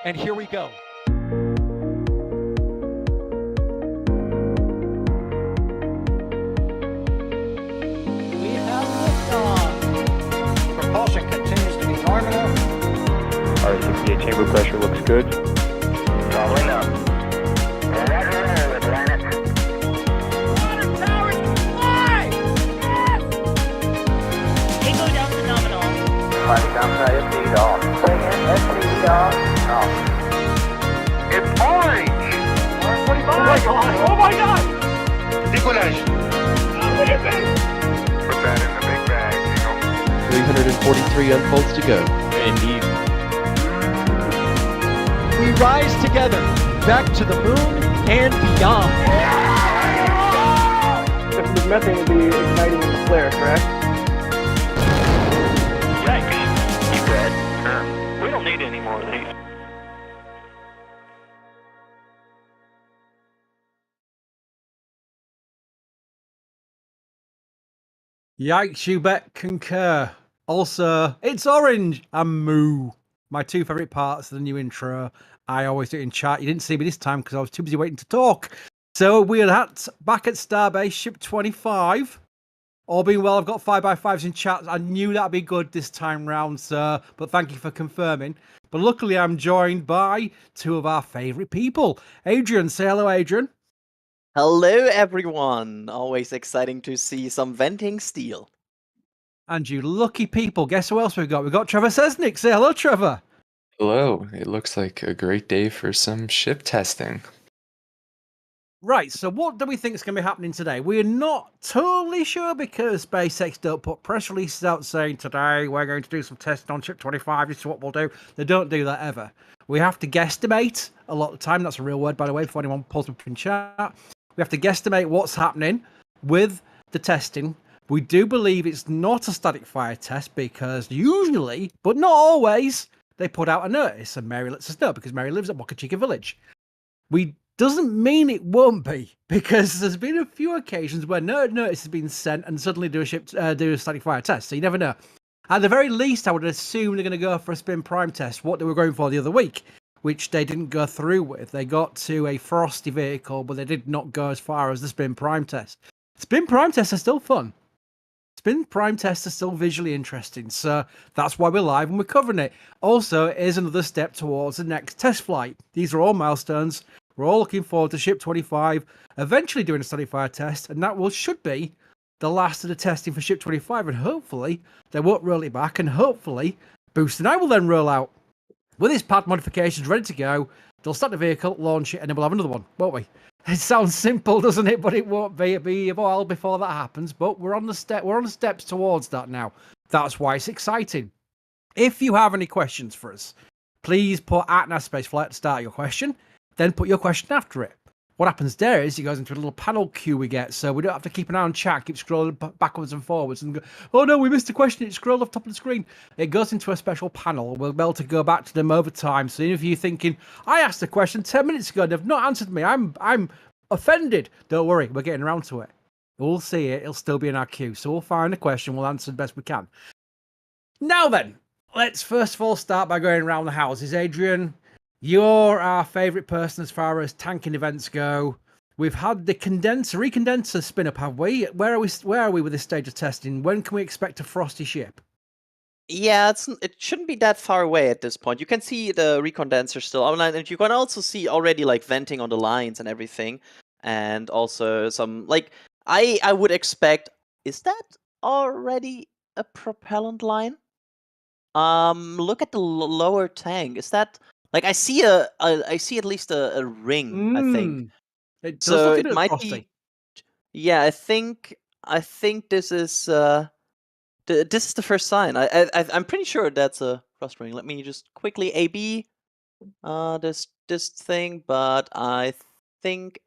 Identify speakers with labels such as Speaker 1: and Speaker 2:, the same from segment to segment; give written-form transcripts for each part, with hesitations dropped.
Speaker 1: And here we go. We have liftoff. Propulsion continues to be nominal.
Speaker 2: R68 chamber pressure looks good.
Speaker 3: Following up. Roger, roger, Atlantic.
Speaker 1: Water towers fly! Yes!
Speaker 4: Tango down to nominal.
Speaker 3: Flight downside FD off. Bring in FD off. Off. It's orange!
Speaker 1: 145! Oh my god!
Speaker 3: Decollage.
Speaker 1: What is it?
Speaker 3: Put that in the big bag, you know.
Speaker 5: 343 unfolds to go.
Speaker 2: Indeed.
Speaker 1: We rise together, back to the moon and beyond.
Speaker 6: The methane will be igniting in the flare, correct?
Speaker 3: Yikes. Keep red. We don't need any more of these.
Speaker 7: Yikes, you bet, concur. Also, it's orange and moo. My two favourite parts of the new intro. I always do it in chat. You didn't see me this time because I was too busy waiting to talk. So we are back at Starbase, ship 25. All being well, I've got 5x5s in chat. I knew that'd be good this time round, sir. But thank you for confirming. But luckily, I'm joined by two of our favourite people. Adrian, say hello, Adrian.
Speaker 8: Hello, everyone! Always exciting to see some venting steel.
Speaker 7: And you lucky people, guess who else we've got? We've got Trevor Sesnick. Say hello, Trevor.
Speaker 9: Hello. It looks like a great day for some ship testing.
Speaker 7: Right, so what do we think is going to be happening today? We're not totally sure because SpaceX don't put press releases out saying today we're going to do some testing on Ship 25, this is what we'll do. They don't do that ever. We have to guesstimate a lot of the time. That's a real word, by the way, before anyone pulls up in chat. We have to guesstimate what's happening with the testing. We do believe it's not a static fire test because usually, but not always, they put out a notice and Mary lets us know because Mary lives at Boca Chica Village. We doesn't mean it won't be because there's been a few occasions where no notice has been sent and suddenly do a static fire test. So you never know. At the very least, I would assume they're going to go for a spin prime test, what they were going for the other week, which they didn't go through with. They got to a frosty vehicle, but they did not go as far as the spin prime test. Spin prime tests are still fun. Spin prime tests are still visually interesting, so that's why we're live and we're covering it. Also, it is another step towards the next test flight. These are all milestones. We're all looking forward to Ship 25 eventually doing a static fire test, and that should be the last of the testing for Ship 25, and hopefully they won't roll it back, and hopefully Boost and I will then roll out. With his pad modifications ready to go, they'll start the vehicle, launch it, and then we'll have another one, won't we? It sounds simple, doesn't it? But it won't be. It'll be a while before that happens. But we're on the steps towards that now. That's why it's exciting. If you have any questions for us, please put at NASASpaceflight to start your question. Then put your question after it. What happens there is it goes into a little panel queue we get, so we don't have to keep an eye on chat, keep scrolling backwards and forwards and go, oh no, we missed a question, it scrolled off top of the screen. It goes into a special panel. We'll be able to go back to them over time. So if you're thinking, I asked a question 10 minutes ago and they've not answered me, I'm offended. Don't worry, we're getting around to it. We'll see it, it'll still be in our queue. So we'll find a question, we'll answer the best we can. Now then, let's first of all start by going around the houses. Adrian, you're our favourite person as far as tanking events go. We've had the recondenser spin up, have we? Where are we with this stage of testing? When can we expect a frosty ship?
Speaker 8: Yeah, it shouldn't be that far away at this point. You can see the recondenser still online, and you can also see already like venting on the lines and everything, and also some like I would expect. Is that already a propellant line? Look at the lower tank. Is that like I see at least a ring. I think
Speaker 7: It does
Speaker 8: so.
Speaker 7: look a
Speaker 8: It
Speaker 7: bit
Speaker 8: might
Speaker 7: frosty.
Speaker 8: be. Yeah, I think this is this is the first sign. I'm pretty sure that's a frost ring. Let me just quickly AB this thing, but I think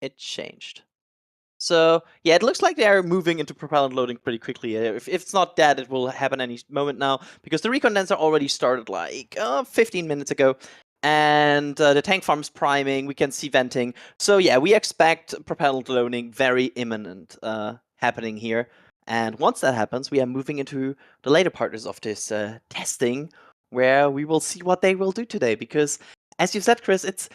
Speaker 8: it changed. So yeah, it looks like they are moving into propellant loading pretty quickly. If it's not that, it will happen any moment now because the recondenser already started like 15 minutes ago. And the tank farm's priming, we can see venting. So yeah, we expect propellant loading very imminent happening here. And once that happens, we are moving into the later parts of this testing, where we will see what they will do today. Because, as you said, Chris, it's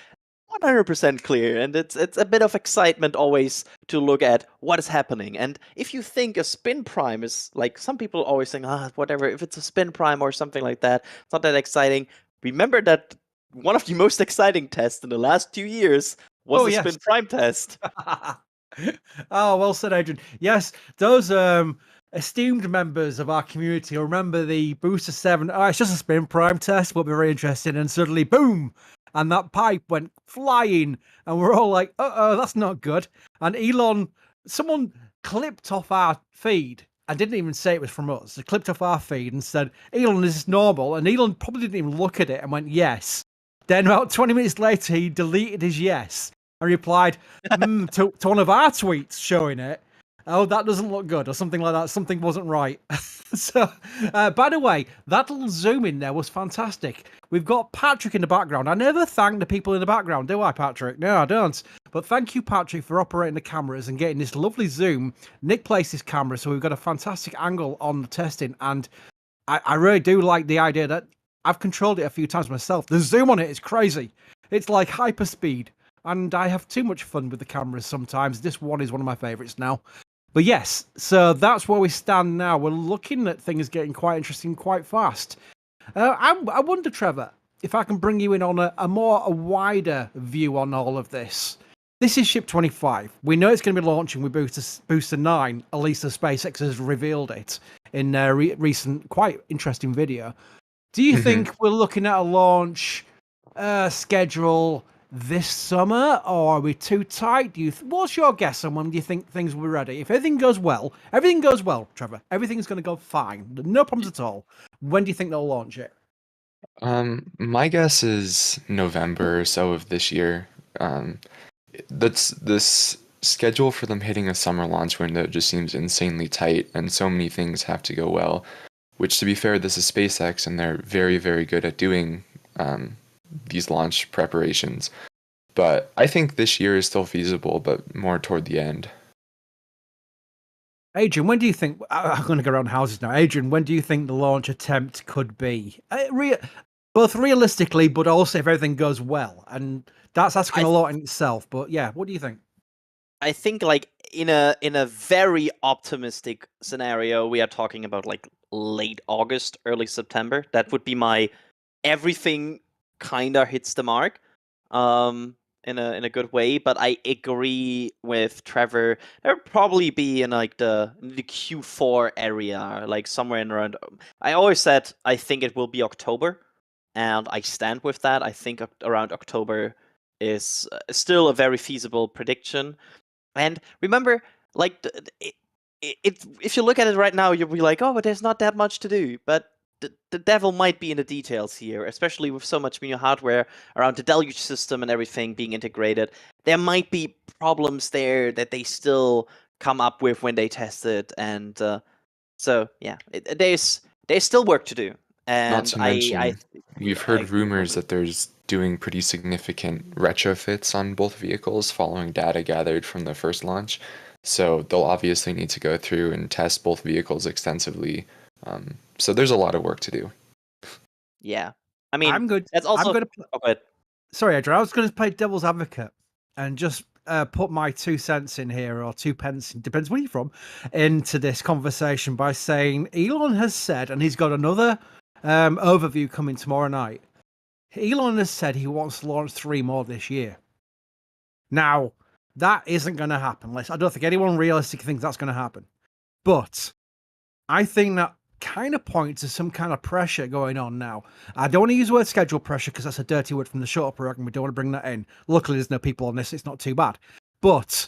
Speaker 8: 100% clear, and it's a bit of excitement always to look at what is happening. And if you think a spin prime is like, some people always think, whatever, if it's a spin prime or something like that, it's not that exciting. Remember that one of the most exciting tests in the last 2 years was the spin prime test.
Speaker 7: Oh, well said, Adrian. Yes, those esteemed members of our community will remember the Booster 7. Oh, it's just a spin prime test, will be very interesting. And suddenly, boom! And that pipe went flying, and we're all like, uh-oh, that's not good. And Elon, someone clipped off our feed and didn't even say it was from us. They clipped off our feed and said, Elon, is this normal? And Elon probably didn't even look at it and went, yes. Then about 20 minutes later, he deleted his yes and replied to one of our tweets showing it. Oh, that doesn't look good, or something like that. Something wasn't right. So, by the way, that little zoom in there was fantastic. We've got Patrick in the background. I never thank the people in the background, do I, Patrick? No, I don't. But thank you, Patrick, for operating the cameras and getting this lovely zoom. Nick placed his camera, so we've got a fantastic angle on the testing. And I really do like the idea that I've controlled it a few times myself. The zoom on it is crazy. It's like hyperspeed. And I have too much fun with the cameras sometimes. This one is one of my favorites now. But yes, so that's where we stand now. We're looking at things getting quite interesting quite fast. I wonder, Trevor, if I can bring you in on a wider view on all of this. This is Ship 25. We know it's going to be launching with Booster 9. At least the SpaceX has revealed it in their recent, quite interesting video. Do you think we're looking at a launch schedule this summer, or are we too tight? What's your guess on when do you think things will be ready? If everything goes well, Trevor, everything's going to go fine. No problems at all. When do you think they'll launch it?
Speaker 9: My guess is November or so of this year. That's this schedule for them hitting a summer launch window just seems insanely tight, and so many things have to go well. Which, to be fair, this is SpaceX, and they're very, very good at doing these launch preparations. But I think this year is still feasible, but more toward the end.
Speaker 7: Adrian, when do you think, I'm going to go around houses now. Adrian, when do you think the launch attempt could be? Both realistically, but also if everything goes well. And that's asking a lot in itself. But yeah, what do you think?
Speaker 8: I think like in a very optimistic scenario, we are talking about like late August, early September. That would be my everything kind of hits the mark in a good way. But I agree with Trevor. There'll probably be in like the Q4 area, like somewhere in around. I always said I think it will be October, and I stand with that. I think around October is still a very feasible prediction. And remember, like if you look at it right now, you'll be like, oh, but there's not that much to do. But the devil might be in the details here, especially with so much new hardware around the deluge system and everything being integrated. There might be problems there that they still come up with when they test it, and so yeah, there's still work to do. And
Speaker 9: not to mention, we've heard rumors that there's doing pretty significant retrofits on both vehicles following data gathered from the first launch. So they'll obviously need to go through and test both vehicles extensively. So there's a lot of work to do.
Speaker 8: Yeah. I mean,
Speaker 7: I'm good.
Speaker 8: That's also.
Speaker 7: Sorry, Adrian. I was going to play devil's advocate and just put my 2 cents in here, or 2 pence, depends where you're from, into this conversation by saying Elon has said, and he's got another overview coming tomorrow night. Elon has said he wants to launch 3 more this year. Now, that isn't going to happen. I don't think anyone realistically thinks that's going to happen. But I think that kind of points to some kind of pressure going on now. I don't want to use the word schedule pressure because that's a dirty word from the shuttle program. We don't want to bring that in. Luckily, there's no people on this. It's not too bad. But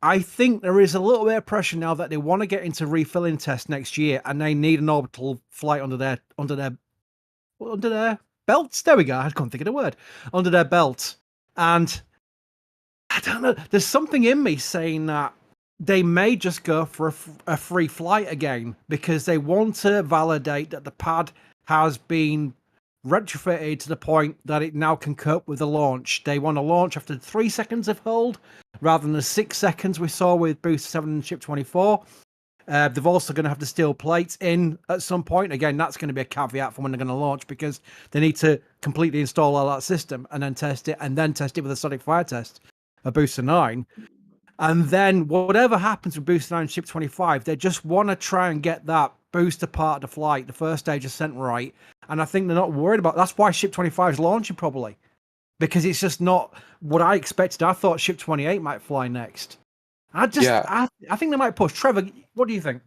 Speaker 7: I think there is a little bit of pressure now that they want to get into refilling tests next year, and they need an orbital flight under their belts. There we go. I couldn't think of the word. Under their belt. And I don't know. There's something in me saying that they may just go for a free flight again because they want to validate that the pad has been retrofitted to the point that it now can cope with the launch. They want to launch after 3 seconds of hold rather than the 6 seconds we saw with Booster 7 and Ship 24. They've also going to have the steel plates in at some point. Again, that's going to be a caveat for when they're going to launch, because they need to completely install all that system and then test it, with a sonic fire test, a Booster 9. And then whatever happens with Booster 9 and Ship 25, they just want to try and get that booster part of the flight, the first stage ascent, right. And I think they're not worried about. That's why Ship 25 is launching, probably, because it's just not what I expected. I thought Ship 28 might fly next. I think they might push. Trevor, what do you think?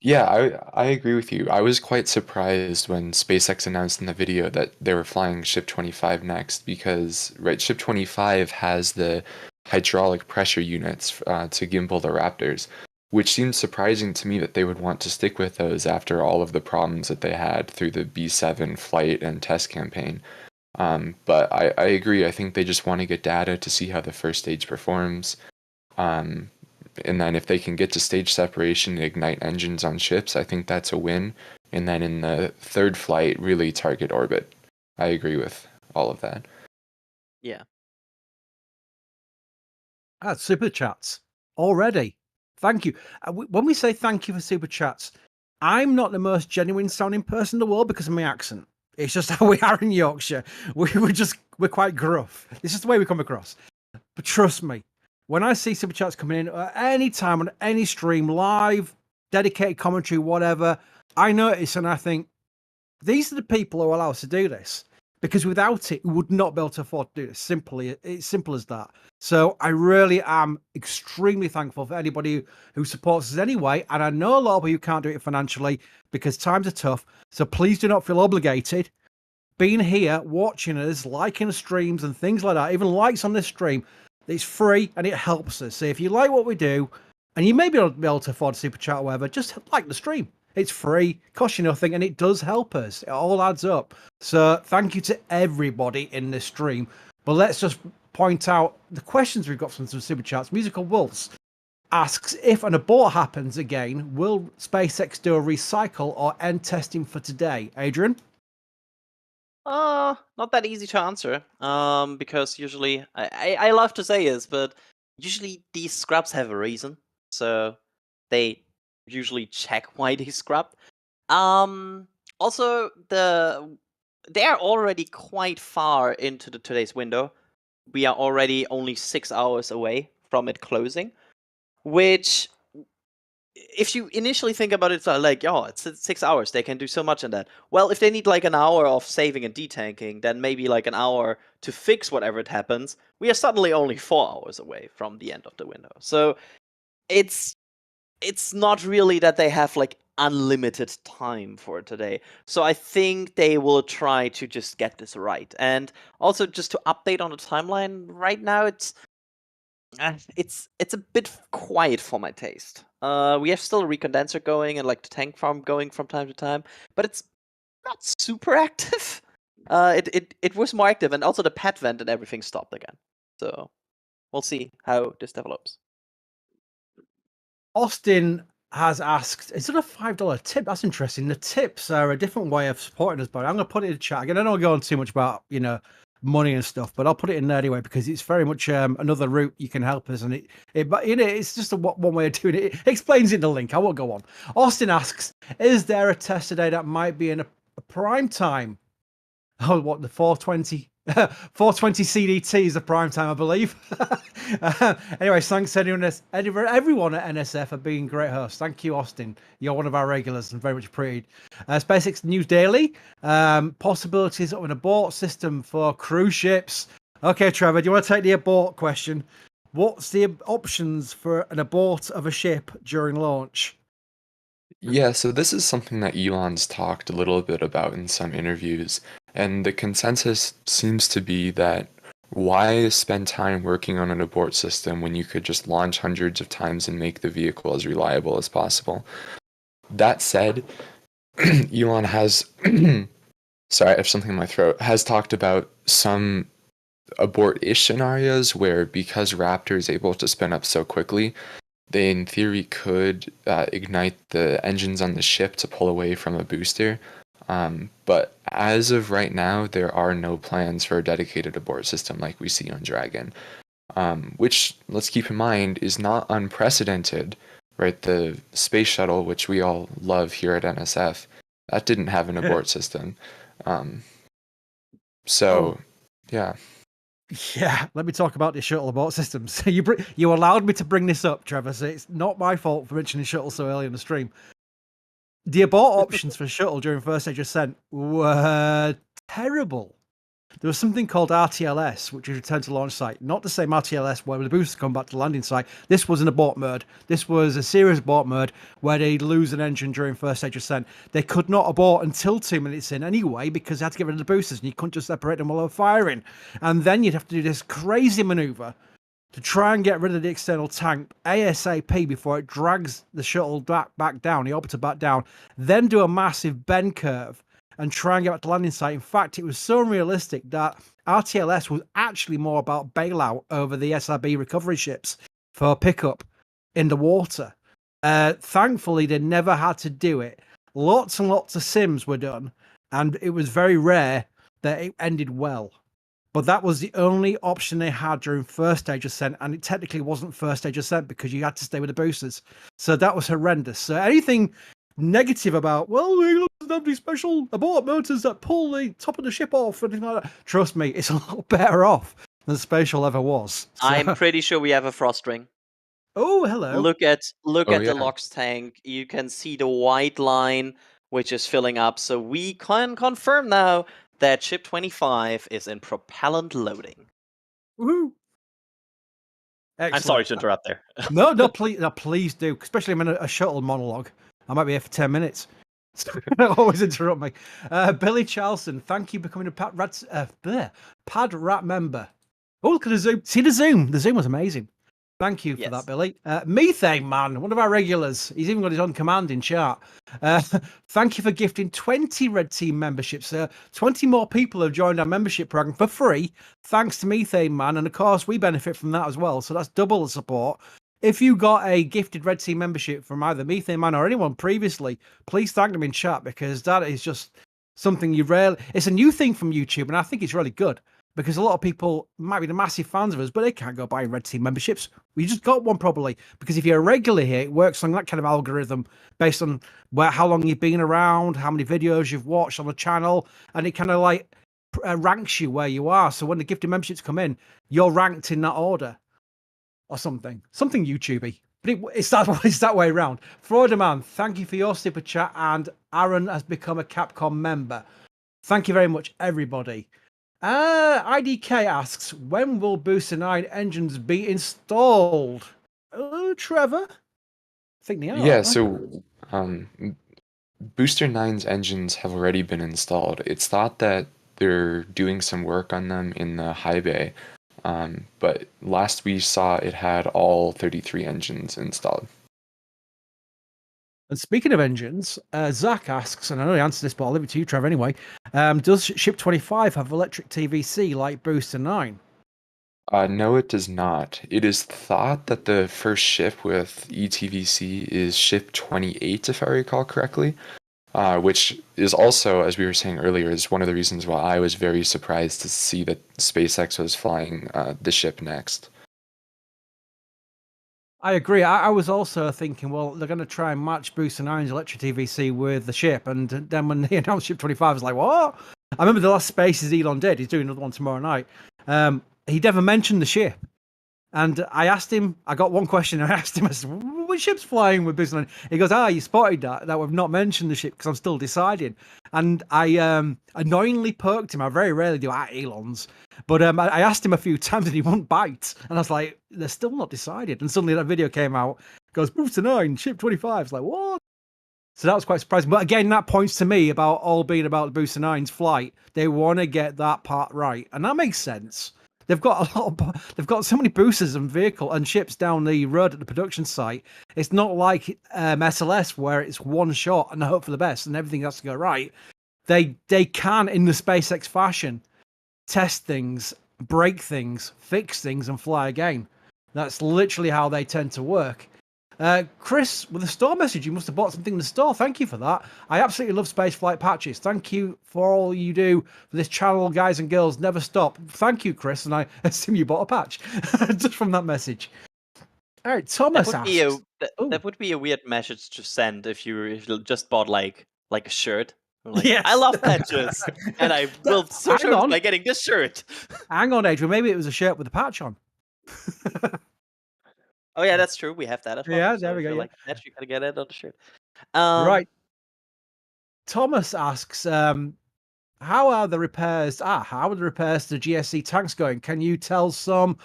Speaker 9: Yeah, I agree with you. I was quite surprised when SpaceX announced in the video that they were flying Ship 25 next, because Ship 25 has the hydraulic pressure units to gimbal the Raptors, which seems surprising to me that they would want to stick with those after all of the problems that they had through the B7 flight and test campaign. But I agree. I think they just want to get data to see how the first stage performs. And then if they can get to stage separation and ignite engines on ships, I think that's a win. And then in the third flight, really target orbit. I agree with all of that.
Speaker 8: Yeah.
Speaker 7: Super chats already. Thank you. When we say thank you for super chats, I'm not the most genuine sounding person in the world because of my accent. It's just how we are in Yorkshire. We're quite gruff. It's just the way we come across. But trust me, when I see super chats coming in at any time on any stream, live, dedicated commentary, whatever, I notice and I think, these are the people who allow us to do this. Because without it, we would not be able to afford to do this. It's simple as that. So I really am extremely thankful for anybody who supports us anyway. And I know a lot of you can't do it financially because times are tough. So please do not feel obligated. Being here, watching us, liking the streams and things like that, even likes on this stream, it's free and it helps us. So if you like what we do, and you may be able to afford a super chat or whatever, just like the stream. It's free, costs you nothing, and it does help us. It all adds up. So thank you to everybody in this stream. But let's just point out the questions we've got from some super chats. Musical Wolves asks, if an abort happens again, will SpaceX do a recycle or end testing for today? Adrian?
Speaker 8: Not that easy to answer. Because usually, I love to say this, but usually these scraps have a reason. So they usually check why they scrapped. Also, they are already quite far into today's window. We are already only 6 hours away from it closing, which, if you initially think about it, it's like, oh, it's 6 hours. They can do so much in that. Well, if they need like an hour of saving and detanking, then maybe like an hour to fix whatever it happens, we are suddenly only 4 hours away from the end of the window. So it's not really that they have like unlimited time for today. So I think they will try to just get this right. And also, just to update on the timeline, right now it's a bit quiet for my taste. We have still a recondenser going and like the tank farm going from time to time, but it's not super active. It was more active, and also the pad vent and everything stopped again. So we'll see how this develops.
Speaker 7: Austin has asked, is it a $5 tip? That's interesting. The tips are a different way of supporting us, but I'm going to put it in the chat again. I don't go on too much about, money and stuff, but I'll put it in there anyway, because it's very much another route you can help us. And it's just one way of doing it. It explains in the link. I won't go on. Austin asks, is there a test today that might be in a prime time? Oh, what, the 420? 420 CDT is the prime time, I believe. Anyway, thanks to everyone at NSF for being great hosts. Thank you, Austin. You're one of our regulars and very much appreciated. SpaceX News Daily, possibilities of an abort system for cruise ships. Okay, Trevor, do you want to take the abort question? What's the options for an abort of a ship during launch?
Speaker 9: Yeah, so this is something that Elon's talked a little bit about in some interviews, and the consensus seems to be that why spend time working on an abort system when you could just launch hundreds of times and make the vehicle as reliable as possible? That said, Elon has, sorry, I have something in my throat, has talked about some abort-ish scenarios where, because Raptor is able to spin up so quickly, they in theory could ignite the engines on the ship to pull away from a booster. But as of right now, there are no plans for a dedicated abort system like we see on Dragon, which, let's keep in mind, is not unprecedented, right? The space shuttle, which we all love here at NSF, that didn't have an abort system. Yeah.
Speaker 7: Yeah, let me talk about the shuttle abort systems. You allowed me to bring this up, Trevor, so it's not my fault for mentioning shuttle so early in the stream. The abort options for shuttle during first stage ascent were terrible. There was something called RTLS, which is return to launch site. Not the same RTLS where the boosters come back to the landing site. This was an abort mode. This was a serious abort mode where they lose an engine during first stage ascent. They could not abort until 2 minutes in anyway because they had to get rid of the boosters and you couldn't just separate them while they were firing. And then you'd have to do this crazy maneuver to try and get rid of the external tank ASAP before it drags the shuttle back down, the orbiter back down, then do a massive bend curve and try and get back to landing site. In fact, it was so unrealistic that RTLS was actually more about bailout over the SRB recovery ships for pickup in the water. Thankfully, they never had to do it. Lots and lots of sims were done, and it was very rare that it ended well. But that was the only option they had during first stage ascent, and it technically wasn't first stage ascent because you had to stay with the boosters. So that was horrendous. So anything negative about, well, we don't have these special abort motors that pull the top of the ship off, anything like that. Trust me, it's a lot better off than Space Shuttle ever was. So...
Speaker 8: I'm pretty sure we have a frost ring.
Speaker 7: Oh, hello.
Speaker 8: Look at
Speaker 9: yeah.
Speaker 8: the LOX tank. You can see the white line, which is filling up. So we can confirm now that ship 25 is in propellant loading.
Speaker 7: Woohoo!
Speaker 5: I'm sorry to interrupt there.
Speaker 7: No, please do. Especially I'm in a shuttle monologue. I might be here for 10 minutes. Always interrupt me. Billy Charlson, thank you for becoming a Pad Rat member. Oh, look at the Zoom. See the Zoom. The Zoom was amazing. Thank you for that, Billy. Methane Man, one of our regulars. He's even got his own command in chat. Thank you for gifting 20 Red Team memberships. 20 more people have joined our membership program for free, thanks to Methane Man. And of course, we benefit from that as well. So that's double the support. If you got a gifted Red Team membership from either Methane Man or anyone previously, please thank them in chat because that is just something you rarely... It's a new thing from YouTube, and I think it's really good. Because a lot of people might be the massive fans of us, but they can't go buy Red Team memberships. We just got one probably. Because if you're a regular here, it works on that kind of algorithm based on how long you've been around, how many videos you've watched on the channel, and it kind of like ranks you where you are. So when the gifted memberships come in, you're ranked in that order or something. Something YouTubey. But it's that way around. Freudeman, thank you for your super chat, and Aaron has become a Capcom member. Thank you very much, everybody. IDK asks, when will Booster 9 engines be installed? Trevor? I think they are.
Speaker 9: Yeah, so Booster 9's engines have already been installed. It's thought that they're doing some work on them in the high bay, but last we saw it had all 33 engines installed.
Speaker 7: And speaking of engines, Zach asks, and I know the answer to this, but I'll leave it to you, Trevor, anyway. Does Ship 25 have electric TVC like Booster 9?
Speaker 9: No, it does not. It is thought that the first ship with ETVC is Ship 28, if I recall correctly, which is also, as we were saying earlier, is one of the reasons why I was very surprised to see that SpaceX was flying the ship next.
Speaker 7: I agree. I was also thinking, well, they're going to try and match Booster 9's electric TVC with the ship. And then when they announced Ship 25, I was like, what? I remember the last Spaces Elon did. He's doing another one tomorrow night. He never mentioned the ship. And I asked him, I got one question. I asked him, I said, which ship's flying with Booster 9? He goes, you spotted that we've not mentioned the ship because I'm still deciding. And I annoyingly poked him. I very rarely do at Elon's. But I asked him a few times and he wouldn't bite. And I was like, they're still not decided. And suddenly that video came out. Goes, Booster 9, Ship 25. It's like, what? So that was quite surprising. But again, that points to me about all being about Booster 9's flight. They want to get that part right. And that makes sense. They've got they've got so many boosters and vehicle and ships down the road at the production site. It's not like SLS where it's one shot and hope for the best and everything has to go right. They can, in the SpaceX fashion, test things, break things, fix things, and fly again. That's literally how they tend to work. Chris, with a store message, you must have bought something in the store. Thank you for that. I absolutely love spaceflight patches. Thank you for all you do for this channel, guys and girls. Never stop. Thank you, Chris, and I assume you bought a patch just from that message. All right,
Speaker 8: That
Speaker 7: Thomas
Speaker 8: would
Speaker 7: asks.
Speaker 8: be a
Speaker 7: Oh.
Speaker 8: that would be a weird message to send if you just bought like a shirt. Like,
Speaker 7: Yes.
Speaker 8: I love patches, and I will
Speaker 7: Hang
Speaker 8: search
Speaker 7: on.
Speaker 8: by getting this shirt.
Speaker 7: Hang on, Adrian. Maybe it was a shirt with a patch on.
Speaker 8: Oh yeah, that's true. We have that as well.
Speaker 7: Yeah,
Speaker 8: So
Speaker 7: there we
Speaker 8: if
Speaker 7: go.
Speaker 8: you
Speaker 7: Yeah.
Speaker 8: like patch, you gotta get it on the shirt.
Speaker 7: Right. Thomas asks, how are the repairs to the GSC tanks going? Can you tell some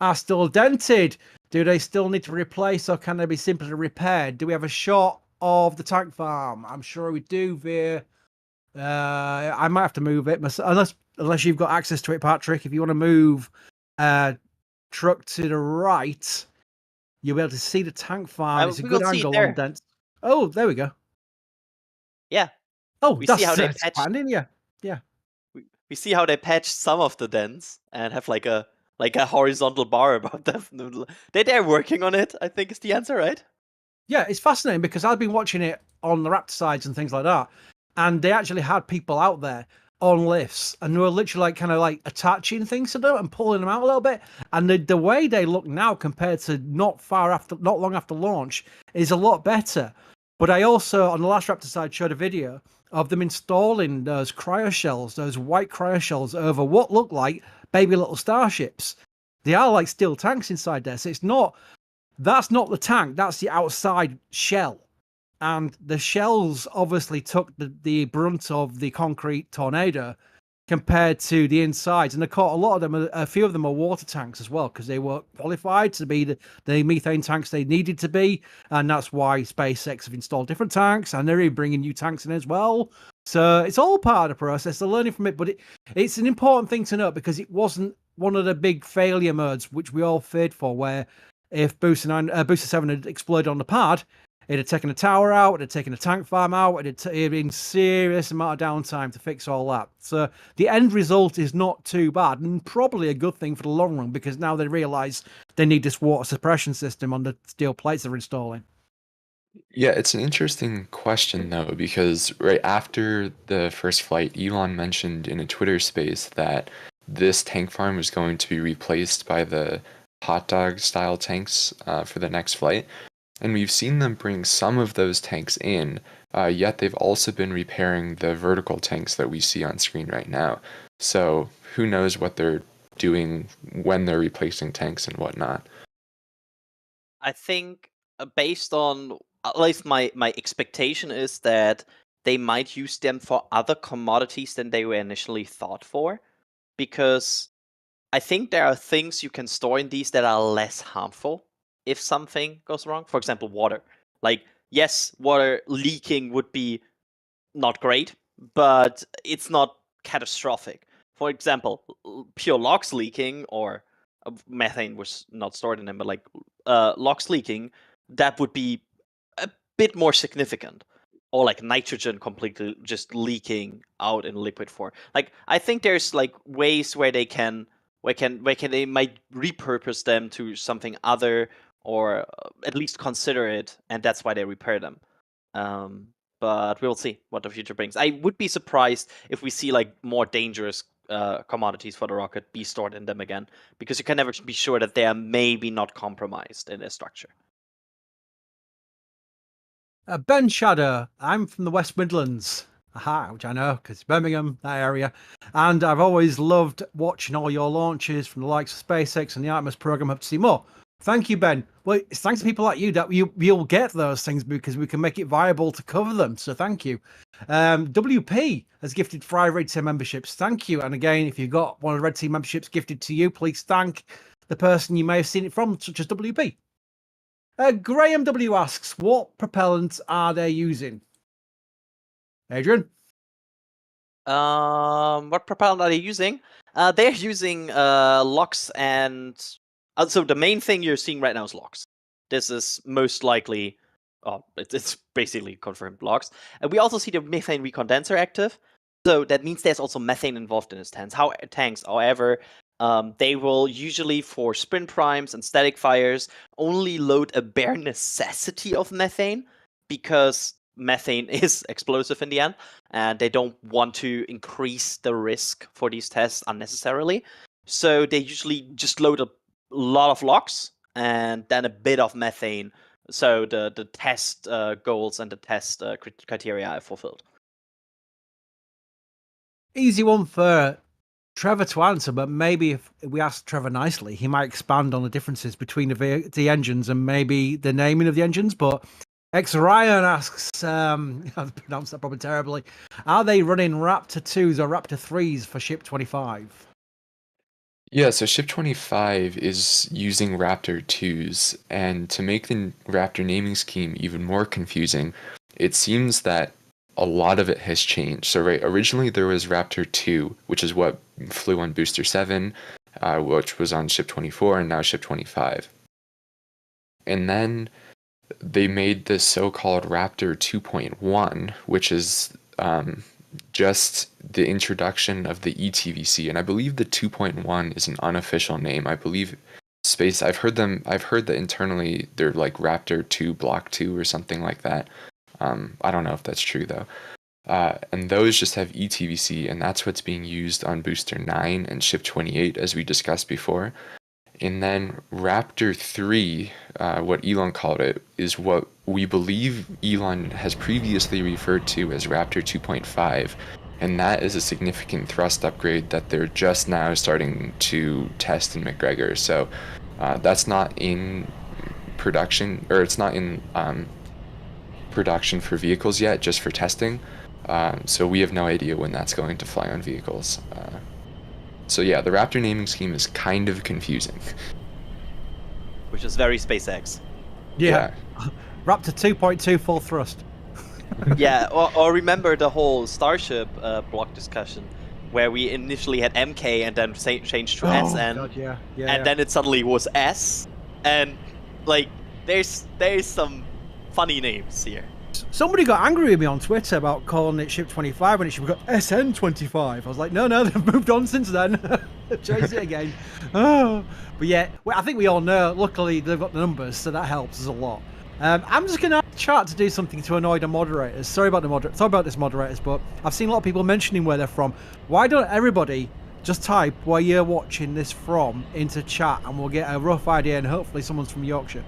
Speaker 7: are still dented? Do they still need to replace, or can they be simply repaired? Do we have a shot of the tank farm? I'm sure we do, Veer. I might have to move it unless you've got access to it, Patrick. If you want to move truck to the right, you'll be able to see the tank farm. It's a
Speaker 8: we
Speaker 7: good
Speaker 8: will see it
Speaker 7: angle
Speaker 8: there.
Speaker 7: on dents. Oh, there we go.
Speaker 8: Yeah.
Speaker 7: Oh,
Speaker 8: We
Speaker 7: that's
Speaker 8: see how they
Speaker 7: that's
Speaker 8: patched.
Speaker 7: expanding, yeah. Yeah.
Speaker 8: We see how they patched some of the dents and have like a horizontal bar above them. They're working on it, I think is the answer, right?
Speaker 7: Yeah, it's fascinating because I've been watching it on the Raptor sides and things like that, and they actually had people out there on lifts, and they were literally like kind of like attaching things to them and pulling them out a little bit. And the way they look now compared to not long after launch is a lot better. But I also on the last Raptor side showed a video of them installing those cryoshells, those white cryoshells over what look like baby little starships. They are like steel tanks inside there, so that's not the tank, that's the outside shell. And the shells obviously took the brunt of the concrete tornado compared to the insides. And a few of them are water tanks as well, because they were qualified to be the methane tanks they needed to be. And that's why SpaceX have installed different tanks, and they're even bringing new tanks in as well. So it's all part of the process. They're learning from it, but it's an important thing to note because it wasn't one of the big failure modes, which we all feared for, where if Booster 7 had exploded on the pad, it had taken the tower out, it had taken the tank farm out, it had been serious amount of downtime to fix all that. So the end result is not too bad, and probably a good thing for the long run, because now they realise they need this water suppression system on the steel plates they're installing.
Speaker 9: Yeah, it's an interesting question though, because right after the first flight, Elon mentioned in a Twitter space that this tank farm was going to be replaced by the hot dog style tanks for the next flight. And we've seen them bring some of those tanks in, yet they've also been repairing the vertical tanks that we see on screen right now. So who knows what they're doing when they're replacing tanks and whatnot.
Speaker 8: I think based on, at least my expectation is that they might use them for other commodities than they were initially thought for, because I think there are things you can store in these that are less harmful if something goes wrong. For example, water. Like, yes, water leaking would be not great, but it's not catastrophic. For example, pure LOX leaking, or methane was not stored in them, but like LOX leaking, that would be a bit more significant. Or like nitrogen completely just leaking out in liquid form. Like, I think there's like ways where they might repurpose them to something other, or at least consider it, and that's why they repair them. But we'll see what the future brings. I would be surprised if we see like more dangerous commodities for the rocket be stored in them again, because you can never be sure that they are maybe not compromised in their structure.
Speaker 7: Ben Shadow, I'm from the West Midlands. Aha, which I know because Birmingham, that area. And I've always loved watching all your launches from the likes of SpaceX and the Artemis program. Hope to see more. Thank you, Ben. Well, it's thanks to people like you that you'll get those things, because we can make it viable to cover them. So thank you. WP has gifted 5 Red Team memberships. Thank you. And again, if you've got one of the Red Team memberships gifted to you, please thank the person you may have seen it from, such as WP. Graham W asks, what propellants are they using? Adrian?
Speaker 8: What propellant are they using? They're using LOX, and so the main thing you're seeing right now is LOX. This is most likely, it's basically confirmed LOX. And we also see the methane recondenser active, so that means there's also methane involved in its tanks. However, they will usually, for sprint primes and static fires, only load a bare necessity of methane, because methane is explosive in the end, and they don't want to increase the risk for these tests unnecessarily. So they usually just load a lot of LOX and then a bit of methane. So the test goals and the test criteria are fulfilled.
Speaker 7: Easy one for Trevor to answer, but maybe if we ask Trevor nicely, he might expand on the differences between the engines and maybe the naming of the engines. But X Ryan asks, I've pronounced that probably terribly, are they running Raptor 2s or Raptor 3s for Ship 25?
Speaker 9: Yeah, so Ship 25 is using Raptor 2s, and to make the Raptor naming scheme even more confusing, it seems that a lot of it has changed. So originally there was Raptor 2, which is what flew on Booster 7, which was on Ship 24, and now Ship 25. And then they made this so-called Raptor 2.1, which is just the introduction of the ETVC, and I believe the 2.1 is an unofficial name. I believe I've heard that internally they're like Raptor 2 Block 2 or something like that. I don't know if that's true though. And those just have ETVC, and that's what's being used on Booster 9 and Ship 28, as we discussed before. And then Raptor 3, what Elon called it, is what we believe Elon has previously referred to as Raptor 2.5, and that is a significant thrust upgrade that they're just now starting to test in McGregor. So that's not in production, or it's not in production for vehicles yet, just for testing. So we have no idea when that's going to fly on vehicles. So yeah, the Raptor naming scheme is kind of confusing.
Speaker 8: Which is very SpaceX.
Speaker 7: Yeah. Raptor 2.2 full thrust.
Speaker 8: Yeah, or remember the whole Starship block discussion, where we initially had MK and then changed to SN,
Speaker 7: God, yeah.
Speaker 8: and then it suddenly was S, and like there's some funny names here.
Speaker 7: Somebody got angry with me on Twitter about calling it Ship 25 when it should have got SN 25. I was like, no, they've moved on since then. Changed it again. Oh. But yeah, I think we all know, luckily they've got the numbers, so that helps us a lot. I'm just going to ask chat to do something to annoy the moderators. Sorry about this, moderators, but I've seen a lot of people mentioning where they're from. Why don't everybody just type where you're watching this from into chat, and we'll get a rough idea, and hopefully someone's from Yorkshire.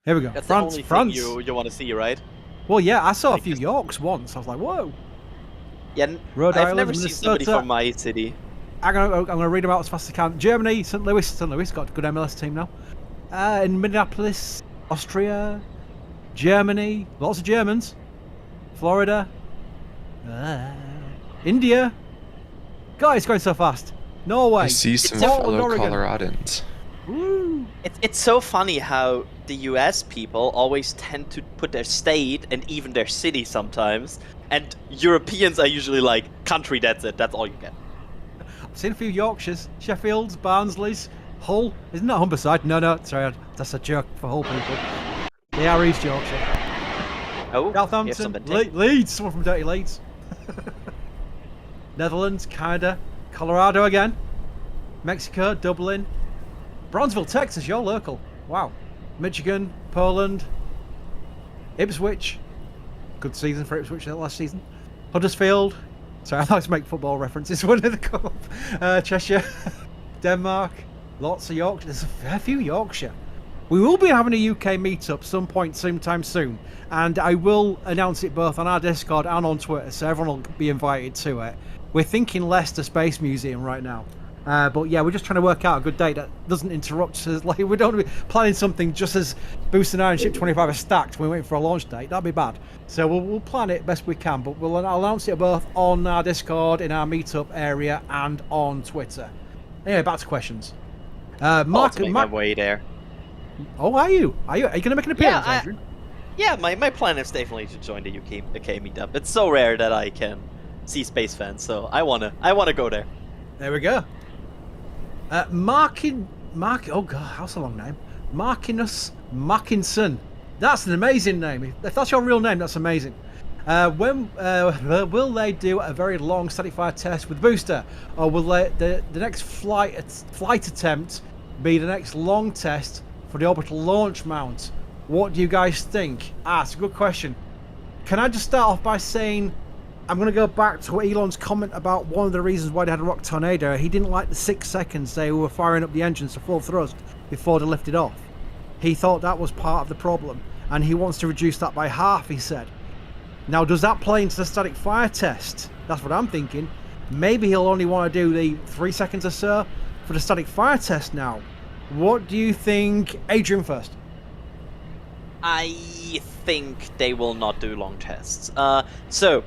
Speaker 7: Here we go.
Speaker 8: That's
Speaker 7: France.
Speaker 8: the only thing you want to see, right?
Speaker 7: Well, yeah, I saw a few Yorks once. I was like, whoa.
Speaker 8: Yeah,
Speaker 7: Rhode
Speaker 8: I've
Speaker 7: Island,
Speaker 8: never seen somebody
Speaker 7: Minnesota.
Speaker 8: from my city.
Speaker 7: I'm gonna read them out as fast as I can. Germany, St. Louis got a good MLS team now. In Minneapolis, Austria, Germany, lots of Germans. Florida, India. God, it's going so fast. Norway.
Speaker 9: I see some
Speaker 7: Portland,
Speaker 9: fellow
Speaker 7: Oregon.
Speaker 9: Coloradans.
Speaker 7: Woo.
Speaker 8: It's so funny how the US people always tend to put their state and even their city sometimes, and Europeans are usually like, country, that's it, that's all you get.
Speaker 7: I've seen a few Yorkshires, Sheffields, Barnsley's, Hull. Isn't that Humberside? No, sorry, that's a joke for Hull people. They are East Yorkshire.
Speaker 8: Oh,
Speaker 7: Southampton, Leeds, someone from Dirty Leeds. Netherlands, Canada, Colorado again, Mexico, Dublin, Bronzeville, Texas, you're local. Wow. Michigan, Poland, Ipswich. Good season for Ipswich last season. Huddersfield. Sorry, I like to make football references when they come up. Cheshire, Denmark, lots of Yorkshire. There's a fair few Yorkshire. We will be having a UK meetup sometime soon, and I will announce it both on our Discord and on Twitter, so everyone will be invited to it. We're thinking Leicester Space Museum right now. But yeah, we're just trying to work out a good date that doesn't interrupt us. Like, we don't want to be planning something just as Booster 9 and Ship 25 are stacked when we're waiting for a launch date. That'd be bad. So we'll plan it best we can, but I'll announce it both on our Discord, in our meetup area, and on Twitter. Anyway, back to questions.
Speaker 8: Mark, my way there.
Speaker 7: Oh, are you? Are you going to make an appearance, Andrew?
Speaker 8: Yeah, my plan is definitely to join the UK meetup. It's so rare that I can see space fans, so I wanna go there.
Speaker 7: There we go. Oh god, that's a long name. Markinus Mackinson. That's an amazing name. If that's your real name, that's amazing. When will they do a very long static fire test with booster, or will the next flight attempt be the next long test for the orbital launch mount? What do you guys think? It's a good question. Can I just start off by saying, I'm going to go back to Elon's comment about one of the reasons why they had a rock tornado. He didn't like the 6 seconds they were firing up the engines to full thrust before they lifted off. He thought that was part of the problem, and he wants to reduce that by half, he said. Now, does that play into the static fire test? That's what I'm thinking. Maybe he'll only want to do the 3 seconds or so for the static fire test now. What do you think? Adrian first.
Speaker 8: I think they will not do long tests. So,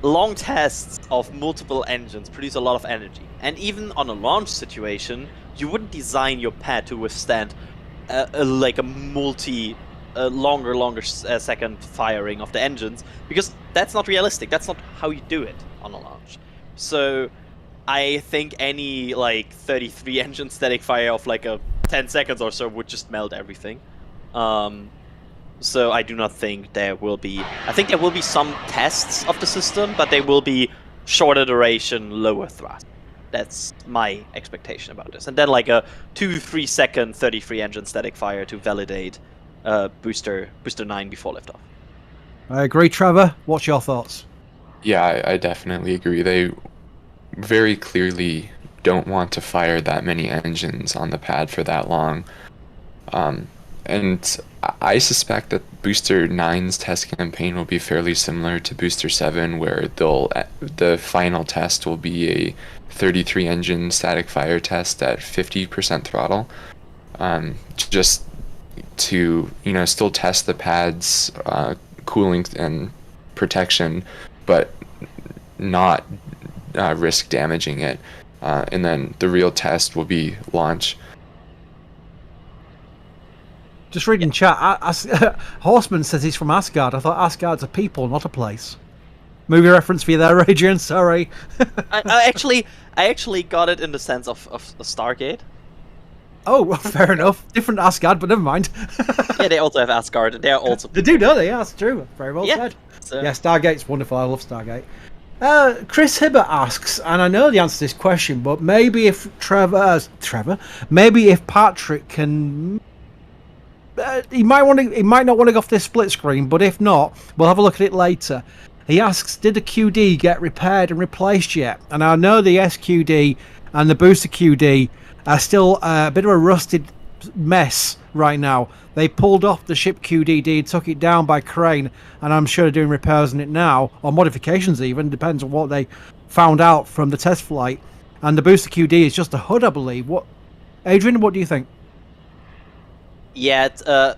Speaker 8: long tests of multiple engines produce a lot of energy. And even on a launch situation, you wouldn't design your pad to withstand like a longer second firing of the engines, because that's not realistic. That's not how you do it on a launch. So I think any like 33 engine static fire of like a 10 seconds or so would just melt everything. So I do not think there will be... I think there will be some tests of the system, but they will be shorter duration, lower thrust. That's my expectation about this. And then like a 2-3 second 33 engine static fire to validate booster 9 before liftoff.
Speaker 7: I agree, Trevor. What's your thoughts?
Speaker 9: Yeah, I definitely agree. They very clearly don't want to fire that many engines on the pad for that long. And I suspect that Booster 9's test campaign will be fairly similar to Booster 7, where the final test will be a 33 engine static fire test at 50% throttle, just to still test the pad's cooling and protection, but not risk damaging it. And then the real test will be launch.
Speaker 7: Just reading chat, Horseman says he's from Asgard. I thought Asgard's a people, not a place. Movie reference for you there, Adrian. Sorry.
Speaker 8: I actually got it in the sense of Stargate.
Speaker 7: Oh, fair enough. Different Asgard, but never mind.
Speaker 8: Yeah, they also have Asgard. They are also...
Speaker 7: They do, don't they? Yeah, that's true. Very well said.
Speaker 8: So...
Speaker 7: Yeah, Stargate's wonderful. I love Stargate. Chris Hibbert asks, and I know the answer to this question, but maybe if maybe if Patrick can... he might not want to go off this split screen, but if not, we'll have a look at it later. He asks, did the QD get repaired and replaced yet? And I know the SQD and the booster QD are still a bit of a rusted mess right now. They pulled off the ship QDD, took it down by crane, and I'm sure they're doing repairs on it now, or modifications even, depends on what they found out from the test flight. And the booster QD is just a HUD, I believe. Adrian, what do you think?
Speaker 8: Yeah,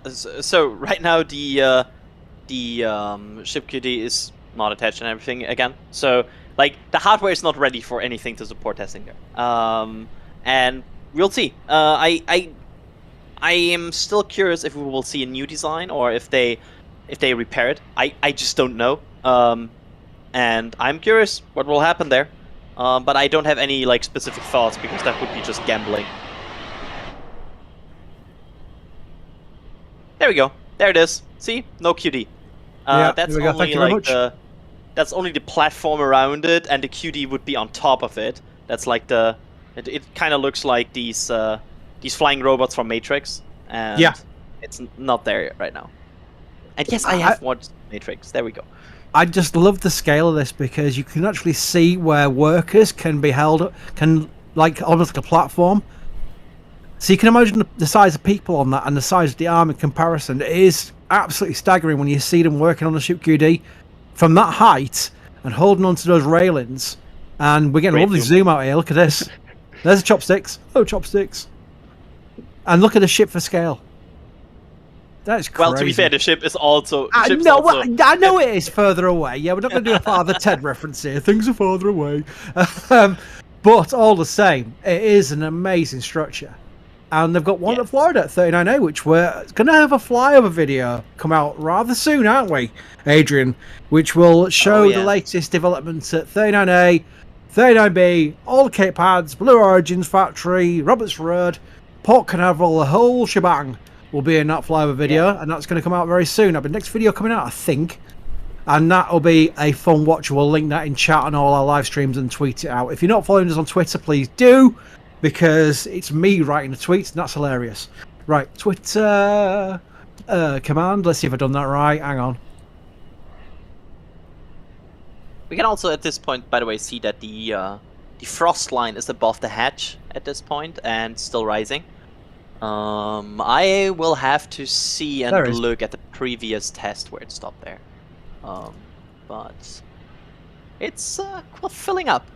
Speaker 8: so right now the ship QD is not attached and everything again. So like the hardware is not ready for anything to support testing there. And we'll see. I am still curious if we will see a new design or if they repair it. I just don't know. And I'm curious what will happen there. But I don't have any like specific thoughts because that would be just gambling. There we go. There it is. See? No QD. That's only like that's only the platform around it, and the QD would be on top of it. That's like it kind of looks like these flying robots from Matrix, and it's not there right now. And yes, I have watched Matrix. There we go.
Speaker 7: I just love the scale of this because you can actually see where workers can be held, like almost like a platform. So you can imagine the size of people on that and the size of the arm in comparison. It is absolutely staggering when you see them working on the ship QD from that height and holding onto those railings. And we're getting a lovely zoom out here. Look at this. There's the chopsticks. Oh, chopsticks. And look at the ship for scale. That's crazy.
Speaker 8: Well, to be fair, the ship is also...
Speaker 7: I know it is further away. Yeah, we're not going to do a Father Ted reference here. Things are farther away. But all the same, it is an amazing structure. And they've got one at Florida at 39A, which we're going to have a flyover video come out rather soon, aren't we, Adrian? Which will show the latest developments at 39A, 39B, all the Cape Pads, Blue Origins Factory, Roberts Road, Port Canaveral, the whole shebang will be in that flyover video, and that's going to come out very soon. The next video coming out, I think, and that will be a fun watch. We'll link that in chat on all our live streams and tweet it out. If you're not following us on Twitter, please do, because it's me writing the tweets, and that's hilarious. Right, Twitter command. Let's see if I've done that right. Hang on.
Speaker 8: We can also, at this point, by the way, see that the frost line is above the hatch at this point and still rising. I will have to see
Speaker 7: There
Speaker 8: and
Speaker 7: is.
Speaker 8: look at the previous test where it stopped there. But it's filling up.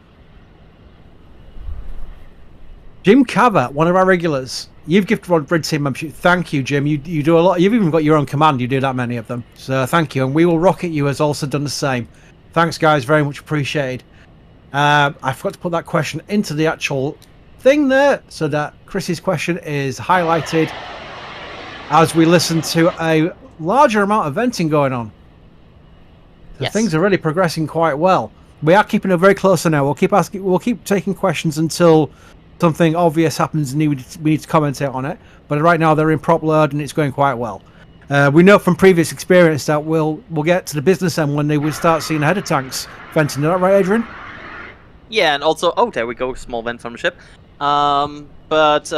Speaker 7: Jim Cava, one of our regulars. You've gifted Red Team membership. Thank you, Jim. You do a lot. You've even got your own command. You do that many of them. So thank you. And We Will Rocket You has also done the same. Thanks, guys. Very much appreciated. I forgot to put that question into the actual thing there so that Chris's question is highlighted as we listen to a larger amount of venting going on. So
Speaker 8: Yes.
Speaker 7: Things are really progressing quite well. We are keeping it very close now. We'll keep asking. We'll keep taking questions until something obvious happens and we need to commentate on it. But right now they're in prop load and it's going quite well. We know from previous experience that we'll get to the business end when they will start seeing header tanks venting. Is that right, Adrian?
Speaker 8: Yeah, and also, oh, there we go, small vent from the ship. But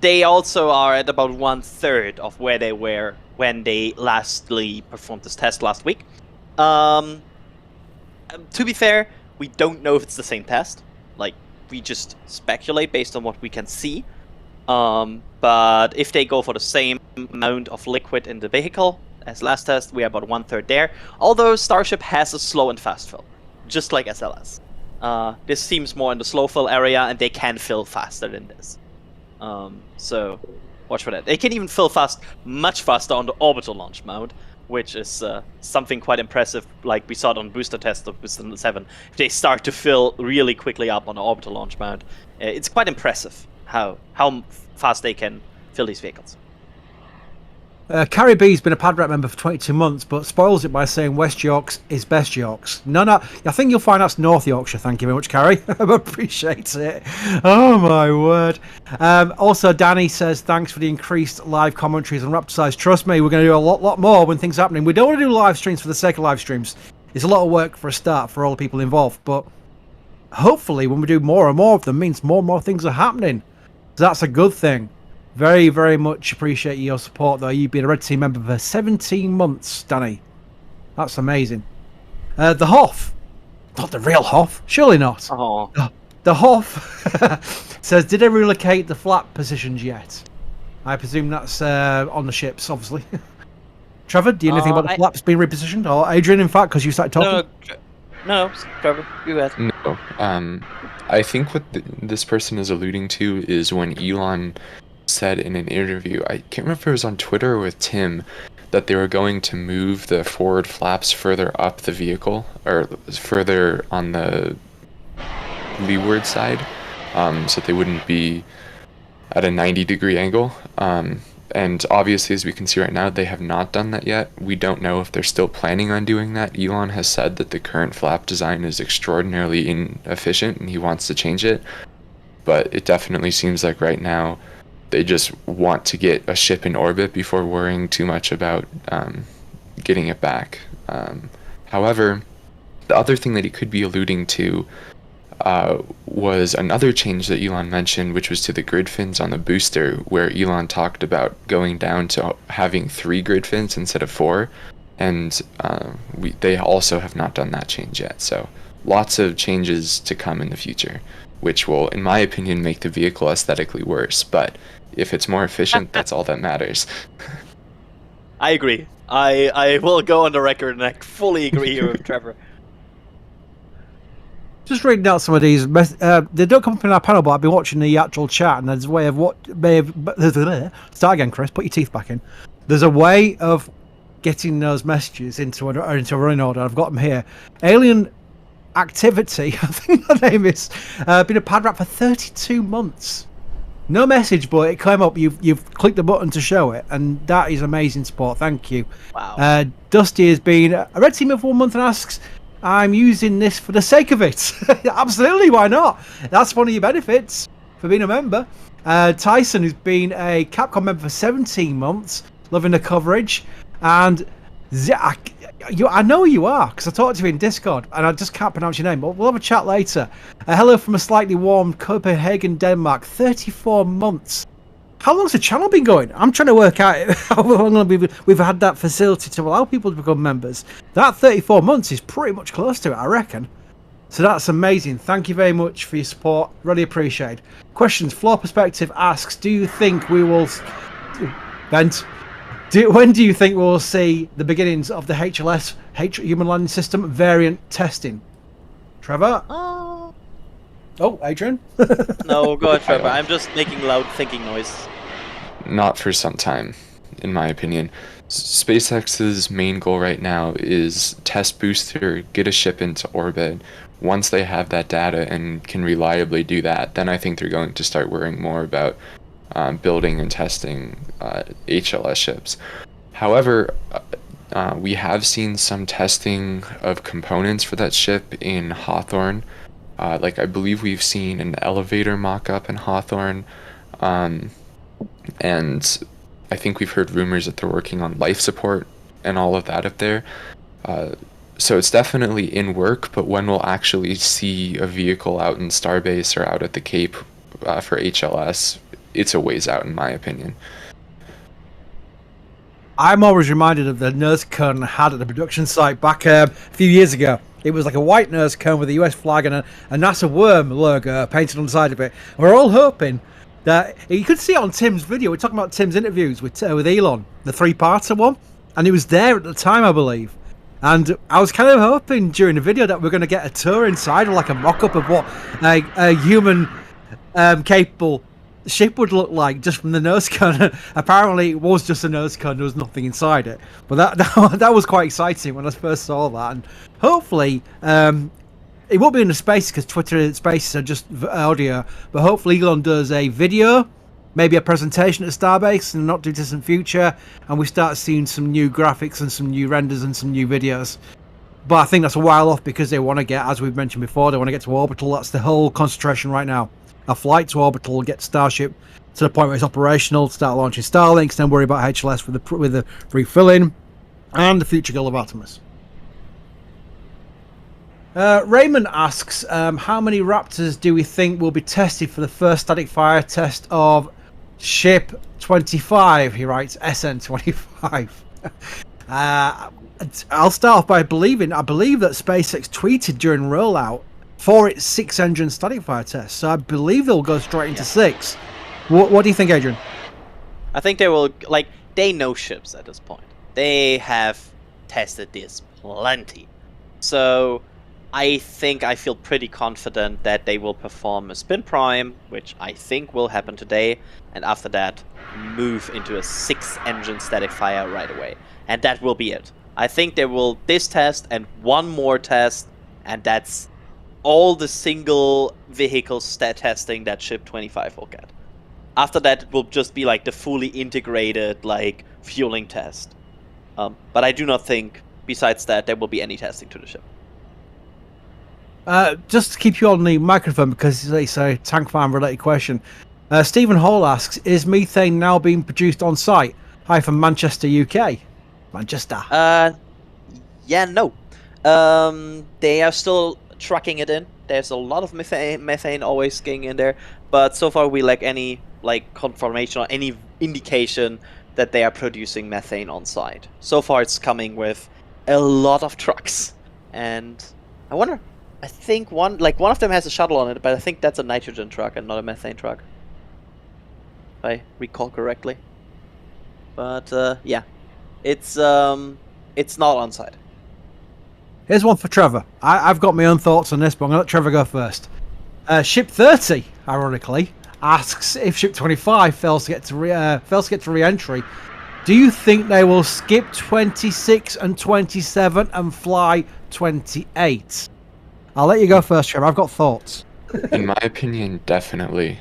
Speaker 8: they also are at about 1/3 of where they were when they lastly performed this test last week. To be fair, we don't know if it's the same test. Like, we just speculate based on what we can see. But if they go for the same amount of liquid in the vehicle as last test, we are about 1/3 there. Although Starship has a slow and fast fill, just like SLS. This seems more in the slow fill area, and they can fill faster than this. So watch for that. They can even fill much faster on the orbital launch mount, which is something quite impressive, like we saw it on booster test of Booster 7. If they start to fill really quickly up on the orbital launch mount, it's quite impressive how fast they can fill these vehicles.
Speaker 7: Carrie B's been a PADREP member for 22 months, but spoils it by saying West Yorks is Best Yorks. No, I think you'll find that's North Yorkshire. Thank you very much, Carrie. I appreciate it. Oh, my word. Also, Danny says, thanks for the increased live commentaries on Raptor Size. Trust me, we're going to do a lot more when things are happening. We don't want to do live streams for the sake of live streams. It's a lot of work for a start for all the people involved, but hopefully when we do more and more of them, means more and more things are happening. So that's a good thing. Very, very much appreciate your support, though. You've been a Red Team member for 17 months, Danny. That's amazing. The Hoff. Not the real Hoff. Surely not.
Speaker 8: Oh.
Speaker 7: The Hoff says, did they relocate the flap positions yet? I presume that's on the ships, obviously. Trevor, do you know anything about the flaps being repositioned? Or Adrian, in fact, because you started talking?
Speaker 8: No, Trevor, go ahead.
Speaker 9: No. I think what this person is alluding to is when Elon said in an interview, I can't remember if it was on Twitter or with Tim, that they were going to move the forward flaps further up the vehicle, or further on the leeward side, so they wouldn't be at a 90-degree angle. And obviously, as we can see right now, they have not done that yet. We don't know if they're still planning on doing that. Elon has said that the current flap design is extraordinarily inefficient and he wants to change it. But it definitely seems like right now they just want to get a ship in orbit before worrying too much about getting it back. However, the other thing that he could be alluding to was another change that Elon mentioned, which was to the grid fins on the booster, where Elon talked about going down to having 3 grid fins instead of 4, and they also have not done that change yet. So lots of changes to come in the future, which will, in my opinion, make the vehicle aesthetically worse, but if it's more efficient, that's all that matters.
Speaker 8: I agree. I will go on the record and I fully agree here with Trevor.
Speaker 7: Just reading out some of these. They don't come up in our panel, but I've been watching the actual chat, and there's a way of what may have. Start again, Chris. Put your teeth back in. There's a way of getting those messages into a running order. I've got them here. Alien Activity, I think the name is, been a PADREP for 32 months. No message, but it came up. You've clicked the button to show it, and that is amazing support. Thank you.
Speaker 8: Wow.
Speaker 7: Dusty has been a Red Team for 1 month and asks, I'm using this for the sake of it. Absolutely, why not? That's one of your benefits for being a member. Tyson, who's been a Capcom member for 17 months, loving the coverage. And I know you are, because I talked to you in Discord, and I just can't pronounce your name, but we'll have a chat later. Hello from a slightly warm Copenhagen, Denmark, 34 months. How long's the channel been going? I'm trying to work out how long we've had that facility to allow people to become members. That 34 months is pretty much close to it, I reckon. So that's amazing. Thank you very much for your support. Really appreciate it. Questions. Floor Perspective asks, do you think we will... when do you think we'll see the beginnings of the HLS, Human Landing System variant testing? Trevor? Oh, Adrian?
Speaker 8: No, go ahead, Trevor. I'm just making loud thinking noise.
Speaker 9: Not for some time, in my opinion. SpaceX's main goal right now is test booster, get a ship into orbit. Once they have that data and can reliably do that, then I think they're going to start worrying more about building and testing HLS ships. However, we have seen some testing of components for that ship in Hawthorne. Like I believe we've seen an elevator mock-up in Hawthorne, and I think we've heard rumors that they're working on life support and all of that up there. So it's definitely in work, but when we'll actually see a vehicle out in Starbase or out at the Cape for HLS, it's a ways out, in my opinion.
Speaker 7: I'm always reminded of the nose cone I had at the production site back a few years ago. It was like a white nose cone with a US flag and a NASA worm logo painted on the side of it. And we're all hoping that you could see it on Tim's video. We're talking about Tim's interviews with Elon, the 3-parter one, and it was there at the time, I believe. And I was kind of hoping during the video that we're going to get a tour inside, or like a mock-up of what a human capable ship would look like just from the nose cone. Apparently it was just a nose cone, there was nothing inside it, but that was quite exciting when I first saw that. And hopefully it won't be in the space because Twitter Spaces are just audio, but hopefully Elon does a video, maybe a presentation at Starbase in the not too distant future, and we start seeing some new graphics and some new renders and some new videos. But I think that's a while off because they want to get, as we've mentioned before, they want to get to orbital. That's the whole concentration right now. A flight to orbital, get Starship to the point where it's operational, start launching Starlinks, then worry about HLS with the refilling and the future goal of Artemis. Raymond asks, how many Raptors do we think will be tested for the first static fire test of Ship 25? He writes SN25. I'll start off by I believe that SpaceX tweeted during rollout for its 6-engine static fire test, so I believe they'll go straight into 6. What do you think, Adrian?
Speaker 8: I think they will, like, they know ships at this point. They have tested this plenty. So I feel pretty confident that they will perform a spin prime, which I think will happen today, and after that move into a 6-engine static fire right away. And that will be it. I think they will this test and one more test, and that's all the single vehicle testing that Ship 25 will get. After that, it will just be like the fully integrated, like, fueling test. But I do not think, besides that, there will be any testing to the ship.
Speaker 7: Just to keep you on the microphone, because it's a tank farm related question. Stephen Hall asks, is methane now being produced on site? Hi from Manchester, UK. Manchester.
Speaker 8: Yeah, no. They are still trucking it in. There's a lot of methane always getting in there, but so far we lack any confirmation or any indication that they are producing methane on site. So far it's coming with a lot of trucks, and I wonder, I think one of them has a shuttle on it, but I think that's a nitrogen truck and not a methane truck, if I recall correctly. But yeah, it's not on site.
Speaker 7: Here's one for Trevor. I've got my own thoughts on this, but I'm going to let Trevor go first. Ship 30, ironically, asks if Ship 25 fails to get to re-entry, do you think they will skip 26 and 27 and fly 28? I'll let you go first, Trevor. I've got thoughts.
Speaker 9: In my opinion, definitely.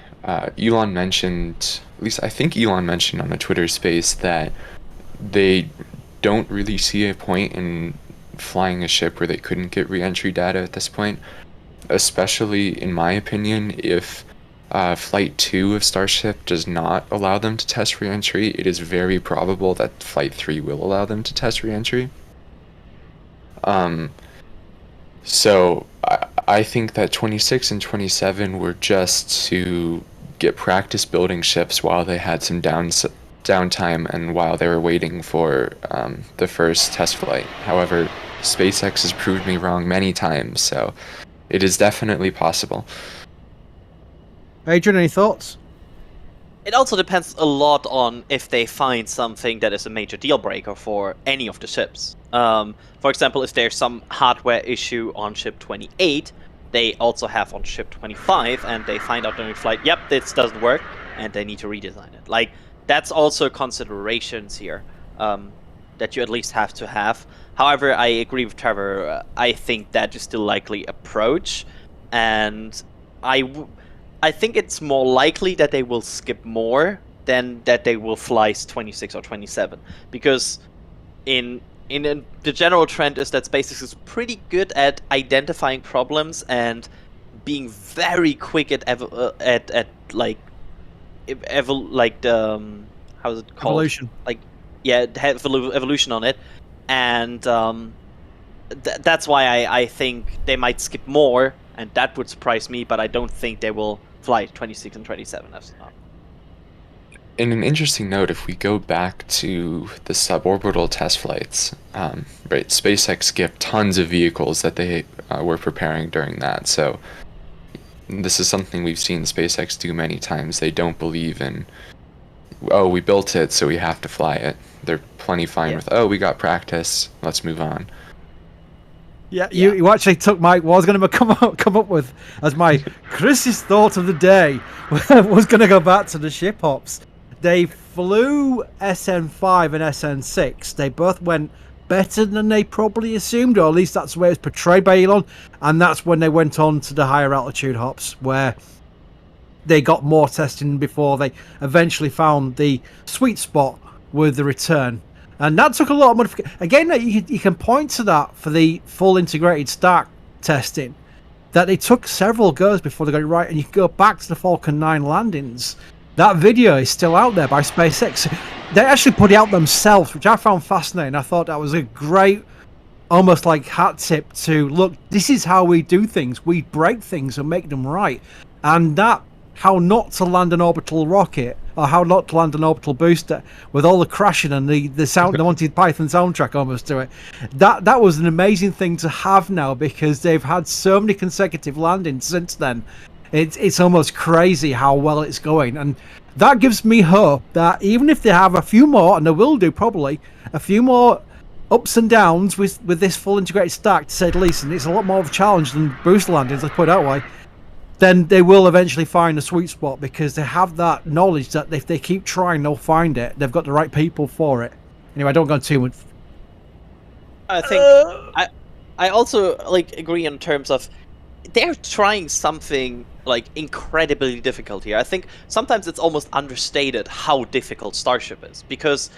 Speaker 9: Elon mentioned, at least I think Elon mentioned on a Twitter space, that they don't really see a point in flying a ship where they couldn't get re-entry data at this point, especially in my opinion if Flight 2 of Starship does not allow them to test re-entry. It is very probable that Flight 3 will allow them to test re-entry. So I think that 26 and 27 were just to get practice building ships while they had some downtime and while they were waiting for the first test flight. However, SpaceX has proved me wrong many times, so it is definitely possible.
Speaker 7: Adrian, any thoughts?
Speaker 8: It also depends a lot on if they find something that is a major deal breaker for any of the ships. For example, if there's some hardware issue on ship 28, they also have on ship 25, and they find out during flight, yep, this doesn't work, and they need to redesign it. Like, that's also considerations here that you at least have to have. However, I agree with Trevor. I think that is still likely approach, and I think it's more likely that they will skip more than that they will fly 26 or 27, because the general trend is that SpaceX is pretty good at identifying problems and being very quick at like how's it called?
Speaker 7: Evolution.
Speaker 8: Like, yeah, have evolution on it, and that's why I think they might skip more, and that would surprise me. But I don't think they will fly 26 and 27. That's not.
Speaker 9: In an interesting note, if we go back to the suborbital test flights, right, SpaceX skipped tons of vehicles that they were preparing during that. So this is something we've seen SpaceX do many times. They don't believe in, oh, we built it, so we have to fly it. They're plenty fine with, oh, we got practice, let's move on.
Speaker 7: Yeah, you actually took what I was going to come up with as my Chris's thought of the day. Was going to go back to the ship hops. They flew SN5 and SN6. They both went better than they probably assumed, or at least that's the way it's portrayed by Elon. And that's when they went on to the higher altitude hops, where they got more testing before they eventually found the sweet spot with the return. And that took a lot of modification. Again, you can point to that for the full integrated stack testing, that they took several goes before they got it right. And you can go back to the Falcon 9 landings. That video is still out there by SpaceX. They actually put it out themselves, which I found fascinating. I thought that was a great, almost like hat tip to, look, this is how we do things. We break things and make them right. And that, how not to land an orbital rocket, or how not to land an orbital booster with all the crashing and the sound, the Monty Python soundtrack almost to it. That was an amazing thing to have now, because they've had so many consecutive landings since then. It's almost crazy how well it's going, and that gives me hope that even if they have a few more, and they will do probably a few more ups and downs with this full integrated stack, to say the least, and it's a lot more of a challenge than booster landings, let's put it that way, then they will eventually find a sweet spot, because they have that knowledge that if they keep trying, they'll find it. They've got the right people for it. Anyway, I don't go too much.
Speaker 8: I think I also agree in terms of they're trying something incredibly difficult here. I think sometimes it's almost understated how difficult Starship is, because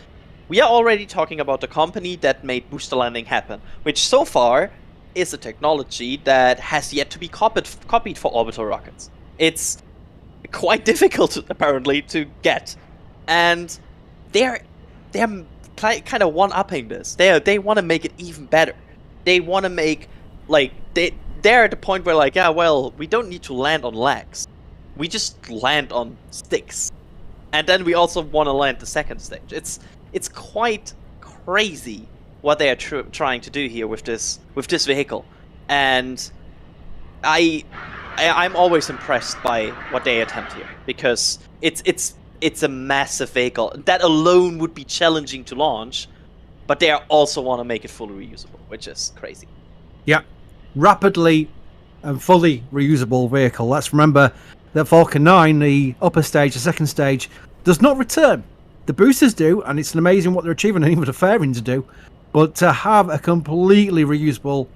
Speaker 8: we are already talking about the company that made booster landing happen, which so far is a technology that has yet to be copied for orbital rockets. It's quite difficult, apparently, to get, and they're kind of one-upping this. They want to make it even better. They want to make they're at the point where yeah, well, we don't need to land on legs. We just land on sticks, and then we also want to land the second stage. It's quite crazy what they are trying to do here with this vehicle, and I'm always impressed by what they attempt here, because it's a massive vehicle that alone would be challenging to launch, but they also want to make it fully reusable, which is crazy.
Speaker 7: Yeah, rapidly and fully reusable vehicle. Let's remember that Falcon 9, the upper stage, the second stage, does not return. The boosters do, and it's amazing what they're achieving, and even the fairings do. But to have a completely reusable,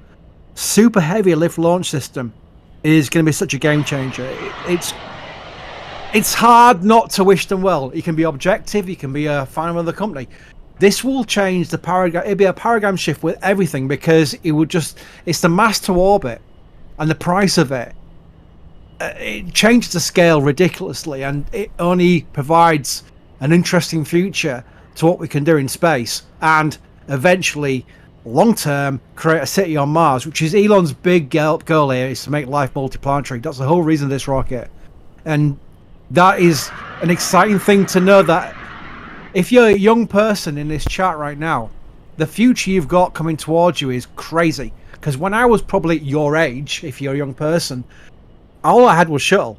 Speaker 7: super heavy lift launch system is going to be such a game changer. It's hard not to wish them well. You can be objective, you can be a fan of the company. This will change the paradigm. It'll be a paradigm shift with everything, because it's the mass to orbit and the price of it. It changes the scale ridiculously, and it only provides an interesting future to what we can do in space, and eventually, long term, create a city on Mars, which is Elon's big goal here, is to make life multiplanetary. That's the whole reason of this rocket. And that is an exciting thing to know, that if you're a young person in this chat right now, the future you've got coming towards you is crazy. Because when I was probably your age, if you're a young person, all I had was shuttle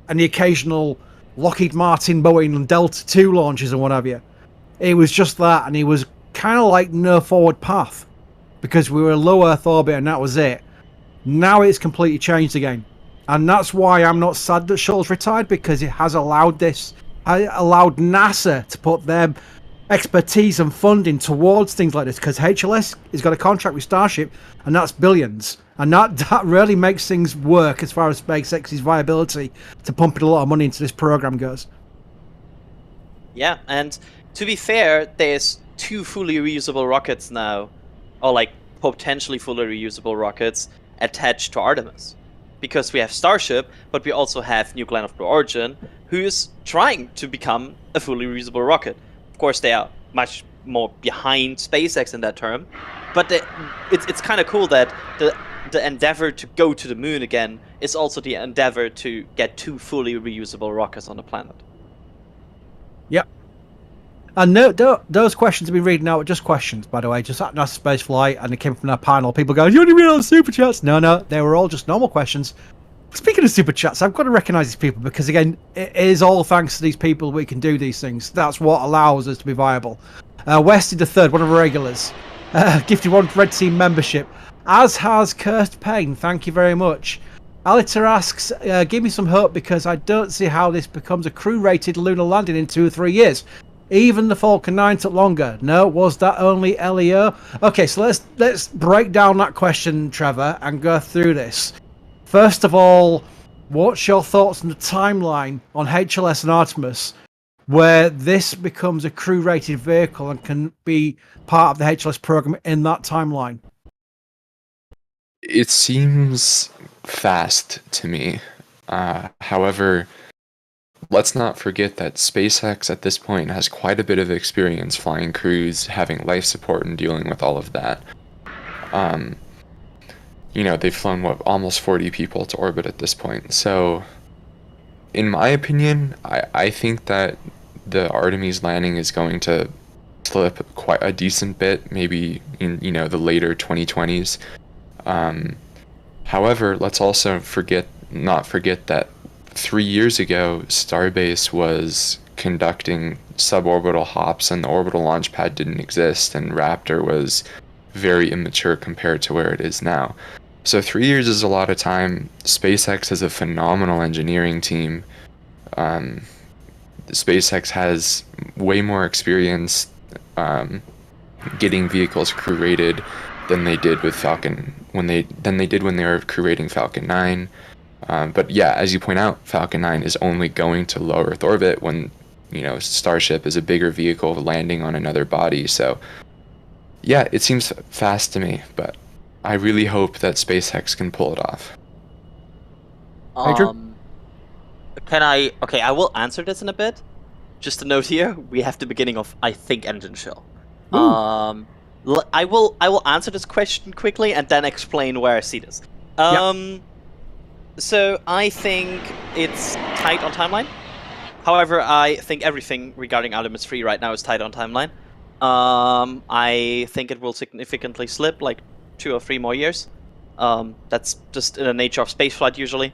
Speaker 7: and the occasional Lockheed Martin, Boeing, and Delta II launches and what have you. It was just that, and it was kind of like no forward path because we were low Earth orbit and that was it. Now it's completely changed again. And that's why I'm not sad that shuttle's retired, because it has allowed NASA to put their expertise and funding towards things like this, because HLS has got a contract with Starship and that's billions, and that really makes things work as far as SpaceX's viability to pumping a lot of money into this program goes.
Speaker 8: Yeah, and to be fair, there's 2 fully reusable rockets now, or like potentially fully reusable rockets attached to Artemis. Because we have Starship, but we also have New Glenn of Blue Origin, who is trying to become a fully reusable rocket. Of course, they are much more behind SpaceX in that term, but it's kind of cool that the endeavor to go to the moon again is also the endeavor to get 2 fully reusable rockets on the planet.
Speaker 7: Yep. And those questions have been reading out are just questions, by the way, just at NASASpaceflight, and they came from our panel. People go, you only read all the super chats. No, they were all just normal questions. Speaking of super chats, I've got to recognise these people because, again, it is all thanks to these people we can do these things. That's what allows us to be viable. Westy the Third, one of our regulars, gifted 1 Red Team membership, as has Cursed Pain. Thank you very much. Aliter asks, give me some hope because I don't see how this becomes a crew-rated lunar landing in 2 or 3 years. Even the Falcon 9 took longer. No, was that only LEO? Okay, so let's break down that question, Trevor, and go through this. First of all, what's your thoughts on the timeline on HLS and Artemis, where this becomes a crew-rated vehicle and can be part of the HLS program in that timeline?
Speaker 9: It seems fast to me. However, let's not forget that SpaceX at this point has quite a bit of experience flying crews, having life support, and dealing with all of that. They've flown, almost 40 people to orbit at this point. So, in my opinion, I think that the Artemis landing is going to slip quite a decent bit, maybe in, the later 2020s. However, let's also not forget that 3 years ago, Starbase was conducting suborbital hops and the orbital launch pad didn't exist, and Raptor was very immature compared to where it is now. So 3 years is a lot of time. SpaceX has a phenomenal engineering team. SpaceX has way more experience getting vehicles crew rated than they did with Falcon when they were crew rating Falcon 9. But yeah, as you point out, Falcon 9 is only going to low Earth orbit when, Starship is a bigger vehicle landing on another body. So yeah, it seems fast to me, but I really hope that SpaceX can pull it off.
Speaker 8: I will answer this in a bit. Just a note here, we have the beginning of, I think, engine shell. I will answer this question quickly and then explain where I see this. So I think it's tight on timeline. However, I think everything regarding Artemis 3 right now is tight on timeline. I think it will significantly slip, like 2 or 3 more years. That's just in the nature of spaceflight usually.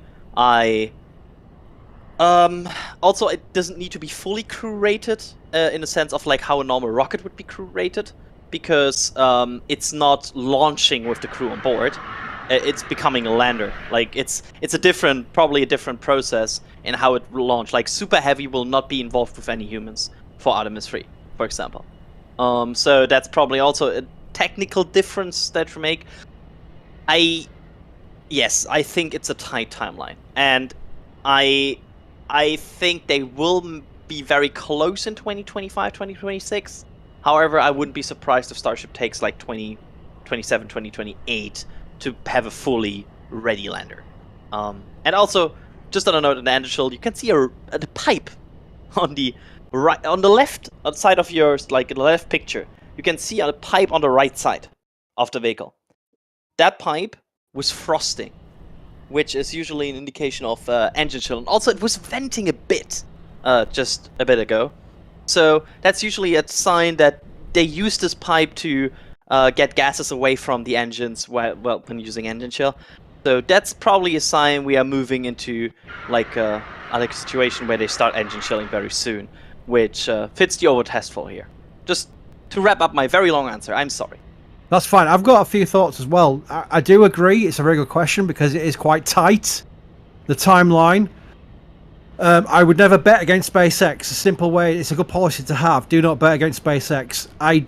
Speaker 8: Also, it doesn't need to be fully crew rated in the sense of like how a normal rocket would be crew rated, because it's not launching with the crew on board. It's becoming a lander. Like it's probably a different process in how it will launch. Like Super Heavy will not be involved with any humans for Artemis 3, for example. So that's probably also a technical difference that we make. Yes, I think it's a tight timeline, and I think they will be very close in 2025, 2026. However, I wouldn't be surprised if Starship takes like 2027, 2028 to have a fully ready lander. And also, just on a note in the engine shell, you can see a pipe on the right, on the left side of yours, like in the left picture. You can see a pipe on the right side of the vehicle. That pipe was frosting, which is usually an indication of engine shell. And also, it was venting a bit just a bit ago. So that's usually a sign that they use this pipe to get gases away from the engines when using engine chill. So that's probably a sign we are moving into like a situation where they start engine chilling very soon, which fits the over-test for here. Just to wrap up my very long answer, I'm sorry.
Speaker 7: That's fine. I've got a few thoughts as well. I do agree. It's a very good question because it is quite tight, the timeline. I would never bet against SpaceX. A simple way. It's a good policy to have. Do not bet against SpaceX. I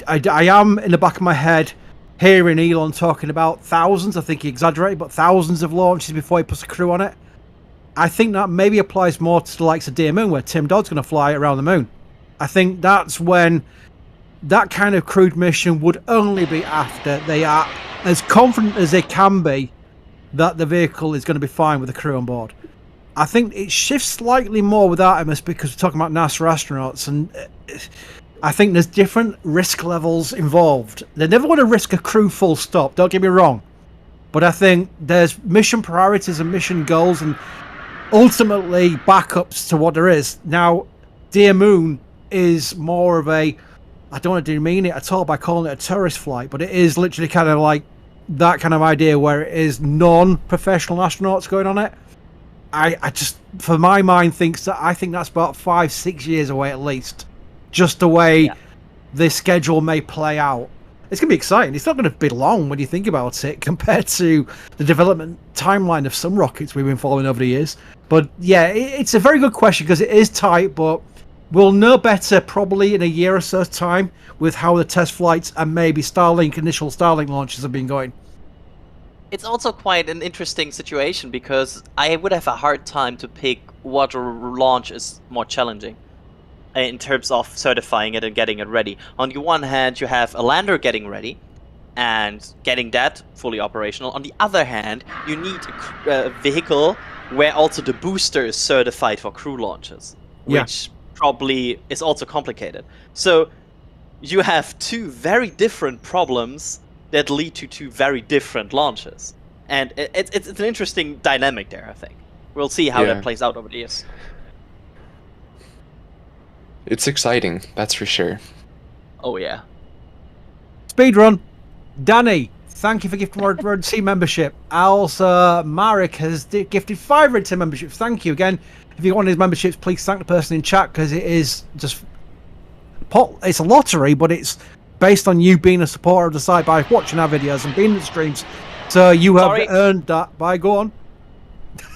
Speaker 7: am in the back of my head hearing Elon talking about thousands. I think he exaggerated, but thousands of launches before he puts a crew on it. I think that maybe applies more to the likes of Dear Moon, where Tim Dodd's going to fly around the moon. I think that's when that kind of crewed mission would only be after they are as confident as they can be that the vehicle is going to be fine with the crew on board. I think it shifts slightly more with Artemis because we're talking about NASA astronauts, and I think there's different risk levels involved. They never want to risk a crew full stop, don't get me wrong. But I think there's mission priorities and mission goals and ultimately backups to what there is. Now, Dear Moon is more of a, I don't want to demean it at all by calling it a tourist flight, but it is literally kind of like that kind of idea where it is non-professional astronauts going on it. I just, for my mind, I think that's about 5-6 years away at least. Just the way the schedule may play out. It's going to be exciting. It's not going to be long when you think about it compared to the development timeline of some rockets we've been following over the years. But yeah, it's a very good question because it is tight, but we'll know better probably in a year or so's time with how the test flights and maybe initial Starlink launches have been going.
Speaker 8: It's also quite an interesting situation because I would have a hard time to pick what launch is more challenging in terms of certifying it and getting it ready. On the one hand, you have a lander getting ready and getting that fully operational. On the other hand, you need a vehicle where also the booster is certified for crew launches, which probably is also complicated. So you have two very different problems that lead to two very different launches. And it's an interesting dynamic there, I think. We'll see how that plays out over the years.
Speaker 9: It's exciting, that's for sure.
Speaker 8: Oh, yeah.
Speaker 7: Speedrun. Danny, thank you for gifting more Red Team membership. Also, Marek has gifted 5 Red Team memberships. Thank you again. If you want his memberships, please thank the person in chat because it is just... It's a lottery, but it's based on you being a supporter of the site by watching our videos and being in the streams. So you have earned that by go on.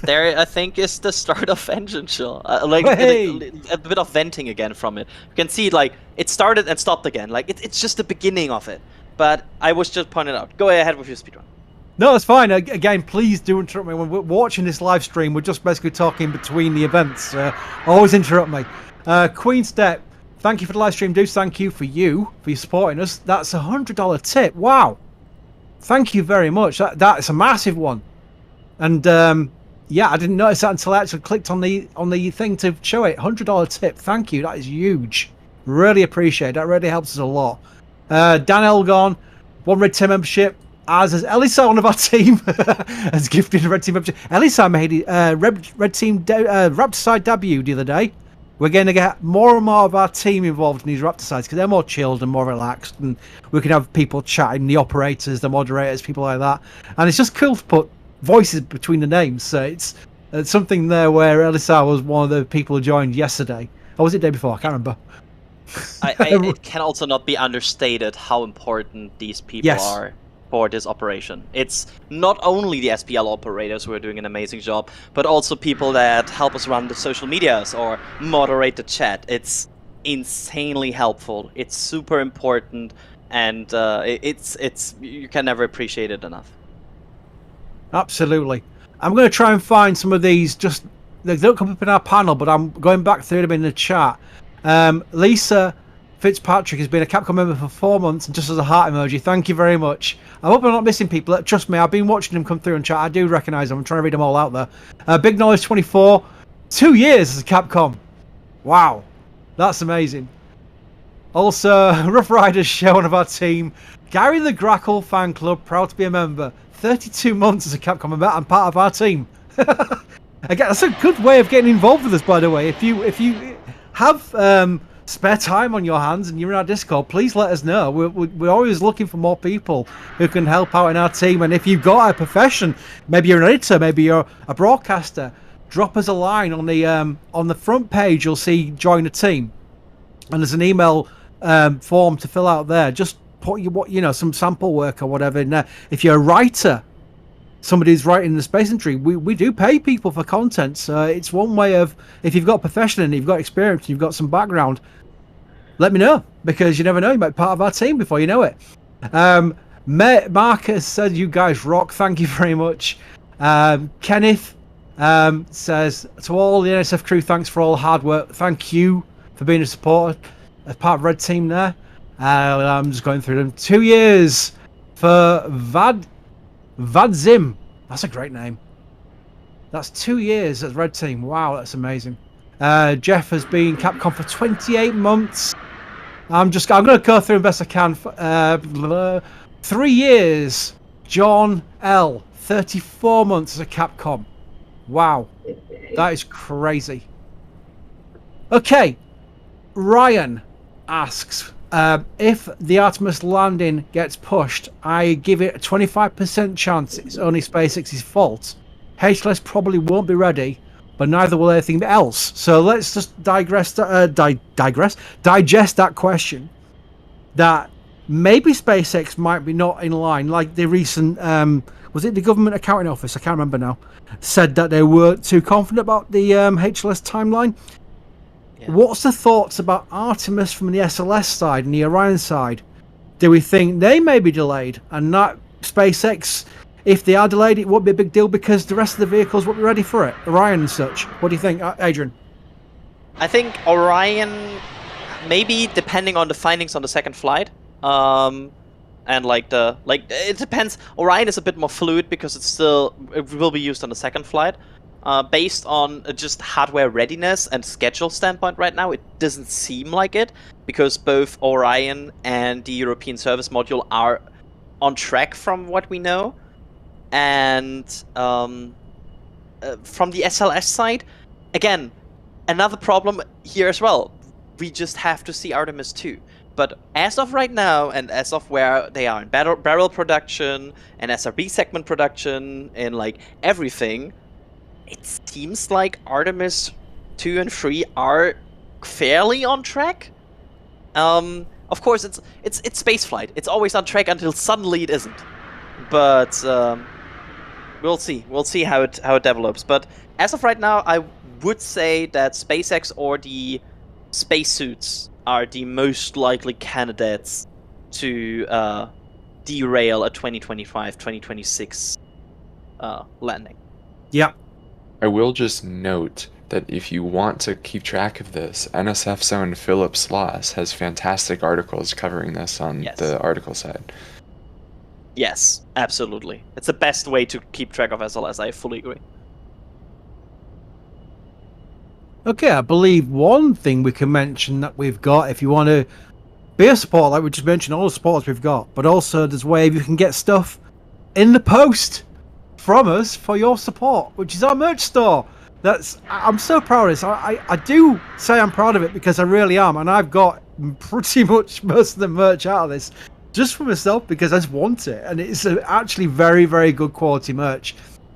Speaker 8: There, I think, is the start of engine chill. A bit of venting again from it. You can see, like, it started and stopped again. Like, it's just the beginning of it. But I was just pointing out. Go ahead with your speedrun.
Speaker 7: No, it's fine. Again, please do interrupt me. When we're watching this live stream, we're just basically talking between the events. Always interrupt me. Queen Step, thank you for the live stream. Thank you for you supporting us. That's $100 tip. Wow. Thank you very much. That's a massive one. And yeah, I didn't notice that until I actually clicked on the thing to show it. $100 tip. Thank you. That is huge. Really appreciate it. That really helps us a lot. Dan Elgon, 1 Red Team membership. As is Elisa, one of our team, has gifted a Red Team membership. Elisa made a Red Team Raptor debut the other day. We're going to get more and more of our team involved in these Raptor sides because they're more chilled and more relaxed, and we can have people chatting, the operators, the moderators, people like that. And it's just cool to put voices between the names. So it's something there where Elisa was one of the people who joined yesterday. Or was it the day before? I can't remember.
Speaker 8: It can also not be understated how important these people are for this operation. It's not only the SPL operators who are doing an amazing job, but also people that help us run the social medias or moderate the chat. It's insanely helpful. It's super important, and it's you can never appreciate it enough.
Speaker 7: Absolutely. I'm going to try and find some of these. Just they don't come up in our panel, but I'm going back through them in the chat. Lisa Fitzpatrick has been a Capcom member for 4 months, and just as a heart emoji, thank you very much. I hope I'm not missing people. Trust me, I've been watching them come through in chat. I do recognise them. I'm trying to read them all out there. Big Knowledge 24, 2 years as a Capcom. Wow, that's amazing. Also, Rough Riders Show, one of our team. Gary the Grackle fan club, proud to be a member. 32 months as a Capcom member and part of our team. Again, that's a good way of getting involved with us, by the way. If you have spare time on your hands and you're in our Discord, please let us know. We're always looking for more people who can help out in our team. And if you've got a profession, maybe you're an editor, maybe you're a broadcaster, drop us a line on the front page. You'll see join a team, and there's an email form to fill out there. Just put some sample work or whatever in there. If you're a writer, somebody who's writing the space entry, we do pay people for content. So it's one way of, if you've got a profession and you've got experience and you've got some background, let me know, because you never know, you might be part of our team before you know it. Marcus said, you guys rock. Thank you very much. Kenneth says, to all the NSF crew, thanks for all the hard work. Thank you for being a supporter as part of Red Team there. I'm just going through them. 2 years for Vadzim. That's a great name. That's 2 years as Red Team. Wow, that's amazing. Jeff has been Capcom for 28 months. I'm going to go through them best I can. 3 years. John L. 34 months as a Capcom. Wow, that is crazy. Okay, Ryan asks, if the Artemis landing gets pushed, I give it a 25% chance it's only SpaceX's fault. HLS probably won't be ready, but neither will anything else. So let's just digest that question. That maybe SpaceX might be not in line, like the recent, was it the Government Accounting Office? I can't remember now. Said that they weren't too confident about the HLS timeline. Yeah. What's the thoughts about Artemis from the SLS side and the Orion side? Do we think they may be delayed and not SpaceX? If they are delayed, it won't be a big deal because the rest of the vehicles won't be ready for it, Orion and such. What do you think, Adrian?
Speaker 8: I think Orion, maybe depending on the findings on the second flight, and it depends. Orion is a bit more fluid because it will be used on the second flight. Based on just hardware readiness and schedule standpoint right now, it doesn't seem like it, because both Orion and the European Service Module are on track from what we know. And from the SLS side, again, another problem here as well. We just have to see Artemis 2. But as of right now, and as of where they are in barrel production and SRB segment production and like everything, it seems like Artemis 2 and 3 are fairly on track. Of course, it's spaceflight. It's always on track until suddenly it isn't. But we'll see. We'll see how it develops. But as of right now, I would say that SpaceX or the spacesuits are the most likely candidates to derail a 2025-2026 landing.
Speaker 7: Yeah.
Speaker 9: I will just note that if you want to keep track of this, NSF's own Philip Sloss has fantastic articles covering this on the article side.
Speaker 8: Yes, absolutely. It's the best way to keep track of SLS, I fully agree.
Speaker 7: Okay, I believe one thing we can mention that we've got, if you want to be a supporter, like we just mentioned, all the supporters we've got, but also there's a way you can get stuff in the post from us for your support, which is our merch store. I'm so proud of this. I do say I'm proud of it because I really am, and I've got pretty much most of the merch out of this just for myself because I just want it, and it's actually very, very good quality merch.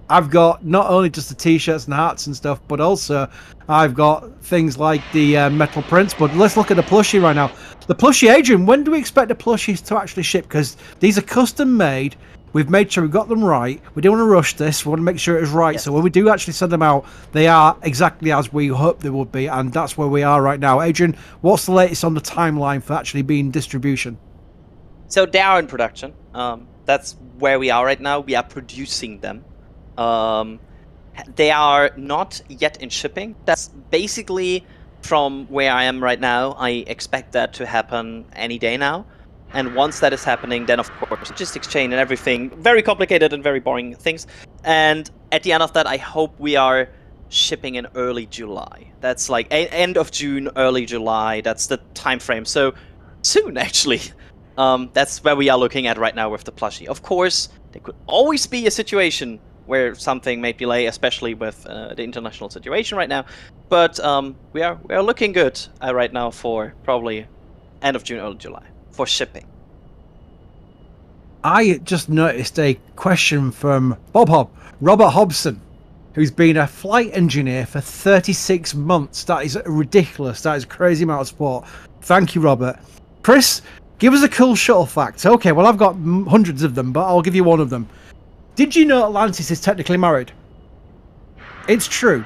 Speaker 7: I've got not only just the t-shirts and hats and stuff, but also I've got things like the metal prints. But let's look at the plushie right now. The plushie, Adrian, when do we expect the plushies to actually ship? Because these are custom made. We've made sure we got them right. We don't want to rush this. We want to make sure it is right. Yes. So when we do actually send them out, they are exactly as we hope they would be. And that's where we are right now. Adrian, what's the latest on the timeline for actually being distribution?
Speaker 8: So they are in production. That's where we are right now. We are producing them. They are not yet in shipping. That's basically from where I am right now. I expect that to happen any day now. And once that is happening, then of course, logistics chain and everything, very complicated and very boring things. And at the end of that, I hope we are shipping in early July. That's like end of June, early July. That's the time frame. So soon, actually. That's where we are looking at right now with the plushie. Of course, there could always be a situation where something may delay, especially with the international situation right now. But we are looking good right now for probably end of June, early July for shipping.
Speaker 7: I just noticed a question from Robert Hobson, who's been a flight engineer for 36 months. That is ridiculous. That is a crazy amount of support. Thank you, Robert. Chris, give us a cool shuttle fact. Okay, well, I've got hundreds of them, but I'll give you one of them. Did you know Atlantis is technically married? It's true.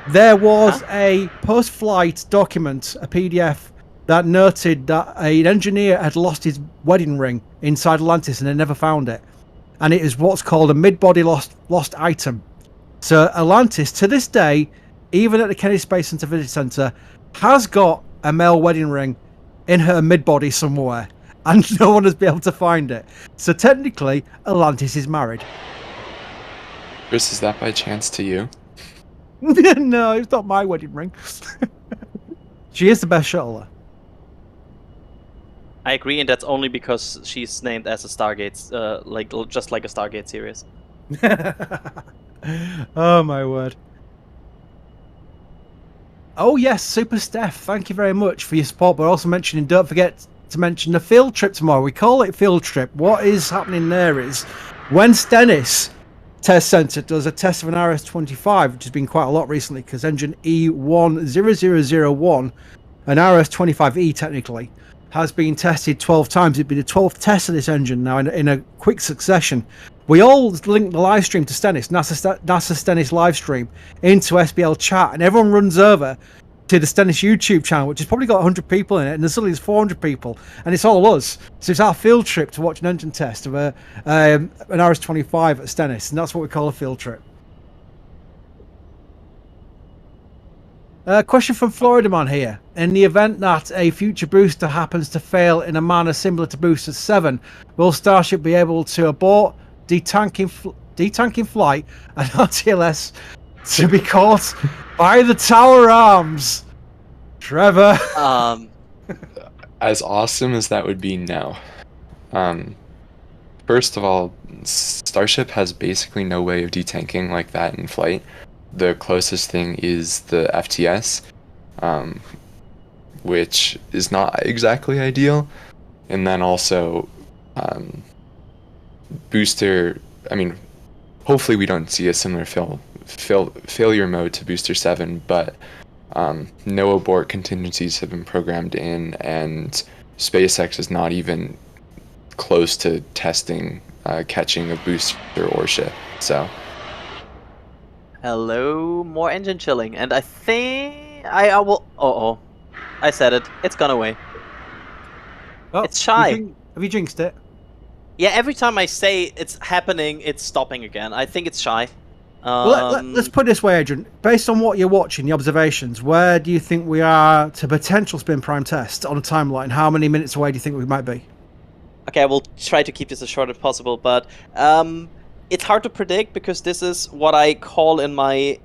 Speaker 7: There was a post-flight document, a PDF, that noted that an engineer had lost his wedding ring inside Atlantis and they never found it. And it is what's called a mid-body lost item. So Atlantis, to this day, even at the Kennedy Space Center Visitor Center, has got a male wedding ring in her mid-body somewhere. And no one has been able to find it. So technically, Atlantis is married.
Speaker 9: Chris, is that by chance to you?
Speaker 7: No, it's not my wedding ring. She is the best shuttler.
Speaker 8: I agree, and that's only because she's named as a Stargate, just like a Stargate series.
Speaker 7: Oh my word. Oh yes, Super Steph, thank you very much for your support, but also don't forget to mention the field trip tomorrow. We call it field trip. What is happening there is when Stennis Test Center does a test of an RS-25, which has been quite a lot recently because engine E10001, an RS-25E technically, has been tested 12 times. It'd be the 12th test of this engine now in a quick succession. We all link the live stream to Stennis, NASA Stennis live stream, into SBL chat, and everyone runs over to the Stennis YouTube channel, which has probably got 100 people in it, and there's suddenly 400 people, and it's all us. So it's our field trip to watch an engine test of an RS-25 at Stennis, and that's what we call a field trip. Question from Florida Man here. In the event that a future booster happens to fail in a manner similar to Booster 7, will Starship be able to abort, detanking flight, and RTLS to be caught by the tower arms? Trevor.
Speaker 9: As awesome as that would be, no. First of all, Starship has basically no way of detanking like that in flight. The closest thing is the FTS, which is not exactly ideal. And then also, booster, I mean, hopefully we don't see a similar failure mode to Booster 7, but no abort contingencies have been programmed in, and SpaceX is not even close to testing catching a booster or ship. So.
Speaker 8: Hello, more engine chilling, and I think I will. I said it. It's gone away.
Speaker 7: Oh,
Speaker 8: it's shy.
Speaker 7: Have you jinxed it?
Speaker 8: Yeah, every time I say it's happening, it's stopping again. I think it's shy.
Speaker 7: Well, let's put it this way, Adrian. Based on what you're watching, the observations, where do you think we are to potential spin prime test on a timeline? How many minutes away do you think we might be?
Speaker 8: Okay, I will try to keep this as short as possible, but it's hard to predict because this is what I call in my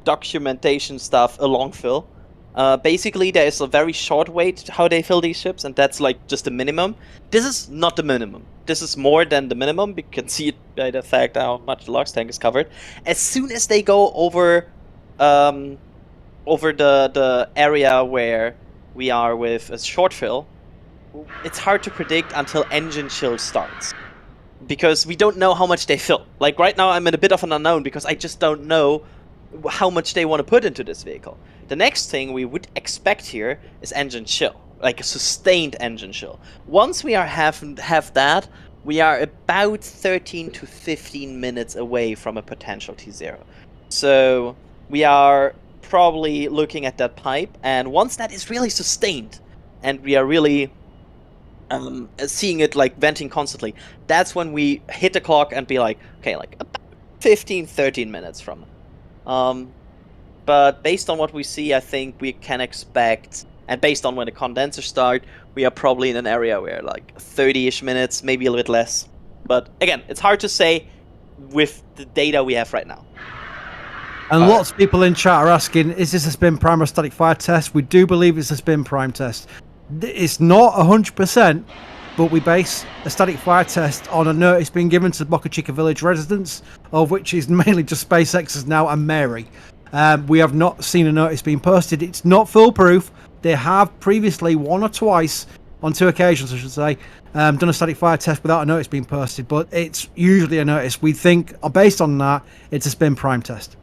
Speaker 8: documentation stuff a long fill. Basically, there is a very short way to how they fill these ships, and that's like just the minimum. This is not the minimum. This is more than the minimum. You can see it by the fact how much the LOX tank is covered. As soon as they go over the area where we are with a short fill, it's hard to predict until engine chill starts. Because we don't know how much they fill. Like right now I'm in a bit of an unknown because I just don't know how much they want to put into this vehicle. The next thing we would expect here is engine chill, like a sustained engine chill. Once we have that, we are about 13 to 15 minutes away from a potential T0. So we are probably looking at that pipe, and once that is really sustained and we are really seeing it like venting constantly, that's when we hit the clock and be like, okay, like about 15-13 minutes from now. But based on what we see, I think we can expect, and based on when the condensers start, we are probably in an area where like 30-ish minutes, maybe a little bit less. But again, it's hard to say with the data we have right now.
Speaker 7: And lots of people in chat are asking, is this a spin prime or static fire test? We do believe it's a spin prime test. It's not 100%, but we base a static fire test on a notice being given to the Boca Chica village residents, of which is mainly just SpaceX's now and Mary. We have not seen a notice being posted. It's not foolproof. They have previously, one or twice, on 2 occasions I should say, done a static fire test without a notice being posted, but it's usually a notice. We think, based on that, it's a spin prime test.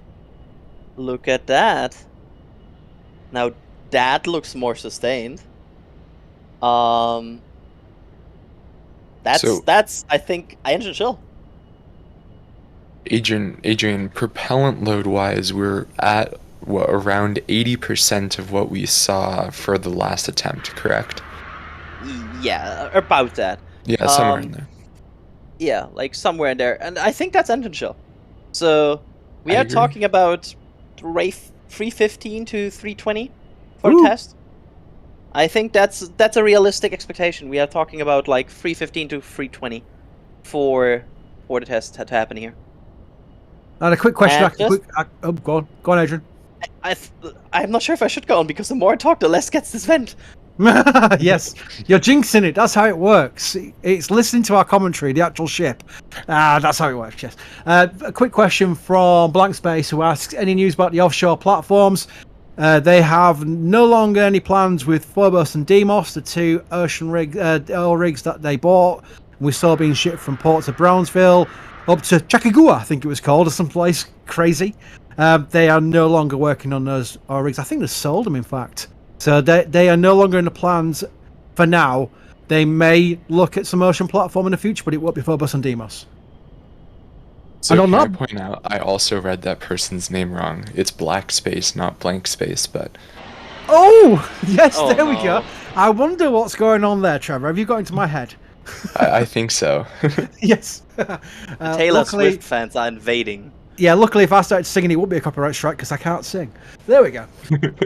Speaker 8: Look at that. Now that looks more sustained. That's I think engine chill.
Speaker 9: Adrian, propellant load wise, we're at around 80% of what we saw for the last attempt, correct?
Speaker 8: Yeah, about that.
Speaker 9: Yeah, somewhere in there.
Speaker 8: Yeah, like somewhere in there, and I think that's engine chill. So we are talking about 315 to 320 for the test. I think that's a realistic expectation. We are talking about like 315 to 320 for the test to happen here.
Speaker 7: And a quick question. Go on, Adrian.
Speaker 8: I'm not sure if I should go on, because the more I talk, the less gets this vent.
Speaker 7: Yes, you're jinxing it. That's how it works. It's listening to our commentary, the actual ship. That's how it works, yes. A quick question from Blank Space, who asks, any news about the offshore platforms? They have no longer any plans with Phobos and Deimos, the 2 ocean oil rigs that they bought. We saw being shipped from port to Brownsville, up to Chakagua, I think it was called, or someplace crazy. They are no longer working on those oil rigs. I think they sold them, in fact. So they are no longer in the plans for now. They may look at some ocean platform in the future, but it won't be Phobos and Deimos.
Speaker 9: So can I point out, I also read that person's name wrong. It's Black Space, not Blank Space, but...
Speaker 7: Oh! Yes, there we go. I wonder what's going on there, Trevor. Have you got into my head?
Speaker 9: I think so.
Speaker 7: Yes.
Speaker 8: Taylor Swift fans are invading.
Speaker 7: Yeah, luckily if I started singing, it wouldn't be a copyright strike because I can't sing. There we go.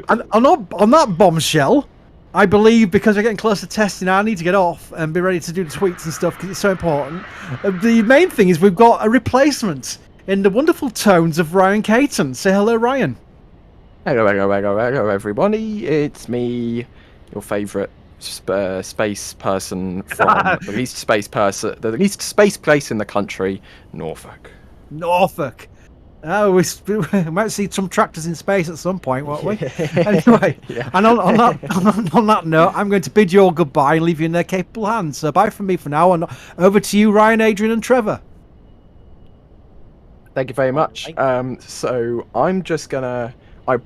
Speaker 7: And on that bombshell, I believe because we're getting close to testing, I need to get off and be ready to do the tweets and stuff because it's so important. The main thing is we've got a replacement in the wonderful tones of Ryan Caton. Say hello, Ryan.
Speaker 10: Hello, everybody. It's me, your favourite space person from the least space place in the country, Norfolk.
Speaker 7: Norfolk. Oh, we might see some tractors in space at some point, won't we? Anyway, and on that note, I'm going to bid you all goodbye and leave you in their capable hands. So bye from me for now, and over to you, Ryan, Adrian, and Trevor.
Speaker 10: Thank you very much. So I'm just gonna. I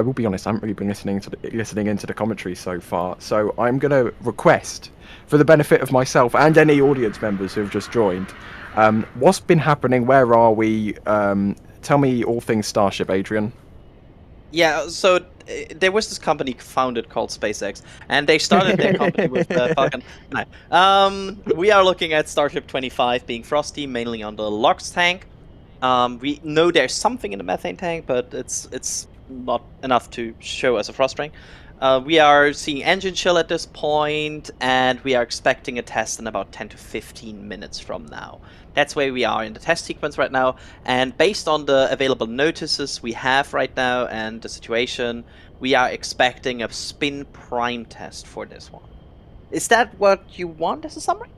Speaker 10: will be honest. I haven't really been listening into the commentary so far. So I'm gonna request, for the benefit of myself and any audience members who have just joined, what's been happening? Where are we? Tell me all things Starship, Adrian.
Speaker 8: Yeah, so there was this company founded called SpaceX, and they started their company with Falcon 9. We are looking at Starship 25 being frosty, mainly on the LOX tank. We know there's something in the methane tank, but it's not enough to show as a frost ring. We are seeing engine chill at this point, and we are expecting a test in about 10 to 15 minutes from now. That's where we are in the test sequence right now, and based on the available notices we have right now and the situation, we are expecting a spin prime test for this one. Is that what you want as a summary?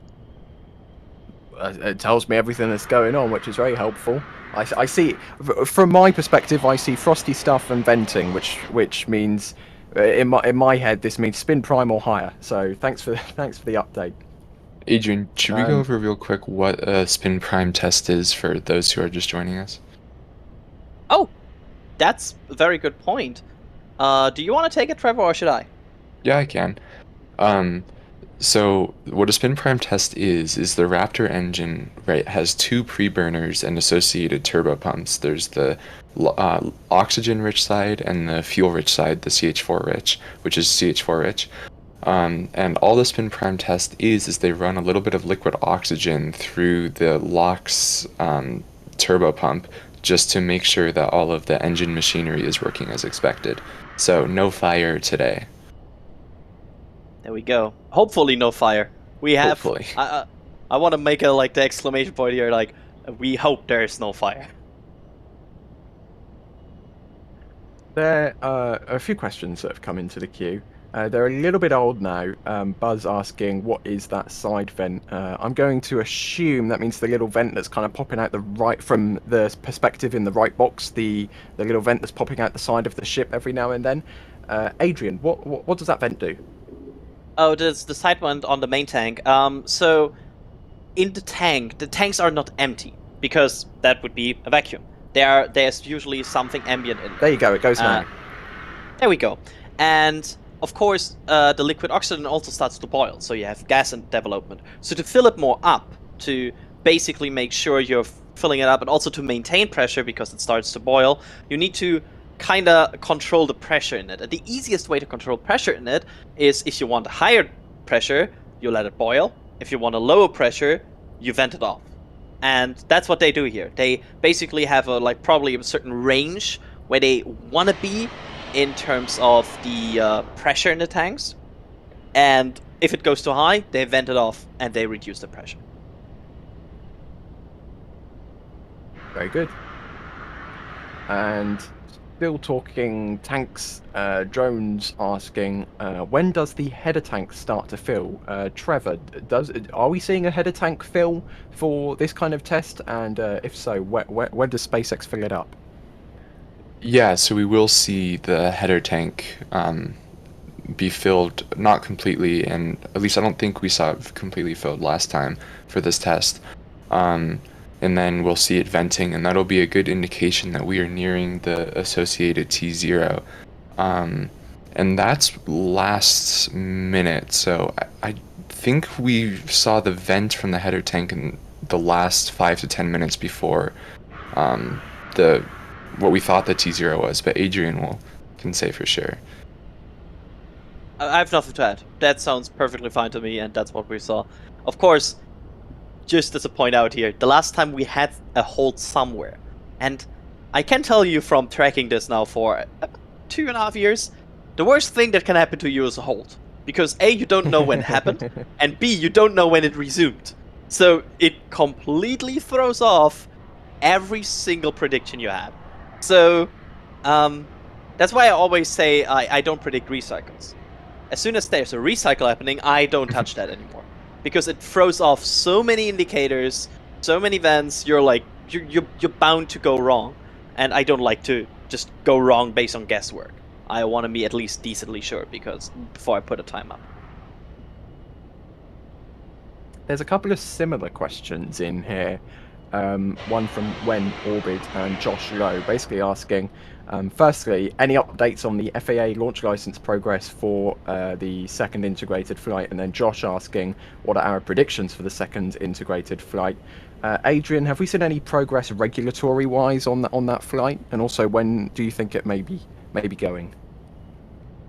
Speaker 10: It tells me everything that's going on, which is very helpful. I see, from my perspective, I see frosty stuff and venting, which means, in my head, this means spin prime or higher. So thanks for the update.
Speaker 9: Adrian, should we go over real quick what a spin prime test is for those who are just joining us?
Speaker 8: Oh, that's a very good point. Do you want to take it, Trevor, or should I?
Speaker 9: Yeah, I can. So what a spin prime test is the Raptor engine, right, has 2 pre-burners and associated turbo pumps. There's the oxygen-rich side and the fuel-rich side, the CH4-rich, which is CH4-rich. And all the spin prime test is they run a little bit of liquid oxygen through the LOX turbo pump just to make sure that all of the engine machinery is working as expected. So no fire today.
Speaker 8: There we go. Hopefully no fire. We have.
Speaker 9: Hopefully.
Speaker 8: I want to make the exclamation point here, like, we hope there is no fire.
Speaker 10: There are a few questions that have come into the queue. They're a little bit old now. Buzz asking, what is that side vent? I'm going to assume that means the little vent that's kind of popping out the right, from the perspective in the right box, the little vent that's popping out the side of the ship every now and then. Adrian, what does that vent do?
Speaker 8: Oh, there's the side vent on the main tank. So in the tanks are not empty because that would be a vacuum. There's usually something ambient in them.
Speaker 10: There you go. It goes now.
Speaker 8: There we go. And of course, the liquid oxygen also starts to boil, so you have gas in development. So to fill it more up, to basically make sure you're filling it up, and also to maintain pressure because it starts to boil, you need to kind of control the pressure in it. And the easiest way to control pressure in it is, if you want a higher pressure, you let it boil. If you want a lower pressure, you vent it off. And that's what they do here. They basically have probably a certain range where they want to be in terms of the pressure in the tanks, and if it goes too high, they vent it off and they reduce the pressure.
Speaker 10: Very good. And still talking tanks, drones asking, when does the header tank start to fill? Trevor, are we seeing a header tank fill for this kind of test? And if so, when does SpaceX fill it up?
Speaker 9: Yeah, so we will see the header tank be filled, not completely, and at least I don't think we saw it completely filled last time for this test. And then we'll see it venting, and that'll be a good indication that we are nearing the associated T0. And that's last minute, so I think we saw the vent from the header tank in the last 5 to 10 minutes before what we thought the T0 was, but Adrian can say for sure.
Speaker 8: I have nothing to add. That sounds perfectly fine to me, and that's what we saw. Of course, just as a point out here, the last time we had a hold somewhere, and I can tell you from tracking this now for 2.5 years, the worst thing that can happen to you is a hold. Because A, you don't know when it happened, and B, you don't know when it resumed. So it completely throws off every single prediction you have. So, that's why I always say I don't predict recycles. As soon as there's a recycle happening, I don't touch that anymore. Because it throws off so many indicators, so many events, you're bound to go wrong. And I don't like to just go wrong based on guesswork. I want to be at least decently sure before I put a time up.
Speaker 10: There's a couple of similar questions in here. One from Wen Orbit and Josh Lowe, basically asking, firstly, any updates on the FAA launch license progress for the second integrated flight? And then Josh asking, what are our predictions for the second integrated flight? Adrian, have we seen any progress regulatory-wise on that flight? And also, when do you think it may be going?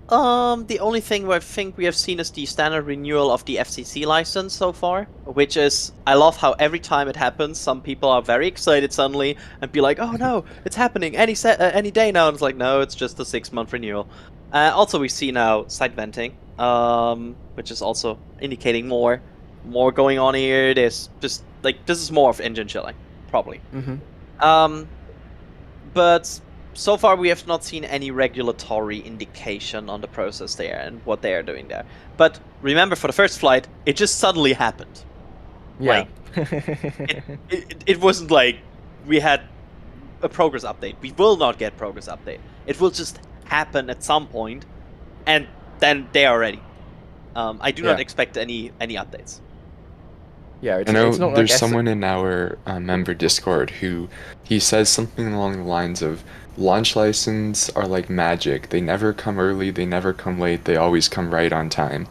Speaker 8: The only thing I think we have seen is the standard renewal of the FCC license so far, which is, I love how every time it happens, some people are very excited suddenly and be like, oh no, it's happening any day now, and it's like, no, it's just a 6-month renewal. Also, we see now side venting, which is also indicating more going on here. There's just, this is more of engine chilling, probably.
Speaker 10: Mm-hmm.
Speaker 8: But so far, we have not seen any regulatory indication on the process there and what they are doing there. But remember, for the first flight, it just suddenly happened.
Speaker 10: Yeah.
Speaker 8: It wasn't like we had a progress update. We will not get progress update. It will just happen at some point, and then they are ready. I do not expect any updates.
Speaker 10: Yeah,
Speaker 9: I know there's someone in our member Discord he says something along the lines of, launch license are like magic. They never come early, they never come late, they always come right on time.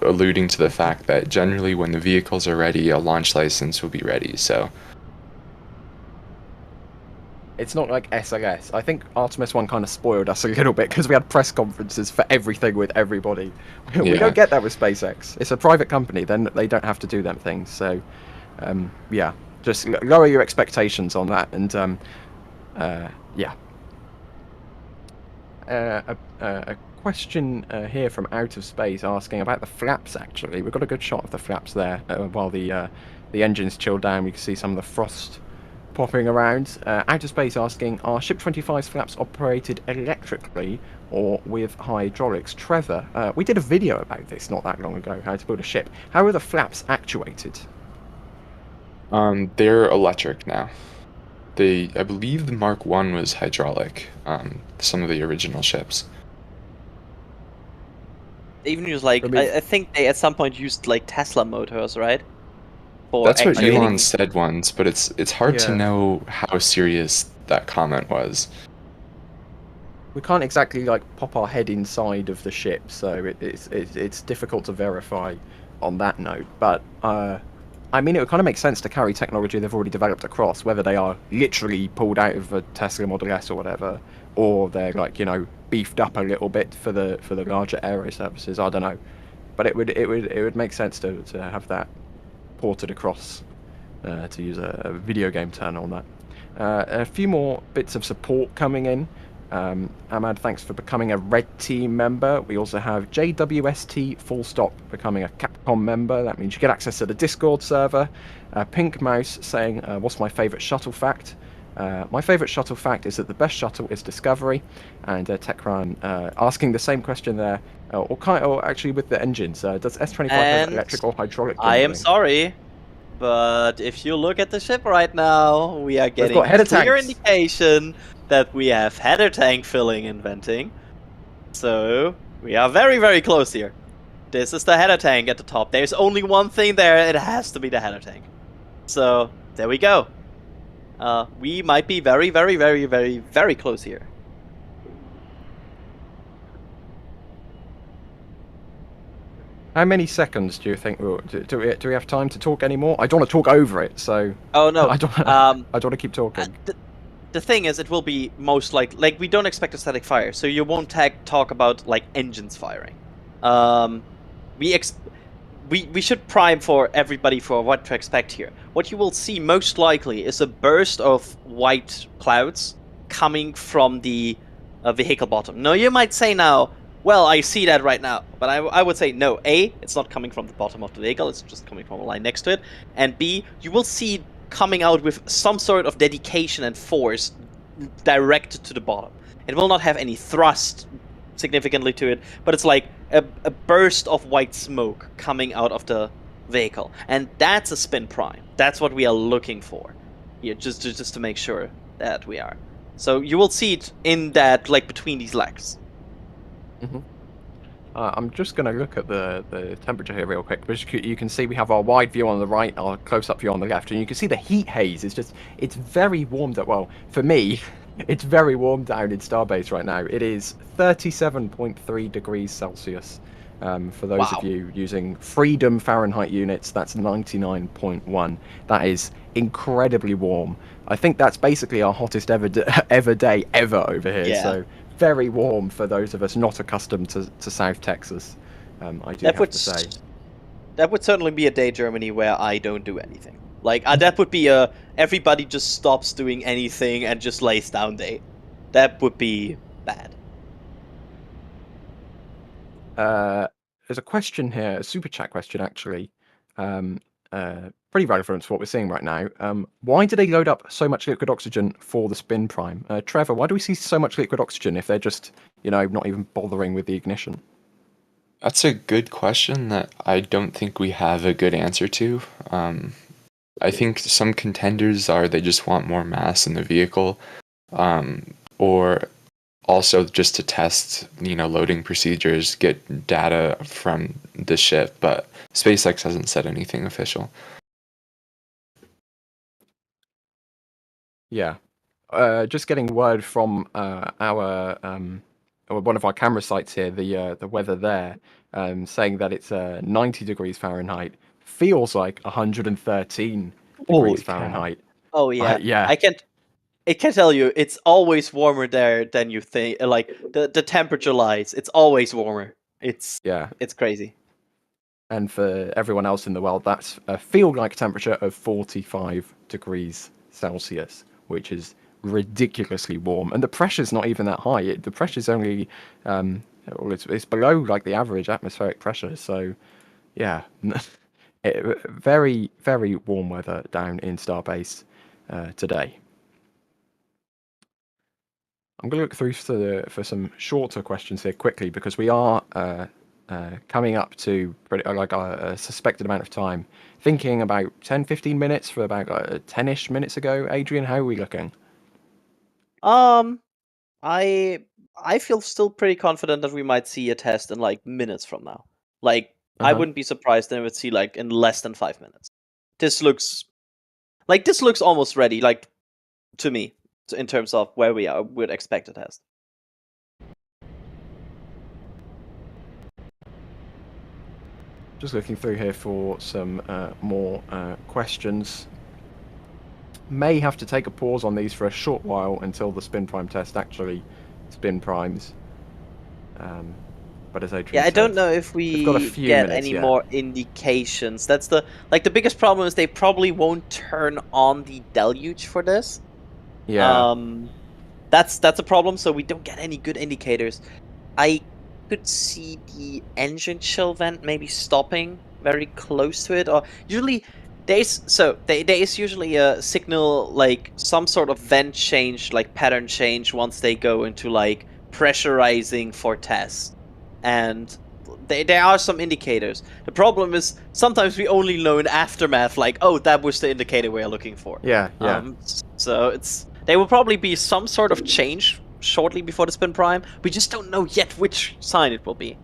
Speaker 9: Alluding to the fact that generally when the vehicles are ready, a launch license will be ready, so.
Speaker 10: It's not like SLS. I think Artemis 1 kind of spoiled us a little bit because we had press conferences for everything with everybody. We don't get that with SpaceX. It's a private company, then they don't have to do them things. So, yeah, just lower your expectations on that. And, yeah. A question here from Out of Space asking about the flaps, actually. We've got a good shot of the flaps there while the engines chill down. You can see some of the frost popping around. Outer Space asking, are Ship 25's flaps operated electrically or with hydraulics? Trevor, we did a video about this not that long ago, how to build a ship. How are the flaps actuated?
Speaker 9: They're electric now. I believe the Mark 1 was hydraulic, some of the original ships.
Speaker 8: They even use like, I think they at some point used like Tesla motors, right?
Speaker 9: That's what
Speaker 8: actuating.
Speaker 9: Elon said once, but it's hard to know how serious that comment was.
Speaker 10: We can't exactly like pop our head inside of the ship, so it's difficult to verify on that note. But I mean, it would kind of make sense to carry technology they've already developed across, whether they are literally pulled out of a Tesla Model S or whatever, or they're like, you know, beefed up a little bit for the larger aero services. I don't know, but it would make sense to have that ported across, to use a video game term on that. A few more bits of support coming in. Ahmad, thanks for becoming a Red Team member. We also have JWST full stop becoming a Capcom member. That means you get access to the Discord server. Pink Mouse saying, what's my favourite shuttle fact? My favourite shuttle fact is that the best shuttle is Discovery. And Tekran asking the same question there, or actually with the engines. Does S25 have electric or hydraulic?
Speaker 8: I am sorry, but if you look at the ship right now, we are getting a clear indication that we have header tank filling and venting. So we are very, very close here. This is the header tank at the top. There's only one thing there, it has to be the header tank. So there we go. We might be very, very, very, very, very close here.
Speaker 10: How many seconds do you think do we have time to talk anymore? I don't want to talk over it, so.
Speaker 8: Oh no.
Speaker 10: I don't want to keep talking.
Speaker 8: The thing is, it will be most like we don't expect a static fire, so you won't talk about like engines firing. We should prime for everybody for what to expect here. What you will see most likely is a burst of white clouds coming from the vehicle bottom. Now you might say now, well, I see that right now, but I would say no. A, it's not coming from the bottom of the vehicle; it's just coming from a line next to it. And B, you will see coming out with some sort of dedication and force directed to the bottom. It will not have any thrust significantly to it, but it's like a burst of white smoke coming out of the vehicle, and that's a spin prime. That's what we are looking for here, just to make sure that we are. So you will see it in that, like, between these legs.
Speaker 10: Mm-hmm. I'm just going to look at the temperature here real quick, because you can see we have our wide view on the right, our close-up view on the left, and you can see the heat haze. It's very warm. Well, for me, it's very warm down in Starbase right now. It is 37.3 degrees Celsius. For those of you using Freedom Fahrenheit units, that's 99.1. That is incredibly warm. I think that's basically our hottest ever day ever over here. Yeah. So very warm for those of us not accustomed to South Texas. I do have to say.
Speaker 8: That would certainly be a day, Germany, where I don't do anything. Like, that would be a everybody just stops doing anything and just lays down day. That would be bad.
Speaker 10: There's a question here, a super chat question actually, pretty relevant to what we're seeing right now. Why do they load up so much liquid oxygen for the spin prime? Trevor, why do we see so much liquid oxygen if they're just, not even bothering with the ignition?
Speaker 9: That's a good question that I don't think we have a good answer to. I think some contenders are they just want more mass in the vehicle, or also just to test, loading procedures, get data from the ship, but SpaceX hasn't said anything official.
Speaker 10: Yeah. Just getting word from our one of our camera sites here, the weather there, saying that it's 90 degrees Fahrenheit. Feels like 113 degrees Fahrenheit.
Speaker 8: Oh yeah.
Speaker 10: Yeah.
Speaker 8: I can tell you, it's always warmer there than you think. Like the temperature lies, it's always warmer. It's crazy.
Speaker 10: And for everyone else in the world, that's a feel-like temperature of 45 degrees Celsius, which is ridiculously warm. And the pressure's not even that high. The pressure's only, it's below like the average atmospheric pressure. So, yeah, very, very warm weather down in Starbase. today. I'm going to look through for some shorter questions here quickly because we are coming up to a suspected amount of time. Thinking about 10-15 minutes for about 10-ish minutes ago. Adrian, how are we looking?
Speaker 8: I feel still pretty confident that we might see a test in like minutes from now. Like I wouldn't be surprised if we would see like in less than 5 minutes. This looks almost ready, like to me, in terms of where we are, would expect a test.
Speaker 10: Just looking through here for some more questions. May have to take a pause on these for a short while until the spin prime test actually spin primes. But as Adrian
Speaker 8: I don't know if we get any more indications. That's the biggest problem is they probably won't turn on the deluge for this.
Speaker 10: Yeah.
Speaker 8: That's a problem. So we don't get any good indicators. I could see the engine chill vent maybe stopping very close to it, or usually there is usually a signal, like some sort of vent change, like pattern change, once they go into like pressurizing for test, and there are some indicators. The problem is sometimes we only know in aftermath, like, oh, that was the indicator we're looking for.
Speaker 10: Yeah.
Speaker 8: So there will probably be some sort of change shortly before the spin prime. We just don't know yet which sign it will be.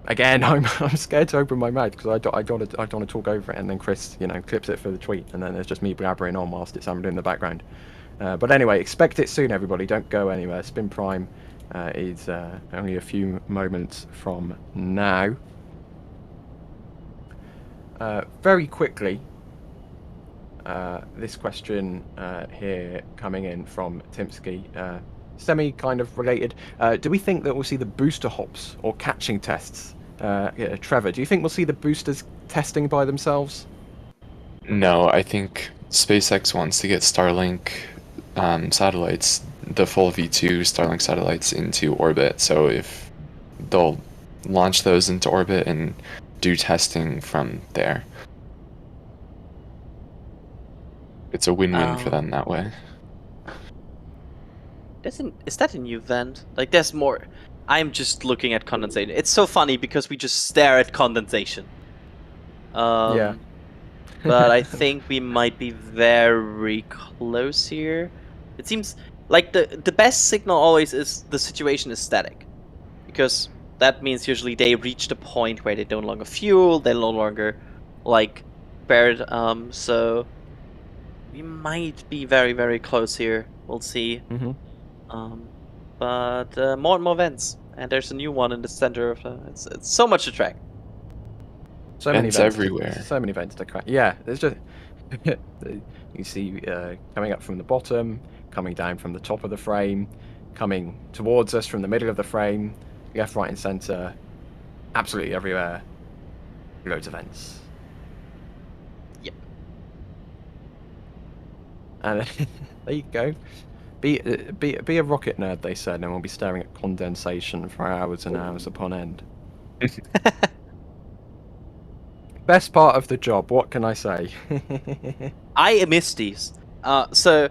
Speaker 10: Again, I'm scared to open my mouth because I don't want to talk over it, and then Chris, clips it for the tweet, and then there's just me blabbering on whilst it's happening in the background. But anyway, expect it soon, everybody. Don't go anywhere. Spin prime is only a few moments from now. Very quickly, this question here coming in from Timsky, semi kind of related. Do we think that we'll see the booster hops or catching tests? Trevor, do you think we'll see the boosters testing by themselves?
Speaker 9: No, I think SpaceX wants to get Starlink satellites, the full V2 Starlink satellites, into orbit. So if they'll launch those into orbit and do testing from there. It's a win-win for them that way.
Speaker 8: Is that a new vent? Like, there's more. I'm just looking at condensation. It's so funny because we just stare at condensation.
Speaker 10: Yeah.
Speaker 8: But I think we might be very close here. It seems like the best signal always is the situation is static, because that means usually they reach the point where they no longer fuel, they no longer like buried. So we might be very, very close here. We'll see. But more and more vents, and there's a new one in the center of it's so much to track.
Speaker 10: So many
Speaker 9: vents
Speaker 10: vents
Speaker 9: everywhere.
Speaker 10: So many vents to crack. Yeah, there's just you see coming up from the bottom, coming down from the top of the frame, coming towards us from the middle of the frame, left, right, and center, absolutely everywhere. Loads of vents.
Speaker 8: Yep.
Speaker 10: And there you go. Be a rocket nerd, they said, and we'll be staring at condensation for hours and hours upon end. Best part of the job, what can I say?
Speaker 8: I miss these. So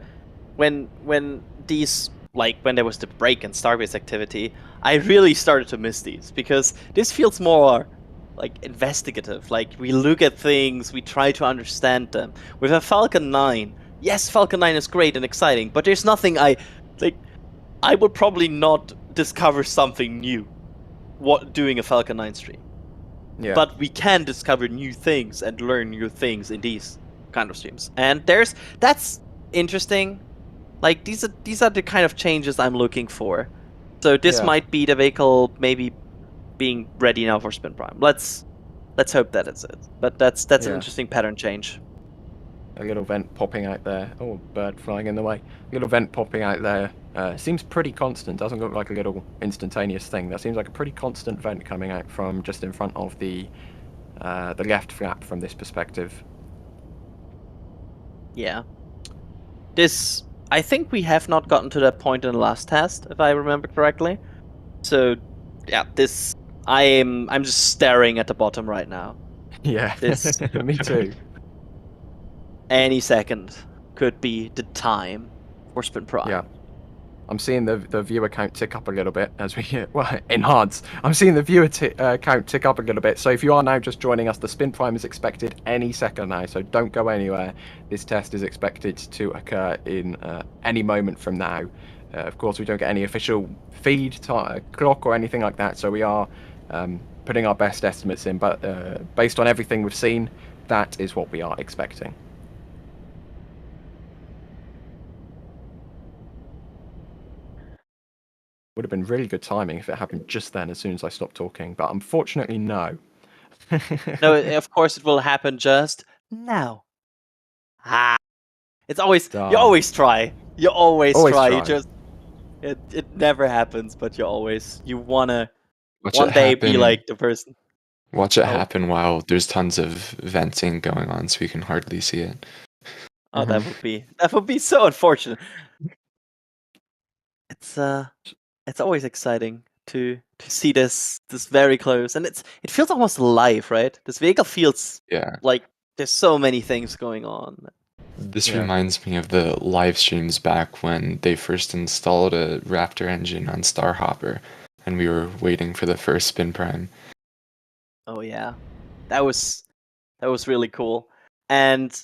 Speaker 8: when these, like when there was the break in Starbase activity, I really started to miss these, because this feels more like investigative. Like, we look at things, we try to understand them. With a Falcon 9, yes, Falcon 9 is great and exciting, but there's nothing I would probably not discover something new doing a Falcon 9 stream.
Speaker 10: Yeah.
Speaker 8: But we can discover new things and learn new things in these kind of streams. And that's interesting. Like, these are the kind of changes I'm looking for. So this might be the vehicle maybe being ready now for spin prime. Let's hope that it's it. But that's an interesting pattern change.
Speaker 10: A little vent popping out there. Oh, bird flying in the way. A little vent popping out there. Seems pretty constant. Doesn't look like a little instantaneous thing. That seems like a pretty constant vent coming out from just in front of the left flap from this perspective.
Speaker 8: Yeah. I think we have not gotten to that point in the last test, if I remember correctly. So, yeah, I'm just staring at the bottom right now.
Speaker 10: Yeah,
Speaker 8: This
Speaker 10: me too.
Speaker 8: any second could be the time for Spin Prime.
Speaker 10: Yeah. I'm seeing the viewer count tick up a little bit as we enhance. I'm seeing the viewer count tick up a little bit. So if you are now just joining us, the Spin Prime is expected any second now. So don't go anywhere. This test is expected to occur in any moment from now. Of course, we don't get any official feed clock or anything like that. So we are putting our best estimates in. But based on everything we've seen, that is what we are expecting. Would have been really good timing if it happened just then, as soon as I stopped talking. But unfortunately, no.
Speaker 8: No, of course it will happen just now. It's always you always try. You always try. You just it never happens, but you wanna one day be like the person.
Speaker 9: Watch it happen while there's tons of venting going on, so we can hardly see it.
Speaker 8: Oh, that would be so unfortunate. It's always exciting to see this very close, and it feels almost alive, right? This vehicle feels like there's so many things going on.
Speaker 9: This reminds me of the live streams back when they first installed a Raptor engine on Starhopper, and we were waiting for the first Spin Prime.
Speaker 8: Oh yeah, that was really cool, and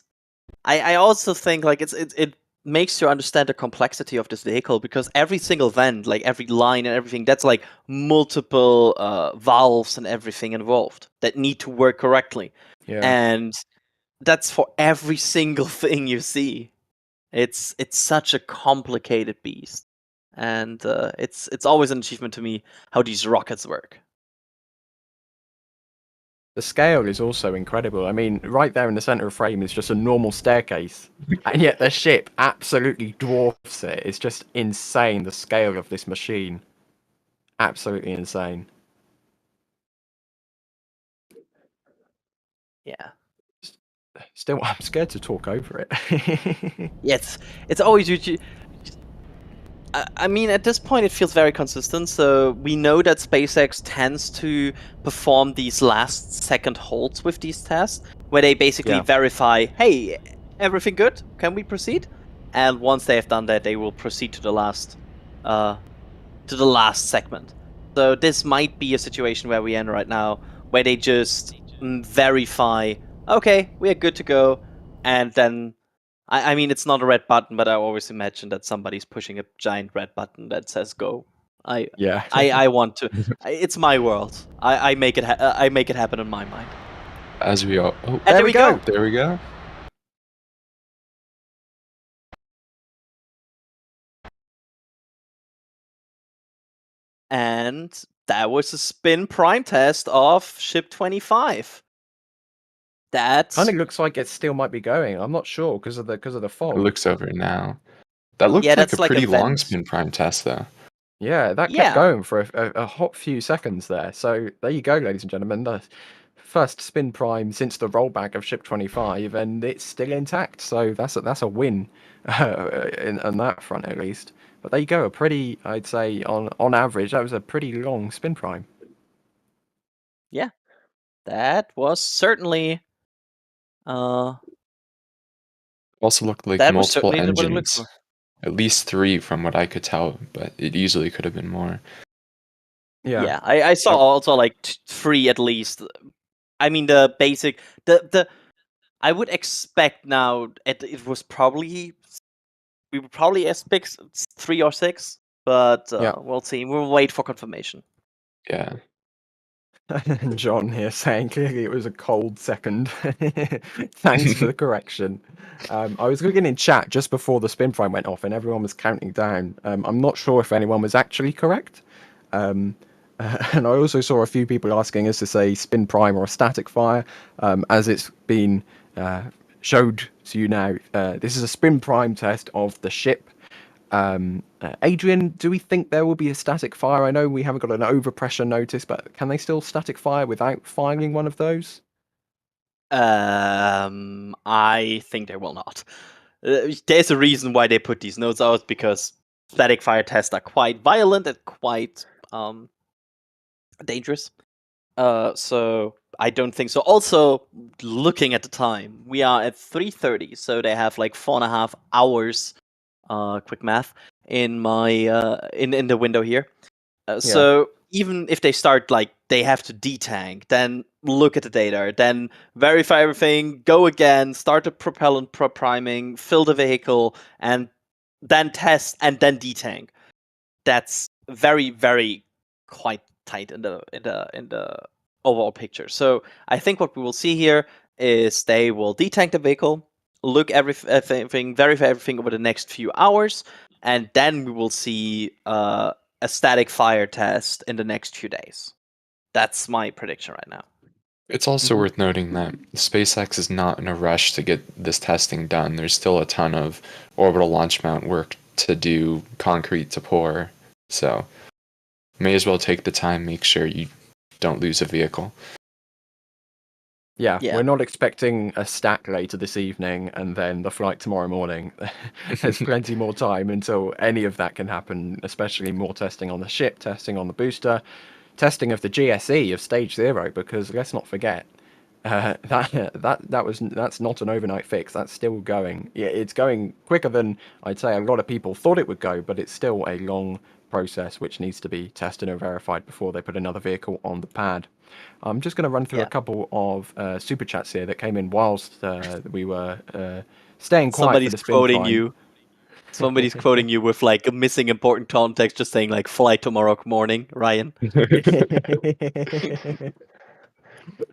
Speaker 8: I also think like it makes you understand the complexity of this vehicle, because every single vent, like every line and everything, that's like multiple valves and everything involved that need to work correctly.
Speaker 10: Yeah.
Speaker 8: And that's for every single thing you see. It's such a complicated beast, and it's always an achievement to me how these rockets work.
Speaker 10: The scale is also incredible. I mean, right there in the center of frame is just a normal staircase, and yet the ship absolutely dwarfs it. It's just insane, the scale of this machine. Absolutely insane.
Speaker 8: Yeah.
Speaker 10: Still, I'm scared to talk over it.
Speaker 8: Yes, it's always I mean, at this point, it feels very consistent. So we know that SpaceX tends to perform these last-second holds with these tests, where they basically verify, hey, everything good? Can we proceed? And once they have done that, they will proceed to the last segment. So this might be a situation where we end right now, where they just verify, okay, we are good to go, and then. I mean, it's not a red button, but I always imagine that somebody's pushing a giant red button that says "go." I want to. It's my world. I make it. I make it happen in my mind.
Speaker 9: As we all. Oh,
Speaker 8: there we go.
Speaker 9: There we go.
Speaker 8: And that was a Spin Prime test of Ship 25. That
Speaker 10: kind of looks like it still might be going. I'm not sure because of the fog.
Speaker 9: It looks over now. That looked like a pretty long Spin Prime test, though.
Speaker 10: Yeah, that kept going for a hot few seconds there. So there you go, ladies and gentlemen. The first Spin Prime since the rollback of Ship 25, and it's still intact. So that's a win on that front at least. But there you go, a pretty, I'd say on average, that was a pretty long Spin Prime.
Speaker 8: Yeah, that was certainly.
Speaker 9: Also looked like multiple engines. At least 3 from what I could tell, but it easily could have been more.
Speaker 8: Yeah, I saw also like 3 at least. I mean, the basic, I would expect now it was probably, we would probably expect 3 or 6, but we'll see. We'll wait for confirmation.
Speaker 9: Yeah.
Speaker 10: John here saying clearly it was a cold second. Thanks for the correction. I was looking in chat just before the Spin Prime went off and everyone was counting down. I'm not sure if anyone was actually correct. And I also saw a few people asking us to say Spin Prime or a static fire. As it's been showed to you now, this is a Spin Prime test of the ship. Adrian, do we think there will be a static fire? I know we haven't got an overpressure notice, but can they still static fire without firing one of those?
Speaker 8: I think they will not. There's a reason why they put these notes out, because static fire tests are quite violent and quite dangerous. So I don't think so. Also, looking at the time, we are at 3:30, so they have like 4.5 hours. Quick math in my in the window here. So even if they start like they have to detank, then look at the data, then verify everything, go again, start the propellant priming, fill the vehicle, and then test and then detank. That's very, very quite tight in the overall picture. So I think what we will see here is they will detank the vehicle, look everything, verify everything over the next few hours, and then we will see a static fire test in the next few days. That's my prediction right now.
Speaker 9: It's also worth noting that SpaceX is not in a rush to get this testing done. There's still a ton of orbital launch mount work to do, concrete to pour, so may as well take the time, make sure you don't lose a vehicle.
Speaker 10: Yeah,
Speaker 8: Yeah.
Speaker 10: we're not expecting a stack later this evening and then the flight tomorrow morning. There's plenty more time until any of that can happen, especially more testing on the ship, testing on the booster, testing of the GSE of Stage 0, because let's not forget, that's not an overnight fix. That's still going. Yeah, it's going quicker than I'd say a lot of people thought it would go, but it's still a long process which needs to be tested and verified before they put another vehicle on the pad. I'm just going to run through a couple of super chats here that came in whilst we were staying quiet for the spin
Speaker 8: quoting
Speaker 10: prime.
Speaker 8: you. Somebody's quoting you with like a missing important context, just saying like "fly tomorrow morning," Ryan.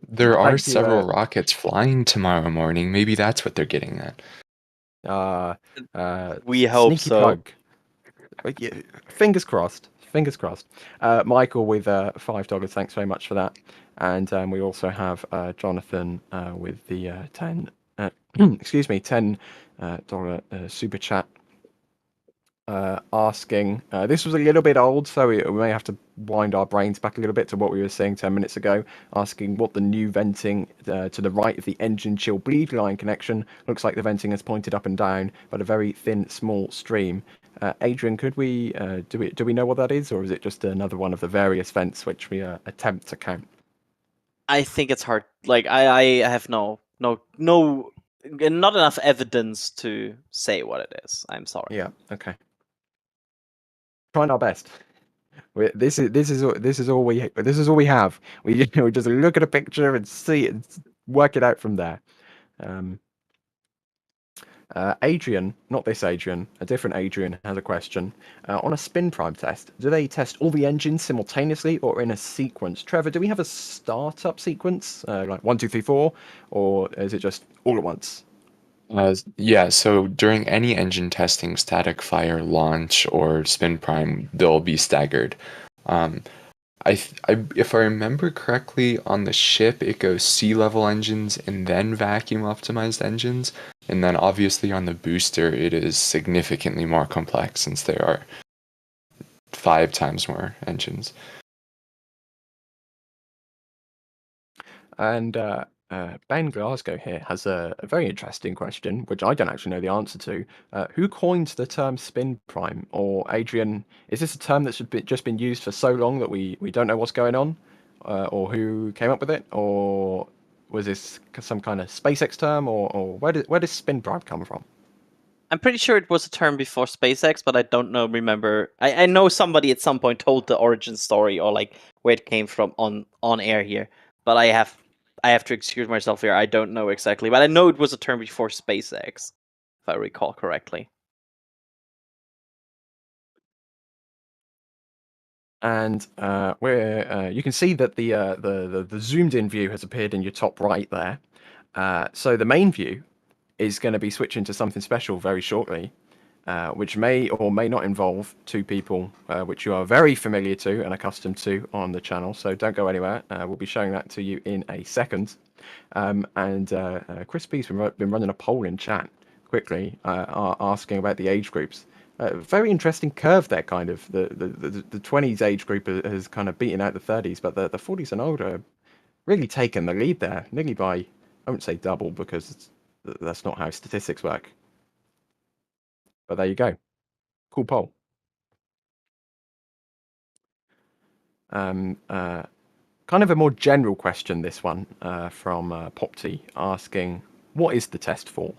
Speaker 9: There are
Speaker 10: Thank you,
Speaker 9: several rockets flying tomorrow morning. Maybe that's what they're getting at.
Speaker 8: We hope
Speaker 10: sneaky
Speaker 8: so.
Speaker 10: plug. Yeah, fingers crossed. Fingers crossed. Michael with $5. Thanks very much for that. And we also have Jonathan with the 10. Excuse me, $10 super chat. Asking, this was a little bit old, so we may have to wind our brains back a little bit to what we were saying 10 minutes ago, asking what the new venting to the right of the engine chill bleed line connection looks like. The venting is pointed up and down, but a very thin, small stream. Adrian, could we do we know what that is, or is it just another one of the various vents which we attempt to count?
Speaker 8: I think it's hard. Like I have no, not enough evidence to say what it is. I'm sorry.
Speaker 10: Yeah. Okay. Trying our best. This is all we have. We just look at a picture and see it, work it out from there. Adrian, not this Adrian, a different Adrian has a question. On a spin prime test, do they test all the engines simultaneously or in a sequence? Trevor, do we have a startup sequence like 1, 2, 3, 4, or is it just all at once?
Speaker 9: Yeah, so during any engine testing, static fire, launch, or spin prime, they'll be staggered. If I remember correctly, on the ship, it goes sea level engines and then vacuum optimized engines. And then obviously on the booster, it is significantly more complex since there are 5 times more engines.
Speaker 10: And Ben Glasgow here has a very interesting question, which I don't actually know the answer to. Who coined the term spin prime? Or Adrian, is this a term that's just been used for so long that we don't know what's going on? Or who came up with it? Or was this some kind of SpaceX term? Or where does spin prime come from?
Speaker 8: I'm pretty sure it was a term before SpaceX, but I don't know. Remember, I know somebody at some point told the origin story or like where it came from on air here, but I have to excuse myself here. I don't know exactly, but I know it was a term before SpaceX, if I recall correctly.
Speaker 10: And you can see that the zoomed in view has appeared in your top right there. So the main view is going to be switching to something special very shortly, which may or may not involve 2 people, which you are very familiar to and accustomed to on the channel. So don't go anywhere. We'll be showing that to you in a second. And Chris B's been running a poll in chat quickly, asking about the age groups. Very interesting curve there, kind of. The 20s age group has kind of beaten out the 30s, but the 40s and older really taken the lead there, nearly by, I won't say double because that's not how statistics work. But there you go. Cool poll. kind of a more general question, this one, from Popty, asking, what is the test for?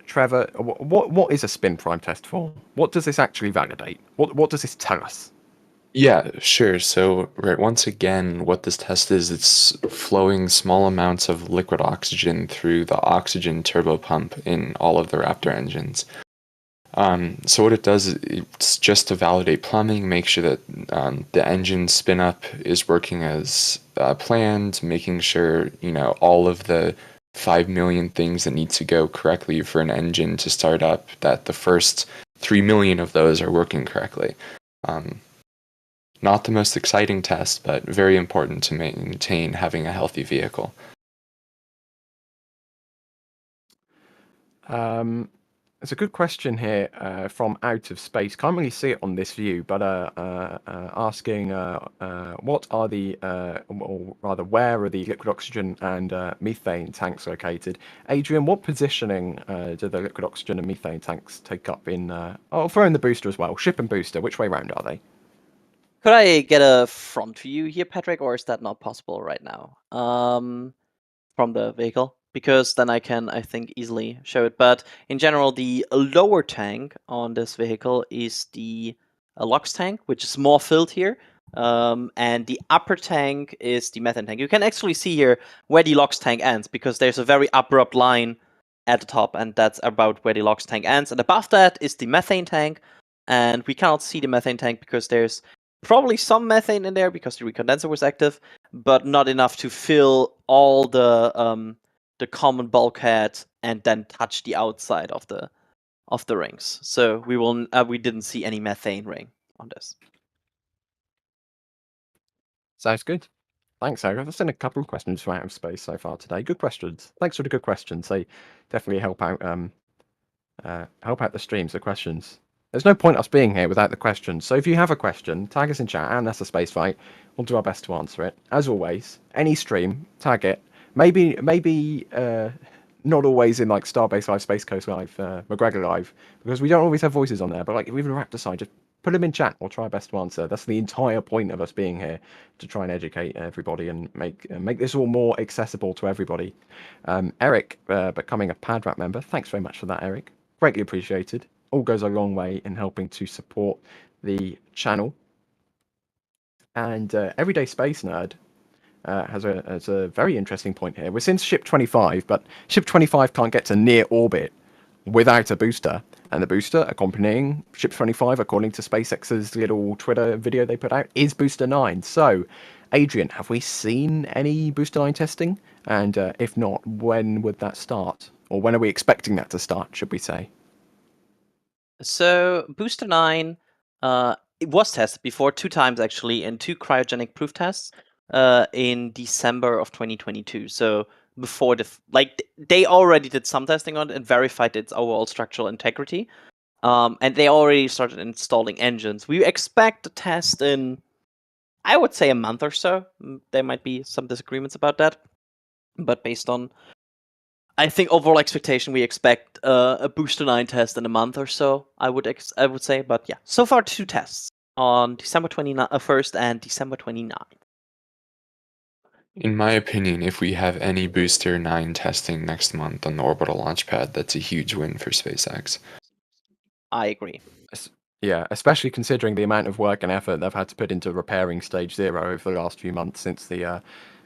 Speaker 10: Trevor, what is a spin prime test for? What does this actually validate? What does this tell us?
Speaker 9: Yeah, sure. So, right, once again, what this test is, it's flowing small amounts of liquid oxygen through the oxygen turbo pump in all of the Raptor engines. So what it does is it's just to validate plumbing, make sure that the engine spin up is working as planned, making sure, all of the 5 million things that need to go correctly for an engine to start up, that the first 3 million of those are working correctly. Not the most exciting test, but very important to maintain having a healthy vehicle.
Speaker 10: It's a good question here from Out of Space. Can't really see it on this view, but asking what are the, or rather, where are the liquid oxygen and methane tanks located? Adrian, what positioning do the liquid oxygen and methane tanks take up in? I'll throw in the booster as well. Ship and booster. Which way round are they?
Speaker 8: Could I get a front view here, Patrick, or is that not possible right now? From the vehicle, because then I can, I think, easily show it. But in general, the lower tank on this vehicle is the LOX tank, which is more filled here. And the upper tank is the methane tank. You can actually see here where the LOX tank ends, because there's a very abrupt line at the top, and that's about where the LOX tank ends. And above that is the methane tank, and we cannot see the methane tank because there's probably some methane in there because the recondenser was active, but not enough to fill all the common bulkhead and then touch the outside of the rings. So we didn't see any methane ring on this.
Speaker 10: Sounds good. Thanks, Eric. I've seen a couple of questions from Out of Space so far today. Good questions. Thanks for the good questions. They definitely help out the streams, the questions. There's no point us being here without the questions. So if you have a question, tag us in chat and NASASpaceflight. We'll do our best to answer it. As always, any stream, tag it. Maybe not always in like Starbase Live, Space Coast Live, McGregor Live, because we don't always have voices on there. But like if we've a Raptor side, just put them in chat. We'll try our best to answer. That's the entire point of us being here, to try and educate everybody and make this all more accessible to everybody. Eric, becoming a PadRap member. Thanks very much for that, Eric. Greatly appreciated. All goes a long way in helping to support the channel. And Everyday Space Nerd has a very interesting point here. We're since Ship 25, but Ship 25 can't get to near orbit without a booster. And the booster accompanying Ship 25, according to SpaceX's little Twitter video they put out, is Booster 9. So, Adrian, have we seen any Booster 9 testing? And if not, when would that start? Or when are we expecting that to start, should we say?
Speaker 8: So Booster 9, it was tested before 2 times actually in 2 cryogenic proof tests in December of 2022. So before they already did some testing on it and verified its overall structural integrity. And they already started installing engines. We expect a test in, I would say, a month or so. There might be some disagreements about that, but based on, I think, overall expectation, we expect a Booster 9 test in a month or so, I would say. But yeah, so far 2 tests on December 1st and December 29th.
Speaker 9: In my opinion, if we have any Booster 9 testing next month on the orbital launch pad, that's a huge win for SpaceX.
Speaker 8: I agree.
Speaker 10: Yeah, especially considering the amount of work and effort they've had to put into repairing Stage 0 over the last few months since the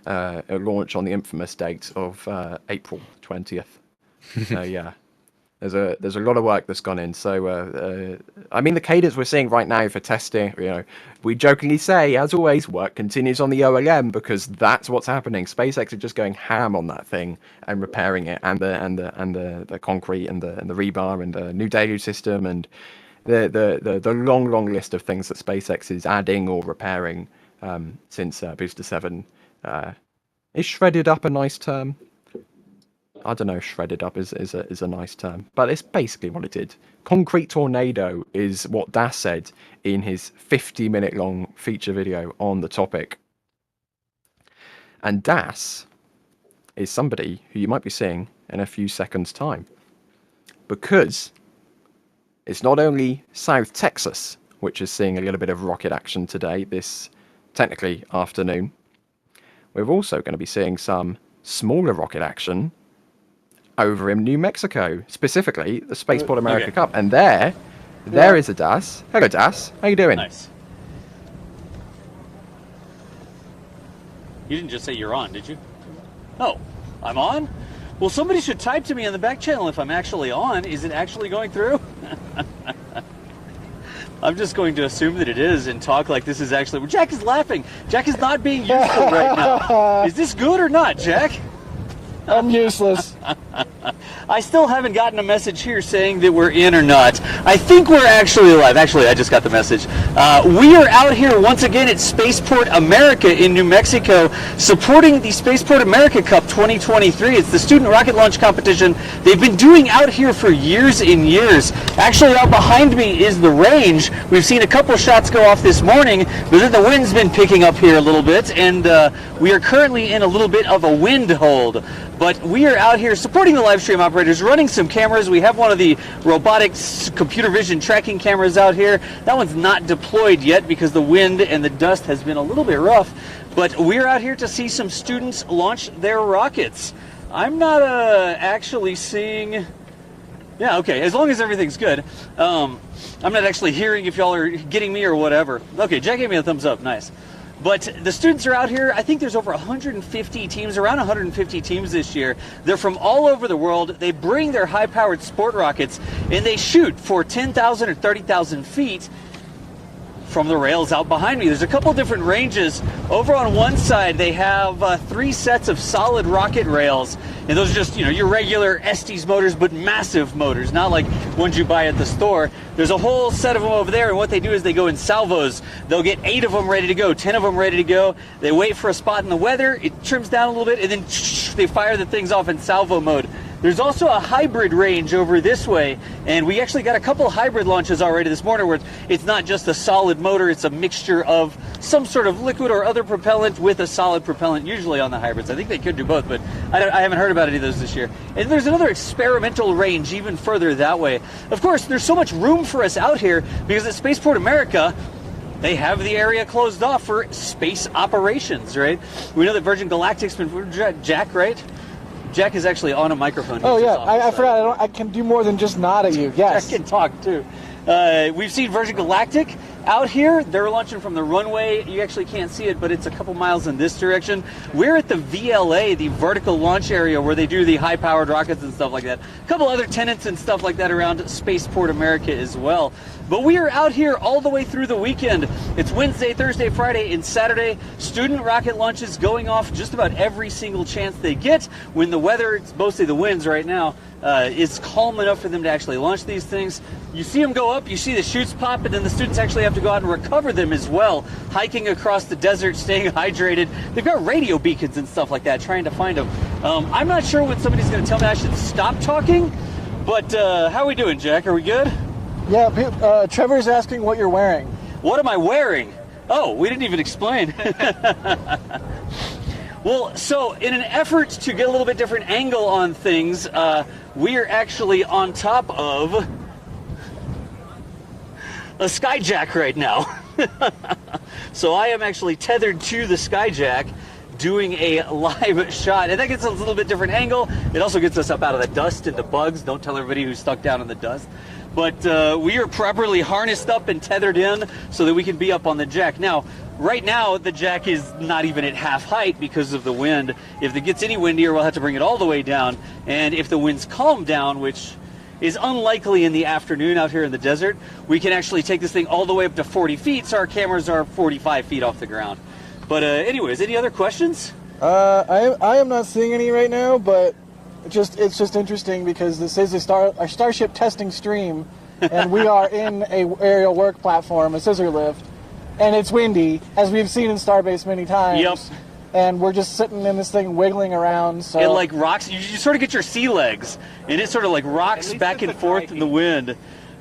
Speaker 10: launch on the infamous date of April 20th. So yeah, there's a lot of work that's gone in. So I mean, the cadence we're seeing right now for testing, we jokingly say, as always, work continues on the OLM because that's what's happening. SpaceX are just going ham on that thing and repairing it, and the concrete and the rebar and the new deluge system and the long list of things that SpaceX is adding or repairing since Booster 7. Is shredded up a nice term? I don't know if shredded up is a nice term, but it's basically what it did. Concrete tornado is what Das said in his 50-minute long feature video on the topic. And Das is somebody who you might be seeing in a few seconds' time, because it's not only South Texas which is seeing a little bit of rocket action today, this technically afternoon, we're also going to be seeing some smaller rocket action over in New Mexico, specifically the Spaceport America Cup. And there is a Das. Hello, Das. How you doing?
Speaker 11: Nice. You didn't just say you're on, did you? Oh, I'm on? Well, somebody should type to me on the back channel if I'm actually on. Is it actually going through? I'm just going to assume that it is and talk like this is actually... Well, Jack is laughing. Jack is not being useful right now. Is this good or not, Jack?
Speaker 6: I'm useless.
Speaker 11: I still haven't gotten a message here saying that we're in or not. I think we're actually live. Actually, I just got the message. We are out here once again at Spaceport America in New Mexico, supporting the Spaceport America Cup 2023. It's the student rocket launch competition they've been doing out here for years and years. Actually, out behind me is the range. We've seen a couple shots go off this morning, but then the wind's been picking up here a little bit, and we are currently in a little bit of a wind hold. But we are out here supporting the live stream operators, running some cameras. We have one of the robotics computer vision tracking cameras out here. That one's not deployed yet because the wind and the dust has been a little bit rough. But we're out here to see some students launch their rockets. I'm not actually seeing... Yeah, okay, as long as everything's good. I'm not actually hearing if y'all are getting me or whatever. Okay, Jack gave me a thumbs up, nice. But the students are out here. I think there's over 150 teams, around 150 teams this year. They're from all over the world. They bring their high-powered sport rockets, and they shoot for 10,000 or 30,000 feet from the rails out behind me. There's a couple different ranges. Over on one side, they have 3 sets of solid rocket rails, and those are just, you know, your regular Estes motors, but massive motors, not like ones you buy at the store. There's a whole set of them over there, and what they do is they go in salvos. They'll get 8 of them ready to go, 10 of them ready to go. They wait for a spot in the weather, it trims down a little bit, and then they fire the things off in salvo mode. There's also a hybrid range over this way, and we actually got a couple hybrid launches already this morning where it's not just a solid motor, it's a mixture of some sort of liquid or other propellant with a solid propellant, usually on the hybrids. I think they could do both, but I haven't heard about any of those this year. And there's another experimental range even further that way. Of course, there's so much room for us out here because at Spaceport America, they have the area closed off for space operations, right? We know that Virgin Galactic's been... Jack, right? Jack is actually on a microphone.
Speaker 6: Oh yeah, I forgot. I can do more than just nod at you. Yes,
Speaker 11: Jack can talk too. We've seen Virgin Galactic out here. They're launching from the runway. You actually can't see it, but it's a couple miles in this direction. We're at the VLA, the vertical launch area, where they do the high-powered rockets and stuff like that. A couple other tenants and stuff like that around Spaceport America as well. But we are out here all the way through the weekend. It's Wednesday, Thursday, Friday, and Saturday. Student rocket launches going off just about every single chance they get when the weather, it's mostly the winds right now, is calm enough for them to actually launch these things. You see them go up, you see the chutes pop, and then the students actually have to go out and recover them as well, hiking across the desert, staying hydrated. They've got radio beacons and stuff like that, trying to find them. I'm not sure when somebody's going to tell me I should stop talking, but how are we doing, Jack? Are we good?
Speaker 6: Yeah, Trevor's asking what you're wearing.
Speaker 11: What am I wearing? Oh, we didn't even explain. Well, so in an effort to get a little bit different angle on things, we are actually on top of a Skyjack right now. So I am actually tethered to the Skyjack doing a live shot, and that gets us a little bit different angle. It also gets us up out of the dust and the bugs. Don't tell everybody who's stuck down in the dust. But we are properly harnessed up and tethered in so that we can be up on the jack. Now, right now, the jack is not even at half height because of the wind. If it gets any windier, we'll have to bring it all the way down. And if the winds calm down, which is unlikely in the afternoon out here in the desert, we can actually take this thing all the way up to 40 feet, so our cameras are 45 feet off the ground. But anyways, any other questions?
Speaker 6: I am not seeing any right now, but it's just interesting because this is a Starship testing stream, and we are in a aerial work platform, a scissor lift, and it's windy, as we've seen in Starbase many times.
Speaker 11: Yep.
Speaker 6: And we're just sitting in this thing wiggling around. So
Speaker 11: it like rocks. You sort of get your sea legs, and it sort of like rocks back and forth in the wind.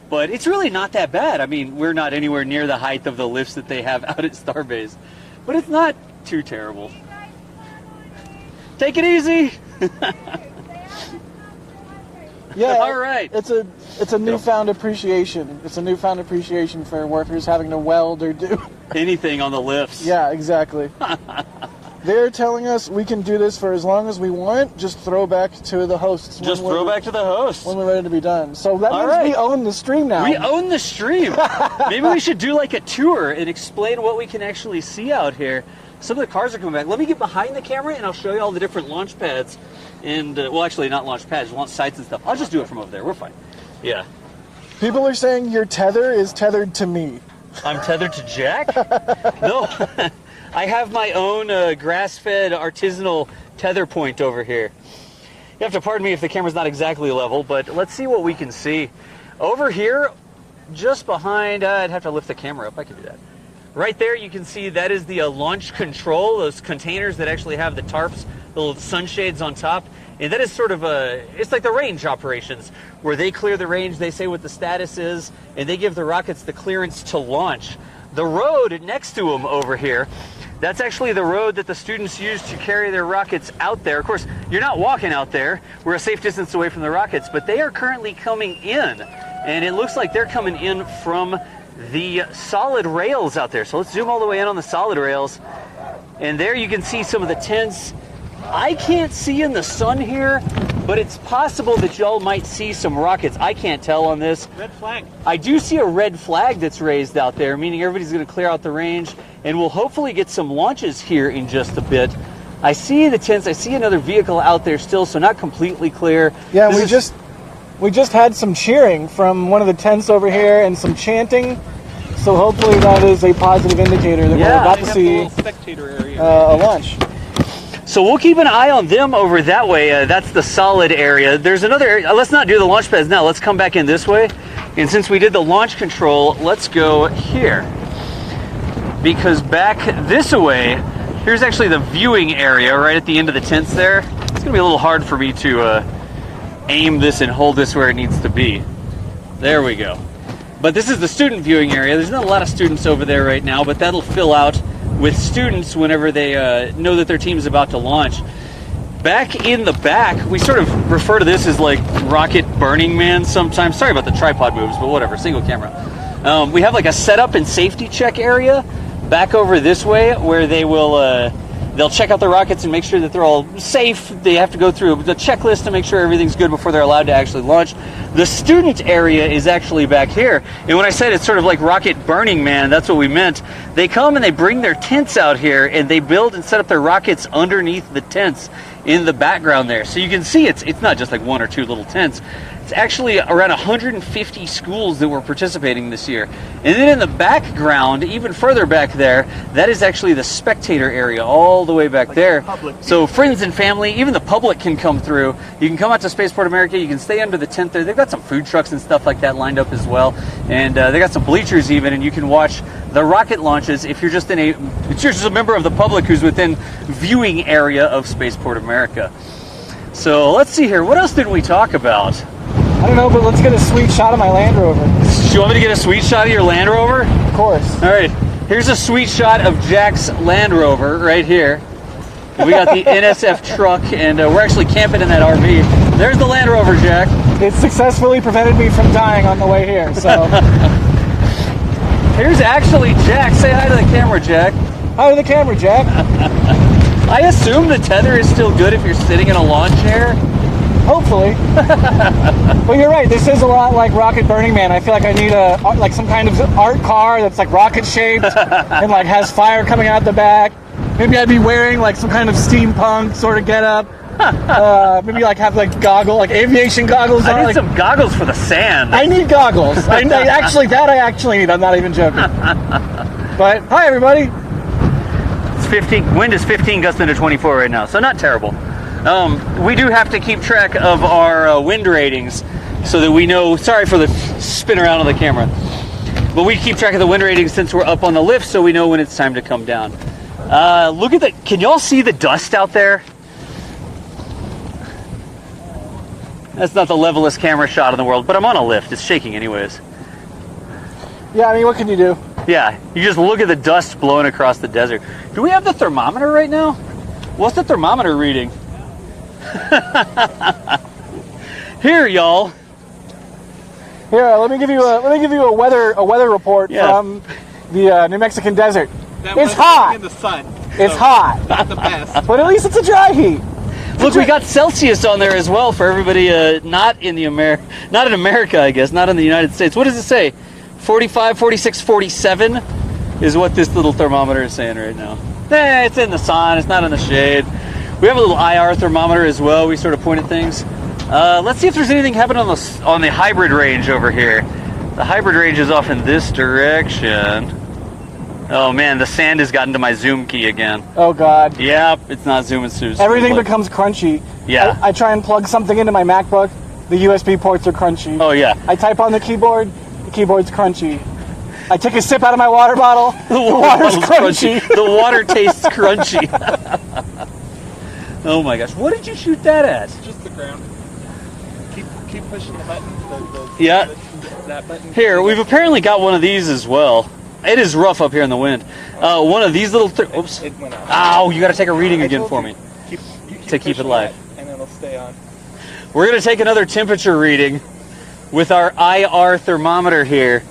Speaker 11: But it's really not that bad. I mean, we're not anywhere near the height of the lifts that they have out at Starbase, but it's not too terrible. Take it easy.
Speaker 6: Yeah.
Speaker 11: All right.
Speaker 6: It's a newfound appreciation. It's a newfound appreciation for workers having to weld or do
Speaker 11: anything on the lifts.
Speaker 6: Yeah, exactly. They're telling us we can do this for as long as we want. Just throw back to the hosts.
Speaker 11: Just throw back to the host
Speaker 6: when we're ready to be done. So that
Speaker 11: All
Speaker 6: means
Speaker 11: right.
Speaker 6: we own the stream now.
Speaker 11: We own the stream. Maybe we should do like a tour and explain what we can actually see out here. Some of the cars are coming back. Let me get behind the camera and I'll show you all the different launch pads. And, well, actually, not launch pads, launch sites and stuff. I'll just do it from over there. We're fine. Yeah.
Speaker 6: People are saying your tether is tethered to me.
Speaker 11: I'm tethered to Jack? No. I have my own grass-fed artisanal tether point over here. You have to pardon me if the camera's not exactly level, but let's see what we can see. Over here, just behind, I'd have to lift the camera up. I can do that. Right there, you can see that is the launch control, those containers that actually have the tarps, the little sunshades on top. And that is sort of it's like the range operations, where they clear the range, they say what the status is, and they give the rockets the clearance to launch. The road next to them over here, that's actually the road that the students use to carry their rockets out there. Of course, you're not walking out there. We're a safe distance away from the rockets, but they are currently coming in. And it looks like they're coming in from the solid rails out there. So let's zoom all the way in on the solid rails. And there you can see some of the tents. I can't see in the sun here, but it's possible that y'all might see some rockets. I can't tell on this.
Speaker 1: Red flag.
Speaker 11: I do see a red flag that's raised out there, meaning everybody's going to clear out the range, and we'll hopefully get some launches here in just a bit. I see the tents. I see another vehicle out there still, so not completely clear.
Speaker 6: Yeah, we just had some cheering from one of the tents over here and some chanting. So hopefully that is a positive indicator that we're about to see a launch.
Speaker 11: So we'll keep an eye on them over that way. That's the solid area. There's another area. Let's not do the launch pads now. Let's come back in this way. And since we did the launch control, let's go here. Because back this way, here's actually the viewing area right at the end of the tents there. It's going to be a little hard for me to aim this and hold this where it needs to be. There we go. But this is the student viewing area. There's not a lot of students over there right now, but that'll fill out with students whenever they know that their team is about to launch. Back in the back, we sort of refer to this as like Rocket Burning Man sometimes. Sorry about the tripod moves, but whatever, single camera. We have like a setup and safety check area back over this way where they will they'll check out the rockets and make sure that they're all safe. They have to go through the checklist to make sure everything's good before they're allowed to actually launch. The student area is actually back here. And when I said it's sort of like Rocket Burning Man, that's what we meant. They come and they bring their tents out here and they build and set up their rockets underneath the tents in the background there. So you can see it's not just like one or two little tents. It's actually around 150 schools that were participating this year. And then in the background, even further back there, that is actually the spectator area all the way back there. So friends and family, even the public can come through. You can come out to Spaceport America, you can stay under the tent there. They've got some food trucks and stuff like that lined up as well. And they got some bleachers even, and you can watch the rocket launches if you're just a member of the public who's within viewing area of Spaceport America. So let's see here, what else did we talk about?
Speaker 6: I don't know, but let's get a sweet shot of my Land Rover.
Speaker 11: Do you want me to get a sweet shot of your Land Rover?
Speaker 6: Of course.
Speaker 11: All right, here's a sweet shot of Jack's Land Rover right here. We got the NSF truck, and we're actually camping in that RV. There's the Land Rover, Jack.
Speaker 6: It successfully prevented me from dying on the way here, so.
Speaker 11: Here's actually Jack. Say hi to the camera, Jack.
Speaker 6: Hi to the camera, Jack.
Speaker 11: I assume the tether is still good if you're sitting in a lawn chair.
Speaker 6: Hopefully. Well, you're right. This is a lot like Rocket Burning Man. I feel like I need like some kind of art car that's like rocket shaped and like has fire coming out the back. Maybe I'd be wearing like some kind of steampunk sort of getup. Maybe like have like aviation goggles on.
Speaker 11: I need some goggles for the sand.
Speaker 6: I need goggles. I actually need. I'm not even joking. But hi everybody.
Speaker 11: It's 15. Wind is 15, gusting to 24 right now, so not terrible. We do have to keep track of our wind ratings so that we know. Sorry for the spin around on the camera, but we keep track of the wind ratings since we're up on the lift, so we know when it's time to come down. Look at that. Can y'all see the dust out there? That's not the levelest camera shot in the world, but I'm on a lift. It's shaking anyways.
Speaker 6: Yeah, I mean, what can you do?
Speaker 11: Yeah, you just look at the dust blowing across the desert. Do we have the thermometer right now? What's the thermometer reading? Here, y'all.
Speaker 6: Here, let me give you a weather report from the New Mexican desert. It's hot.
Speaker 1: In the sun.
Speaker 6: It's hot.
Speaker 11: Not the best.
Speaker 6: But at least it's a dry heat.
Speaker 11: Look, we got Celsius on there as well for everybody not in America, I guess, not in the United States. What does it say? 45, 46, 47 is what this little thermometer is saying right now. It's in the sun, it's not in the shade. We have a little IR thermometer as well. We sort of point at things. Let's see if there's anything happening on the hybrid range over here. The hybrid range is off in this direction. Oh man, the sand has gotten to my zoom key again.
Speaker 6: Oh god.
Speaker 11: Yep, it's not zooming soon.
Speaker 6: Everything becomes crunchy.
Speaker 11: Yeah.
Speaker 6: I try and plug something into my MacBook. The USB ports are crunchy.
Speaker 11: Oh yeah.
Speaker 6: I type on the keyboard keyboard's crunchy. I take a sip out of my water bottle, the water's crunchy.
Speaker 11: The water tastes crunchy. Oh my gosh, what did you shoot that at?
Speaker 12: Just the ground. Keep pushing the button. That button.
Speaker 11: Here, we've apparently got one of these as well. It is rough up here in the wind. One of these little... Oops.
Speaker 12: It went off.
Speaker 11: Ow, you got to take a reading again for me. Keep it live.
Speaker 12: And it'll stay on.
Speaker 11: We're going to take another temperature reading with our IR thermometer here.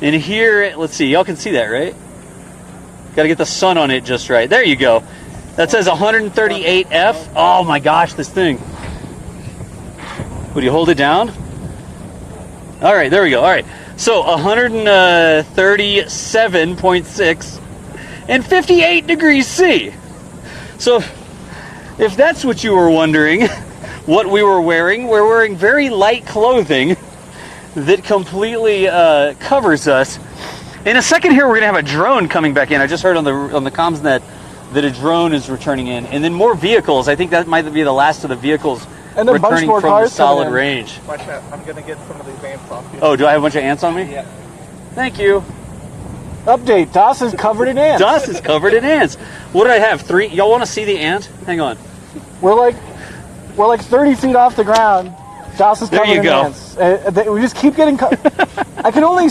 Speaker 11: And here, let's see, y'all can see that, right? Got to get the sun on it just right. There you go. That says 138 F. Oh my gosh, this thing. Would you hold it down? All right, there we go. All right. So 137.6 and 58 degrees C. So if that's what you were wondering, what we were wearing very light clothing that completely covers us. In a second here, we're gonna have a drone coming back in. I just heard on the comms net that a drone is returning in, and then more vehicles. I think that might be the last of the vehicles
Speaker 6: and a bunch more
Speaker 11: from
Speaker 6: cars
Speaker 11: the solid range.
Speaker 12: Watch out, I'm gonna get some of these ants off you.
Speaker 11: Oh, do I have a bunch of ants on me?
Speaker 12: Yeah.
Speaker 11: Thank you.
Speaker 6: Update, DOS is covered in ants.
Speaker 11: DOS is covered in ants. What did I have? 3? Y'all want to see the ant? Hang on.
Speaker 6: We're like 30 feet off the ground. DOS is covered in ants. We just keep getting... I can only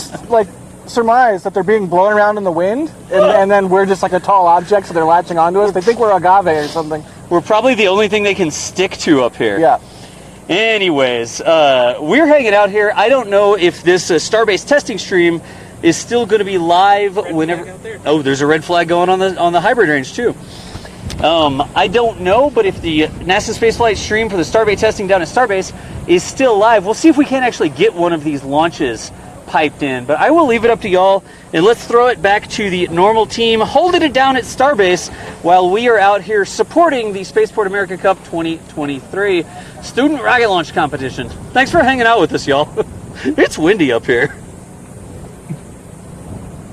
Speaker 6: surmise that they're being blown around in the wind, and then we're just like a tall object, so they're latching onto us. They think we're agave or something.
Speaker 11: We're probably the only thing they can stick to up here.
Speaker 6: Yeah.
Speaker 11: Anyways, we're hanging out here. I don't know if this Starbase testing stream is still going to be live whenever. Oh, there's a red flag going on the hybrid range too. I don't know, but if the NASA spaceflight stream for the Starbase testing down at Starbase is still live, we'll see if we can actually get one of these launches piped in. But I will leave it up to y'all, and let's throw it back to the normal team holding it down at Starbase while we are out here supporting the Spaceport America Cup 2023 student rocket launch competition. Thanks for hanging out with us, y'all. It's windy up here.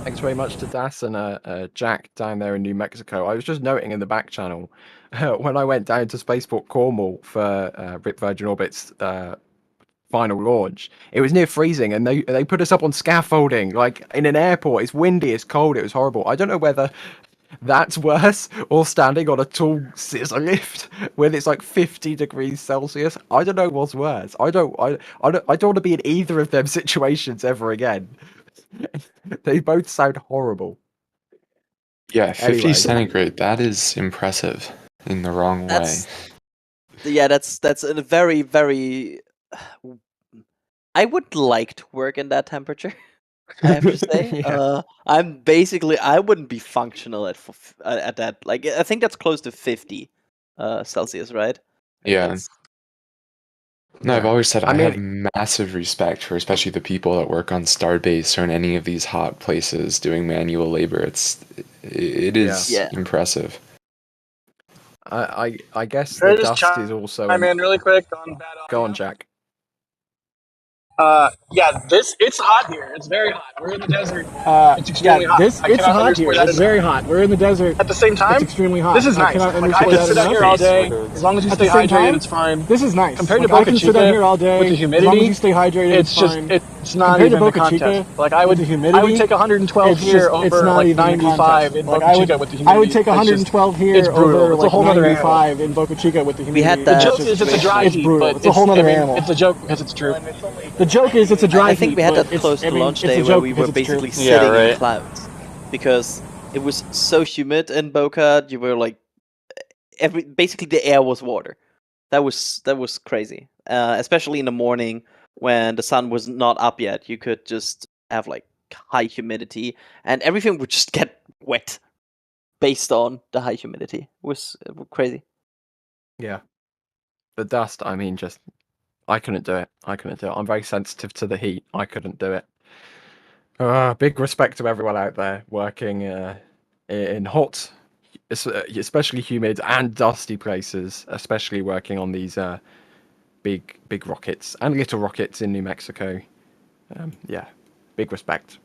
Speaker 10: Thanks very much to Das and Jack down there in New Mexico. I was just noting in the back channel when I went down to Spaceport Cornwall for Virgin Orbit's final launch, it was near freezing, and they put us up on scaffolding, like in an airport. It's windy, it's cold, it was horrible. I don't know whether that's worse or standing on a tall scissor lift when it's like 50 degrees Celsius. I don't know what's worse. I don't want to be in either of them situations ever again. They both sound horrible.
Speaker 9: Yeah, 50
Speaker 10: Anyway.
Speaker 9: centigrade, that is impressive in the wrong way.
Speaker 8: Yeah, that's a very, very... I would like to work in that temperature, I have to say.
Speaker 10: Yeah.
Speaker 8: I wouldn't be functional at that. Like, I think that's close to 50 Celsius, right?
Speaker 9: Yeah. No, I've always said I
Speaker 10: mean,
Speaker 9: have massive respect for especially the people that work on Starbase or in any of these hot places doing manual labor. It is impressive.
Speaker 10: I guess
Speaker 12: Can I
Speaker 10: the
Speaker 12: just
Speaker 10: dust is also...
Speaker 12: I'm in really quick on bad audio.
Speaker 10: Go on, Jack.
Speaker 12: It's hot here. It's very hot. We're in the desert. It's extremely hot.
Speaker 6: It's hot here. It's very hot. We're in the desert.
Speaker 12: At the same time,
Speaker 6: it's extremely hot.
Speaker 12: This is nice.
Speaker 6: I
Speaker 12: I can sit out here all day. As long as you stay hydrated, it's fine.
Speaker 6: This is nice.
Speaker 12: Compared to
Speaker 6: I
Speaker 12: Boca
Speaker 6: can
Speaker 12: Chica,
Speaker 6: sit out here all day.
Speaker 12: with the humidity,
Speaker 6: as long as you stay hydrated,
Speaker 12: it's just
Speaker 6: fine.
Speaker 12: it's not
Speaker 6: Compared to
Speaker 12: even a
Speaker 6: Boca
Speaker 12: contest.
Speaker 6: Chica,
Speaker 12: Like I would
Speaker 6: with the humidity,
Speaker 12: I would take 112
Speaker 6: it's
Speaker 12: here
Speaker 6: just- it's
Speaker 12: over
Speaker 6: not
Speaker 12: like
Speaker 6: even a
Speaker 12: 95 in
Speaker 6: contest.
Speaker 12: Boca Chica with the humidity.
Speaker 6: I would take
Speaker 12: It's
Speaker 6: 112
Speaker 12: just-
Speaker 6: here
Speaker 12: it's brutal.
Speaker 6: over
Speaker 12: It's a
Speaker 6: like
Speaker 12: whole other
Speaker 6: 95 in Boca Chica with the humidity.
Speaker 8: We had
Speaker 12: The
Speaker 8: that-
Speaker 12: joke is it's a dry
Speaker 6: It's
Speaker 12: heat,
Speaker 6: brutal.
Speaker 12: but
Speaker 6: It's a whole other animal.
Speaker 12: It's a joke because it's true.
Speaker 6: The joke is it's a dry
Speaker 8: I think
Speaker 6: heat,
Speaker 8: we had
Speaker 6: but
Speaker 8: that
Speaker 6: it's-
Speaker 8: close
Speaker 6: I
Speaker 8: to
Speaker 6: mean,
Speaker 8: launch
Speaker 6: it's a
Speaker 8: day
Speaker 6: joke
Speaker 8: where we
Speaker 6: because
Speaker 8: were
Speaker 6: it's true.
Speaker 8: basically
Speaker 11: Yeah,
Speaker 8: sitting
Speaker 11: right.
Speaker 8: in clouds because it was so humid in Boca. You were like, basically the air was water. That was crazy, especially in the morning when the sun was not up yet. You could just have like high humidity and everything would just get wet. based on the high humidity. It was crazy.
Speaker 10: Yeah. The dust, I mean, just I couldn't do it. I'm very sensitive to the heat. I couldn't do it. Big respect to everyone out there working in hot, especially humid and dusty places, especially working on these big rockets and little rockets in New Mexico. Yeah, big respect.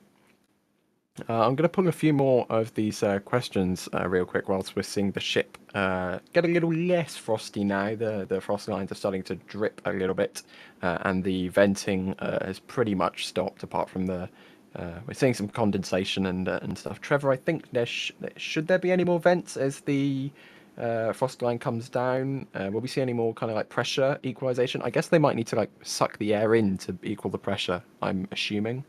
Speaker 10: I'm going to pull a few more of these questions real quick whilst we're seeing the ship get a little less frosty now. The frost lines are starting to drip a little bit, and the venting has pretty much stopped apart from the... we're seeing some condensation and stuff. Trevor, I think should there be any more vents as the frost line comes down? Will we see any more kind of like pressure equalization? I guess they might need to like suck the air in to equal the pressure, I'm assuming.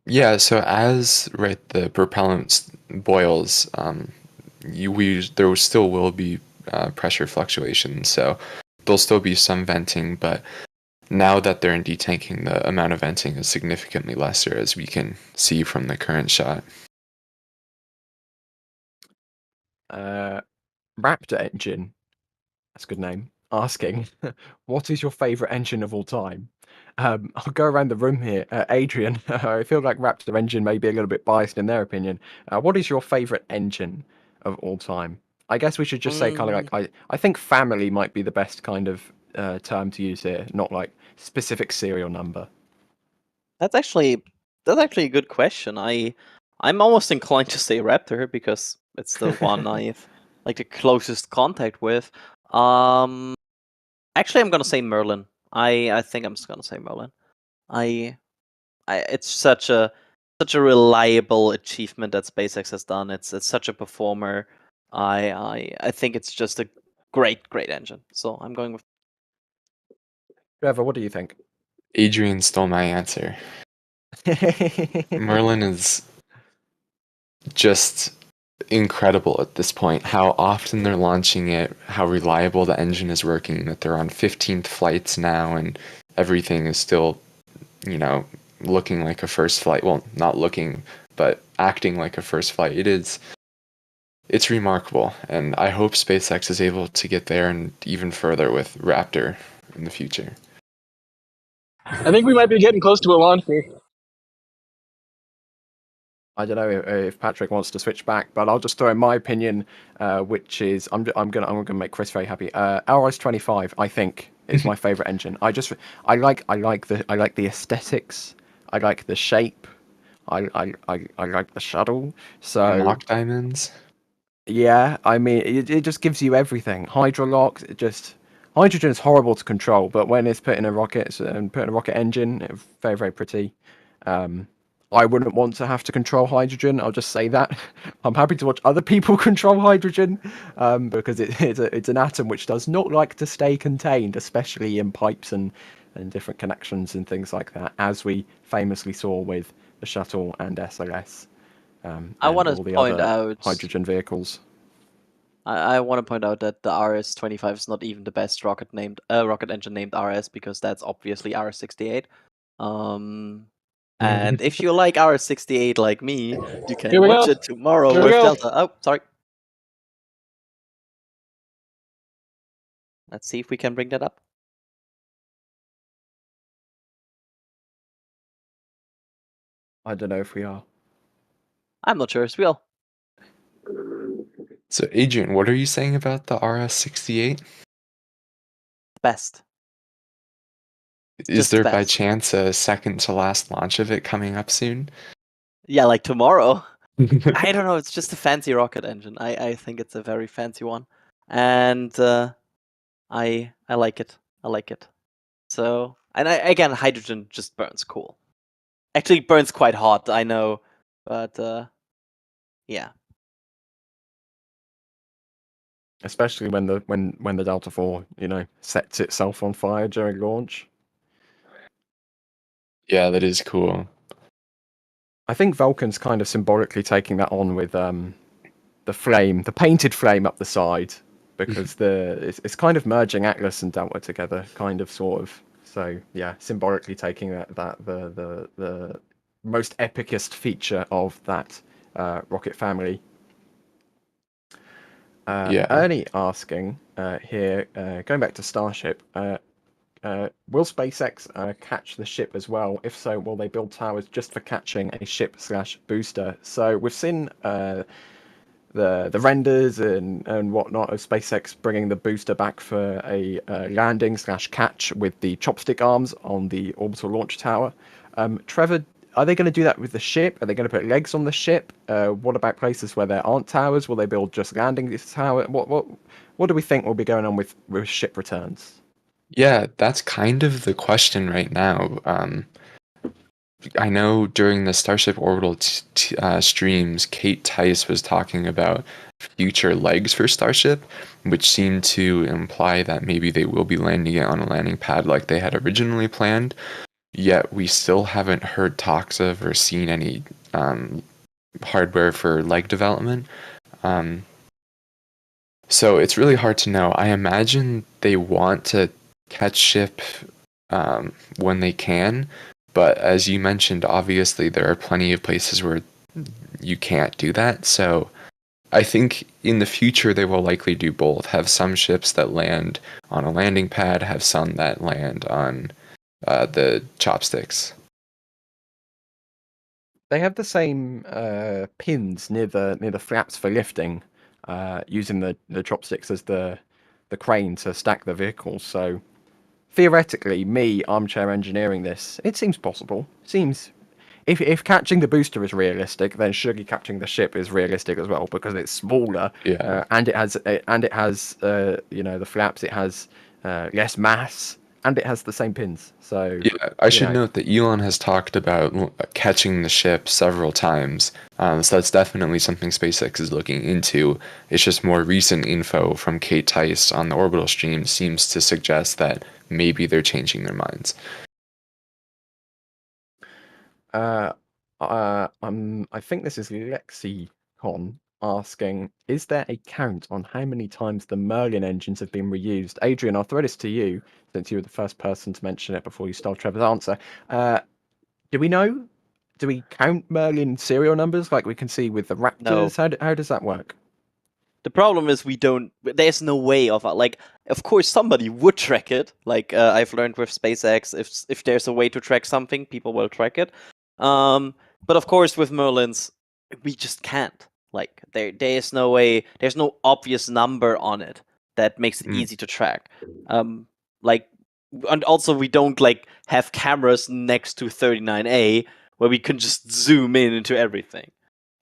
Speaker 9: Yeah, so as the propellant boils, there still will be pressure fluctuations, so there'll still be some venting, but now that they're in detanking, the amount of venting is significantly lesser, as we can see from the current shot.
Speaker 10: Raptor Engine, that's a good name, asking, what is your favourite engine of all time? I'll go around the room here. Adrian, I feel like Raptor Engine may be a little bit biased in their opinion. What is your favourite engine of all time? I guess we should just say kind of like, I think family might be the best kind of term to use here, not like specific serial number.
Speaker 8: That's actually a good question. I'm almost inclined to say Raptor because it's the one I've like the closest contact with. Actually, I'm gonna say Merlin. I think I'm just gonna say Merlin. It's such a reliable achievement that SpaceX has done. It's such a performer. I think it's just a great engine. So I'm going with.
Speaker 10: Trevor, what do you think?
Speaker 9: Adrian stole my answer. Merlin is just incredible at this point. How often they're launching it, how reliable the engine is working, that they're on 15th flights now, and everything is still, looking like a first flight. Well, not looking, but acting like a first flight. It's remarkable, and I hope SpaceX is able to get there and even further with Raptor in the future.
Speaker 12: I think we might be getting close to a launch here.
Speaker 10: I don't know if Patrick wants to switch back, but I'll just throw in my opinion, which is I'm gonna make Chris very happy. RS-25, I think, is my favorite engine. I like the aesthetics. I like the shape. I like the shuttle. So
Speaker 9: Mock diamonds.
Speaker 10: Yeah, I mean it just gives you everything. Hydrolock, hydrogen is horrible to control, but when it's put in a rocket and put in a rocket engine, it's very, very pretty. I wouldn't want to have to control hydrogen. I'll just say that. I'm happy to watch other people control hydrogen because it's an atom which does not like to stay contained, especially in pipes and different connections and things like that, as we famously saw with the shuttle and SLS.
Speaker 8: I want to point out
Speaker 10: hydrogen vehicles.
Speaker 8: I want to point out that the RS-25 is not even the best rocket engine named RS, because that's obviously RS-68. And if you like RS-68 like me, you can watch it tomorrow with Delta. Oh, sorry. Let's see if we can bring that up.
Speaker 10: I don't know if we are.
Speaker 8: I'm not sure as well.
Speaker 9: So, Adrian, what are you saying about the RS-68?
Speaker 8: Best.
Speaker 9: Is there by chance a second to last launch of it coming up soon?
Speaker 8: Yeah, like tomorrow. I don't know. It's just a fancy rocket engine. I think it's a very fancy one, and I like it. I like it. So, and again, hydrogen just burns cool. Actually, it burns quite hot. I know, but yeah.
Speaker 10: Especially when the Delta IV, sets itself on fire during launch.
Speaker 9: Yeah, that is cool.
Speaker 10: I think Vulcan's kind of symbolically taking that on with the flame, the painted flame up the side, because it's kind of merging Atlas and Delta together, kind of, sort of. So yeah, symbolically taking that the most epicest feature of that rocket family.
Speaker 9: Yeah.
Speaker 10: Ernie asking here, going back to Starship, will SpaceX catch the ship as well? If so, will they build towers just for catching a ship/booster? So we've seen the renders and whatnot of SpaceX bringing the booster back for a landing/catch with the chopstick arms on the orbital launch tower. Trevor, are they going to do that with the ship? Are they going to put legs on the ship? What about places where there aren't towers? Will they build just landing tower? What do we think will be going on with ship returns?
Speaker 9: Yeah, that's kind of the question right now. I know during the Starship orbital streams, Kate Tice was talking about future legs for Starship, which seemed to imply that maybe they will be landing it on a landing pad like they had originally planned. Yet we still haven't heard talks of or seen any hardware for leg development. So it's really hard to know. I imagine they want to catch ship when they can, but as you mentioned, obviously there are plenty of places where you can't do that. So I think in the future they will likely do both. Have some ships that land on a landing pad, have some that land on the chopsticks.
Speaker 10: They have the same pins near the flaps for lifting, using the chopsticks as the crane to stack the vehicles. So theoretically, me armchair engineering this, it seems possible. Seems if catching the booster is realistic, then surely catching the ship is realistic as well because it's smaller, and it has the flaps. It has less mass. And it has the same pins. So
Speaker 9: yeah, I should note that Elon has talked about catching the ship several times. So that's definitely something SpaceX is looking into. It's just more recent info from Kate Tice on the orbital stream seems to suggest that maybe they're changing their minds.
Speaker 10: I think this is Lexicon asking, is there a count on how many times the Merlin engines have been reused? Adrian, I'll throw this to you, since you were the first person to mention it before you stole Trevor's answer. Do we know? Do we count Merlin serial numbers like we can see with the Raptors?
Speaker 8: No.
Speaker 10: How does that work?
Speaker 8: The problem is there's no way of of course somebody would track it. I've learned with SpaceX, if there's a way to track something, people will track it. But of course with Merlins, we just can't. There is no way, there's no obvious number on it that makes it easy to track. And also we don't have cameras next to 39A where we can just zoom in into everything.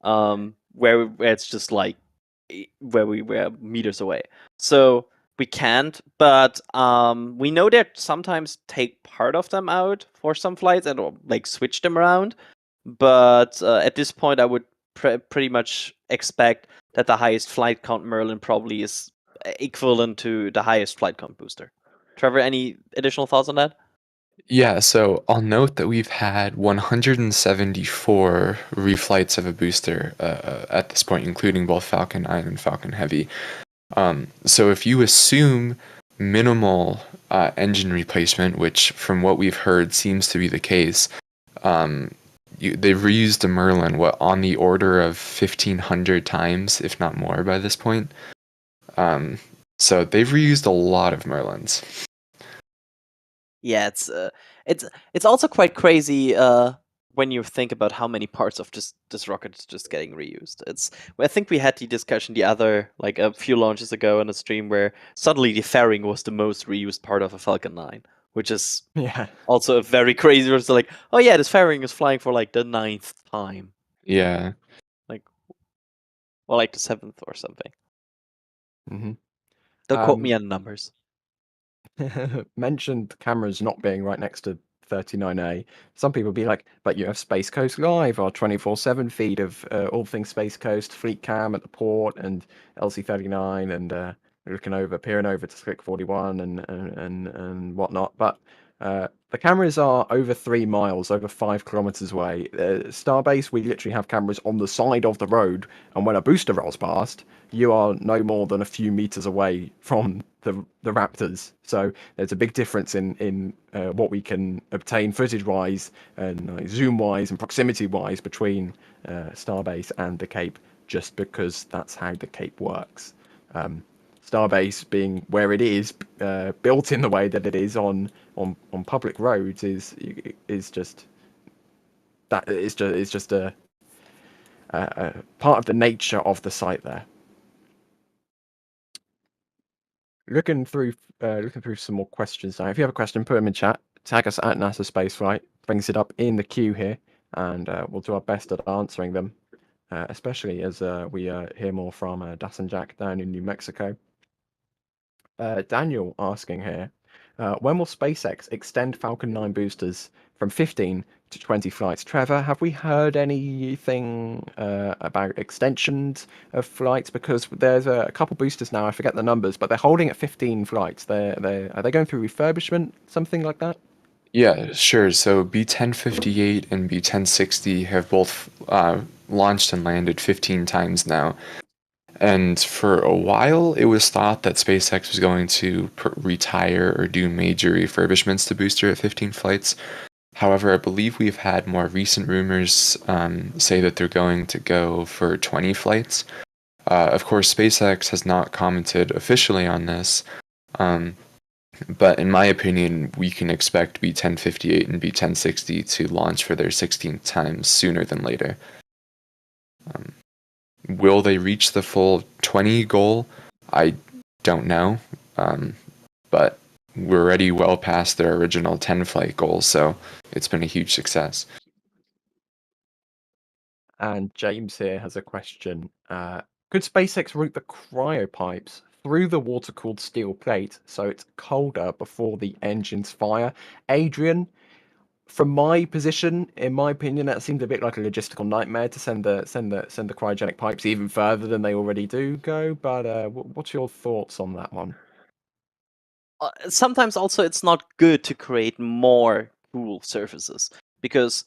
Speaker 8: Where it's just where we're meters away. So we can't, but we know that sometimes take part of them out for some flights and switch them around. But at this point, I would pretty much expect that the highest flight count Merlin probably is equivalent to the highest flight count booster. Trevor, any additional thoughts on that?
Speaker 9: Yeah, so I'll note that we've had 174 reflights of a booster at this point, including both Falcon 9 and Falcon Heavy. So if you assume minimal engine replacement, which from what we've heard seems to be the case, they've reused the Merlin, on the order of 1,500 times, if not more by this point. So they've reused a lot of Merlins.
Speaker 8: Yeah, it's also quite crazy when you think about how many parts of this rocket is just getting reused. I think we had the discussion a few launches ago on a stream where suddenly the fairing was the most reused part of a Falcon 9, which is also a very crazy. It's oh yeah, this fairing is flying for the 9th time.
Speaker 9: Yeah.
Speaker 8: Or the 7th or something.
Speaker 10: Mm-hmm.
Speaker 8: Don't quote me on numbers.
Speaker 10: Mentioned cameras not being right next to 39A. Some people be like, but you have Space Coast Live, our 24/7 feed of all things Space Coast, Fleet Cam at the port, and LC39, and peering over to Slick 41 and whatnot. But the cameras are over 3 miles, over 5 kilometers away. Starbase, we literally have cameras on the side of the road, and when a booster rolls past, you are no more than a few meters away from the Raptors. So there's a big difference in what we can obtain footage-wise and zoom-wise and proximity-wise between Starbase and the Cape, just because that's how the Cape works. Starbase being where it is, built in the way that it is on public roads is just a part of the nature of the site there. Looking through some more questions now. If you have a question, put them in chat. Tag us at NASASpaceflight. Brings it up in the queue here, and we'll do our best at answering them. Especially as we hear more from Das and Jack down in New Mexico. Daniel asking here, when will SpaceX extend Falcon 9 boosters from 15 to 20 flights? Trevor, have we heard anything about extensions of flights? Because there's a couple boosters now, I forget the numbers, but they're holding at 15 flights. Are they going through refurbishment, something like that?
Speaker 9: Yeah, sure. So B1058 and B1060 have both launched and landed 15 times now. And for a while, it was thought that SpaceX was going to retire or do major refurbishments to booster at 15 flights. However, I believe we've had more recent rumors say that they're going to go for 20 flights. Of course, SpaceX has not commented officially on this, but in my opinion, we can expect B1058 and B1060 to launch for their 16th times sooner than later. Will they reach the full 20 goal? I don't know, but we're already well past their original 10 flight goal, so it's been a huge success.
Speaker 10: And James here has a question. Could SpaceX route the cryopipes through the water-cooled steel plate so it's colder before the engines fire? Adrian, from my position, in my opinion, that seemed a bit like a logistical nightmare to send the cryogenic pipes even further than they already do go. But what's your thoughts on that one?
Speaker 8: Sometimes also it's not good to create more cool surfaces, because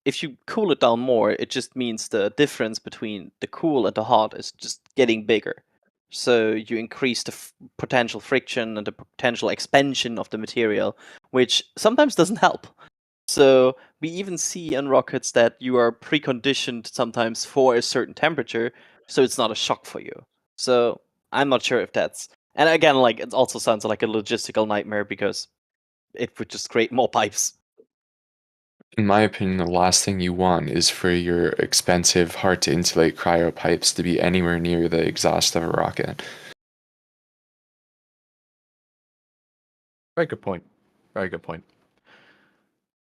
Speaker 8: if you cool it down more, it just means the difference between the cool and the hot is just getting bigger. So you increase the potential friction and the potential expansion of the material, which sometimes doesn't help. So we even see on rockets that you are preconditioned sometimes for a certain temperature, so it's not a shock for you. So I'm not sure if that's... And again, like, it also sounds like a logistical nightmare because it would just create more pipes.
Speaker 9: In my opinion, the last thing you want is for your expensive, hard-to-insulate cryo pipes to be anywhere near the exhaust of a rocket.
Speaker 10: Very good point. Very good point.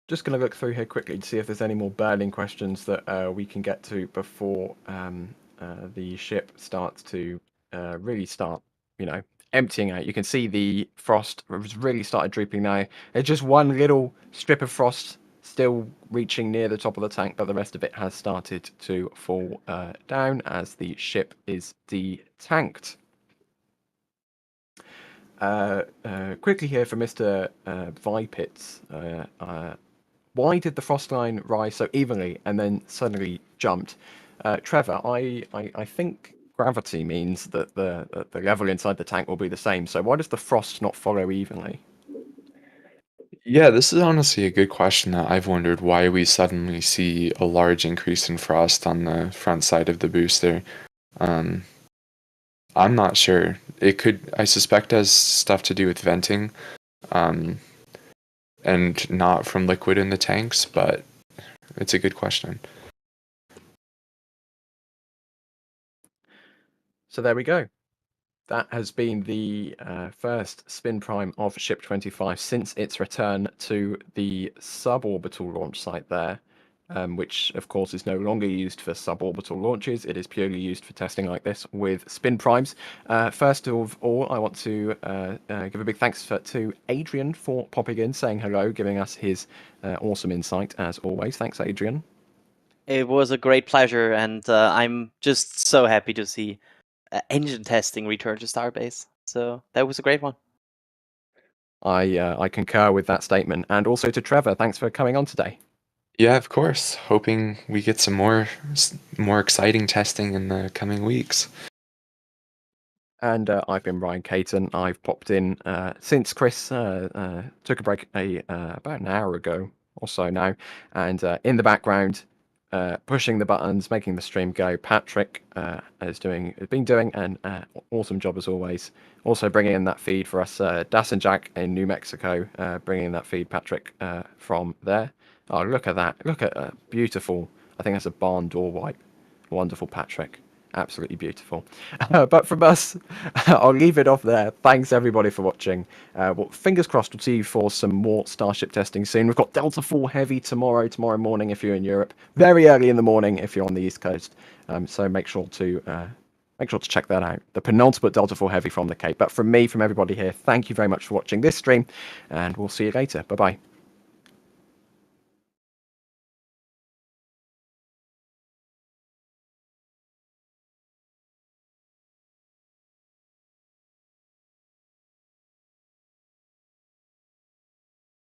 Speaker 10: Just going to look through here quickly to see if there's any more burning questions that we can get to before the ship starts to really start, emptying out. You can see the frost has really started drooping now. There's just one little strip of frost still reaching near the top of the tank, but the rest of it has started to fall down as the ship is detanked. Quickly here for Mr. Vipitz. Why did the frost line rise so evenly and then suddenly jumped? Trevor, I think gravity means that the level inside the tank will be the same. So why does the frost not follow evenly?
Speaker 9: Yeah, this is honestly a good question that I've wondered why we suddenly see a large increase in frost on the front side of the booster. I'm not sure. I suspect it has stuff to do with venting. And not from liquid in the tanks, but it's a good question.
Speaker 10: So there we go. That has been the first spin prime of Ship 25 since its return to the suborbital launch site there, which of course is no longer used for suborbital launches. It is purely used for testing like this with spin primes. First of all, I want to give a big thanks to Adrian for popping in, saying hello, giving us his awesome insight as always. Thanks, Adrian.
Speaker 8: It was a great pleasure, and I'm just so happy to see engine testing return to Starbase. So that was a great one.
Speaker 10: I concur with that statement, and also to Trevor, thanks for coming on today.
Speaker 9: Yeah, of course. Hoping we get some more exciting testing in the coming weeks.
Speaker 10: And I've been Ryan Caton. I've popped in since Chris took a break about an hour ago or so now, and in the background, pushing the buttons, making the stream go. Patrick has been doing an awesome job as always. Also bringing in that feed for us, Das and Jack in New Mexico, bringing in that feed, Patrick, from there. Oh, look at that. Look at beautiful. I think that's a barn door wipe. Wonderful, Patrick. Absolutely beautiful. But from us, I'll leave it off there. Thanks everybody for watching. Well, fingers crossed we'll see you for some more Starship testing soon. We've got Delta IV Heavy tomorrow morning if you're in Europe. Very early in the morning if you're on the East Coast. So make sure to check that out. The penultimate Delta IV Heavy from the Cape. But from me, from everybody here, thank you very much for watching this stream, and we'll see you later. Bye-bye.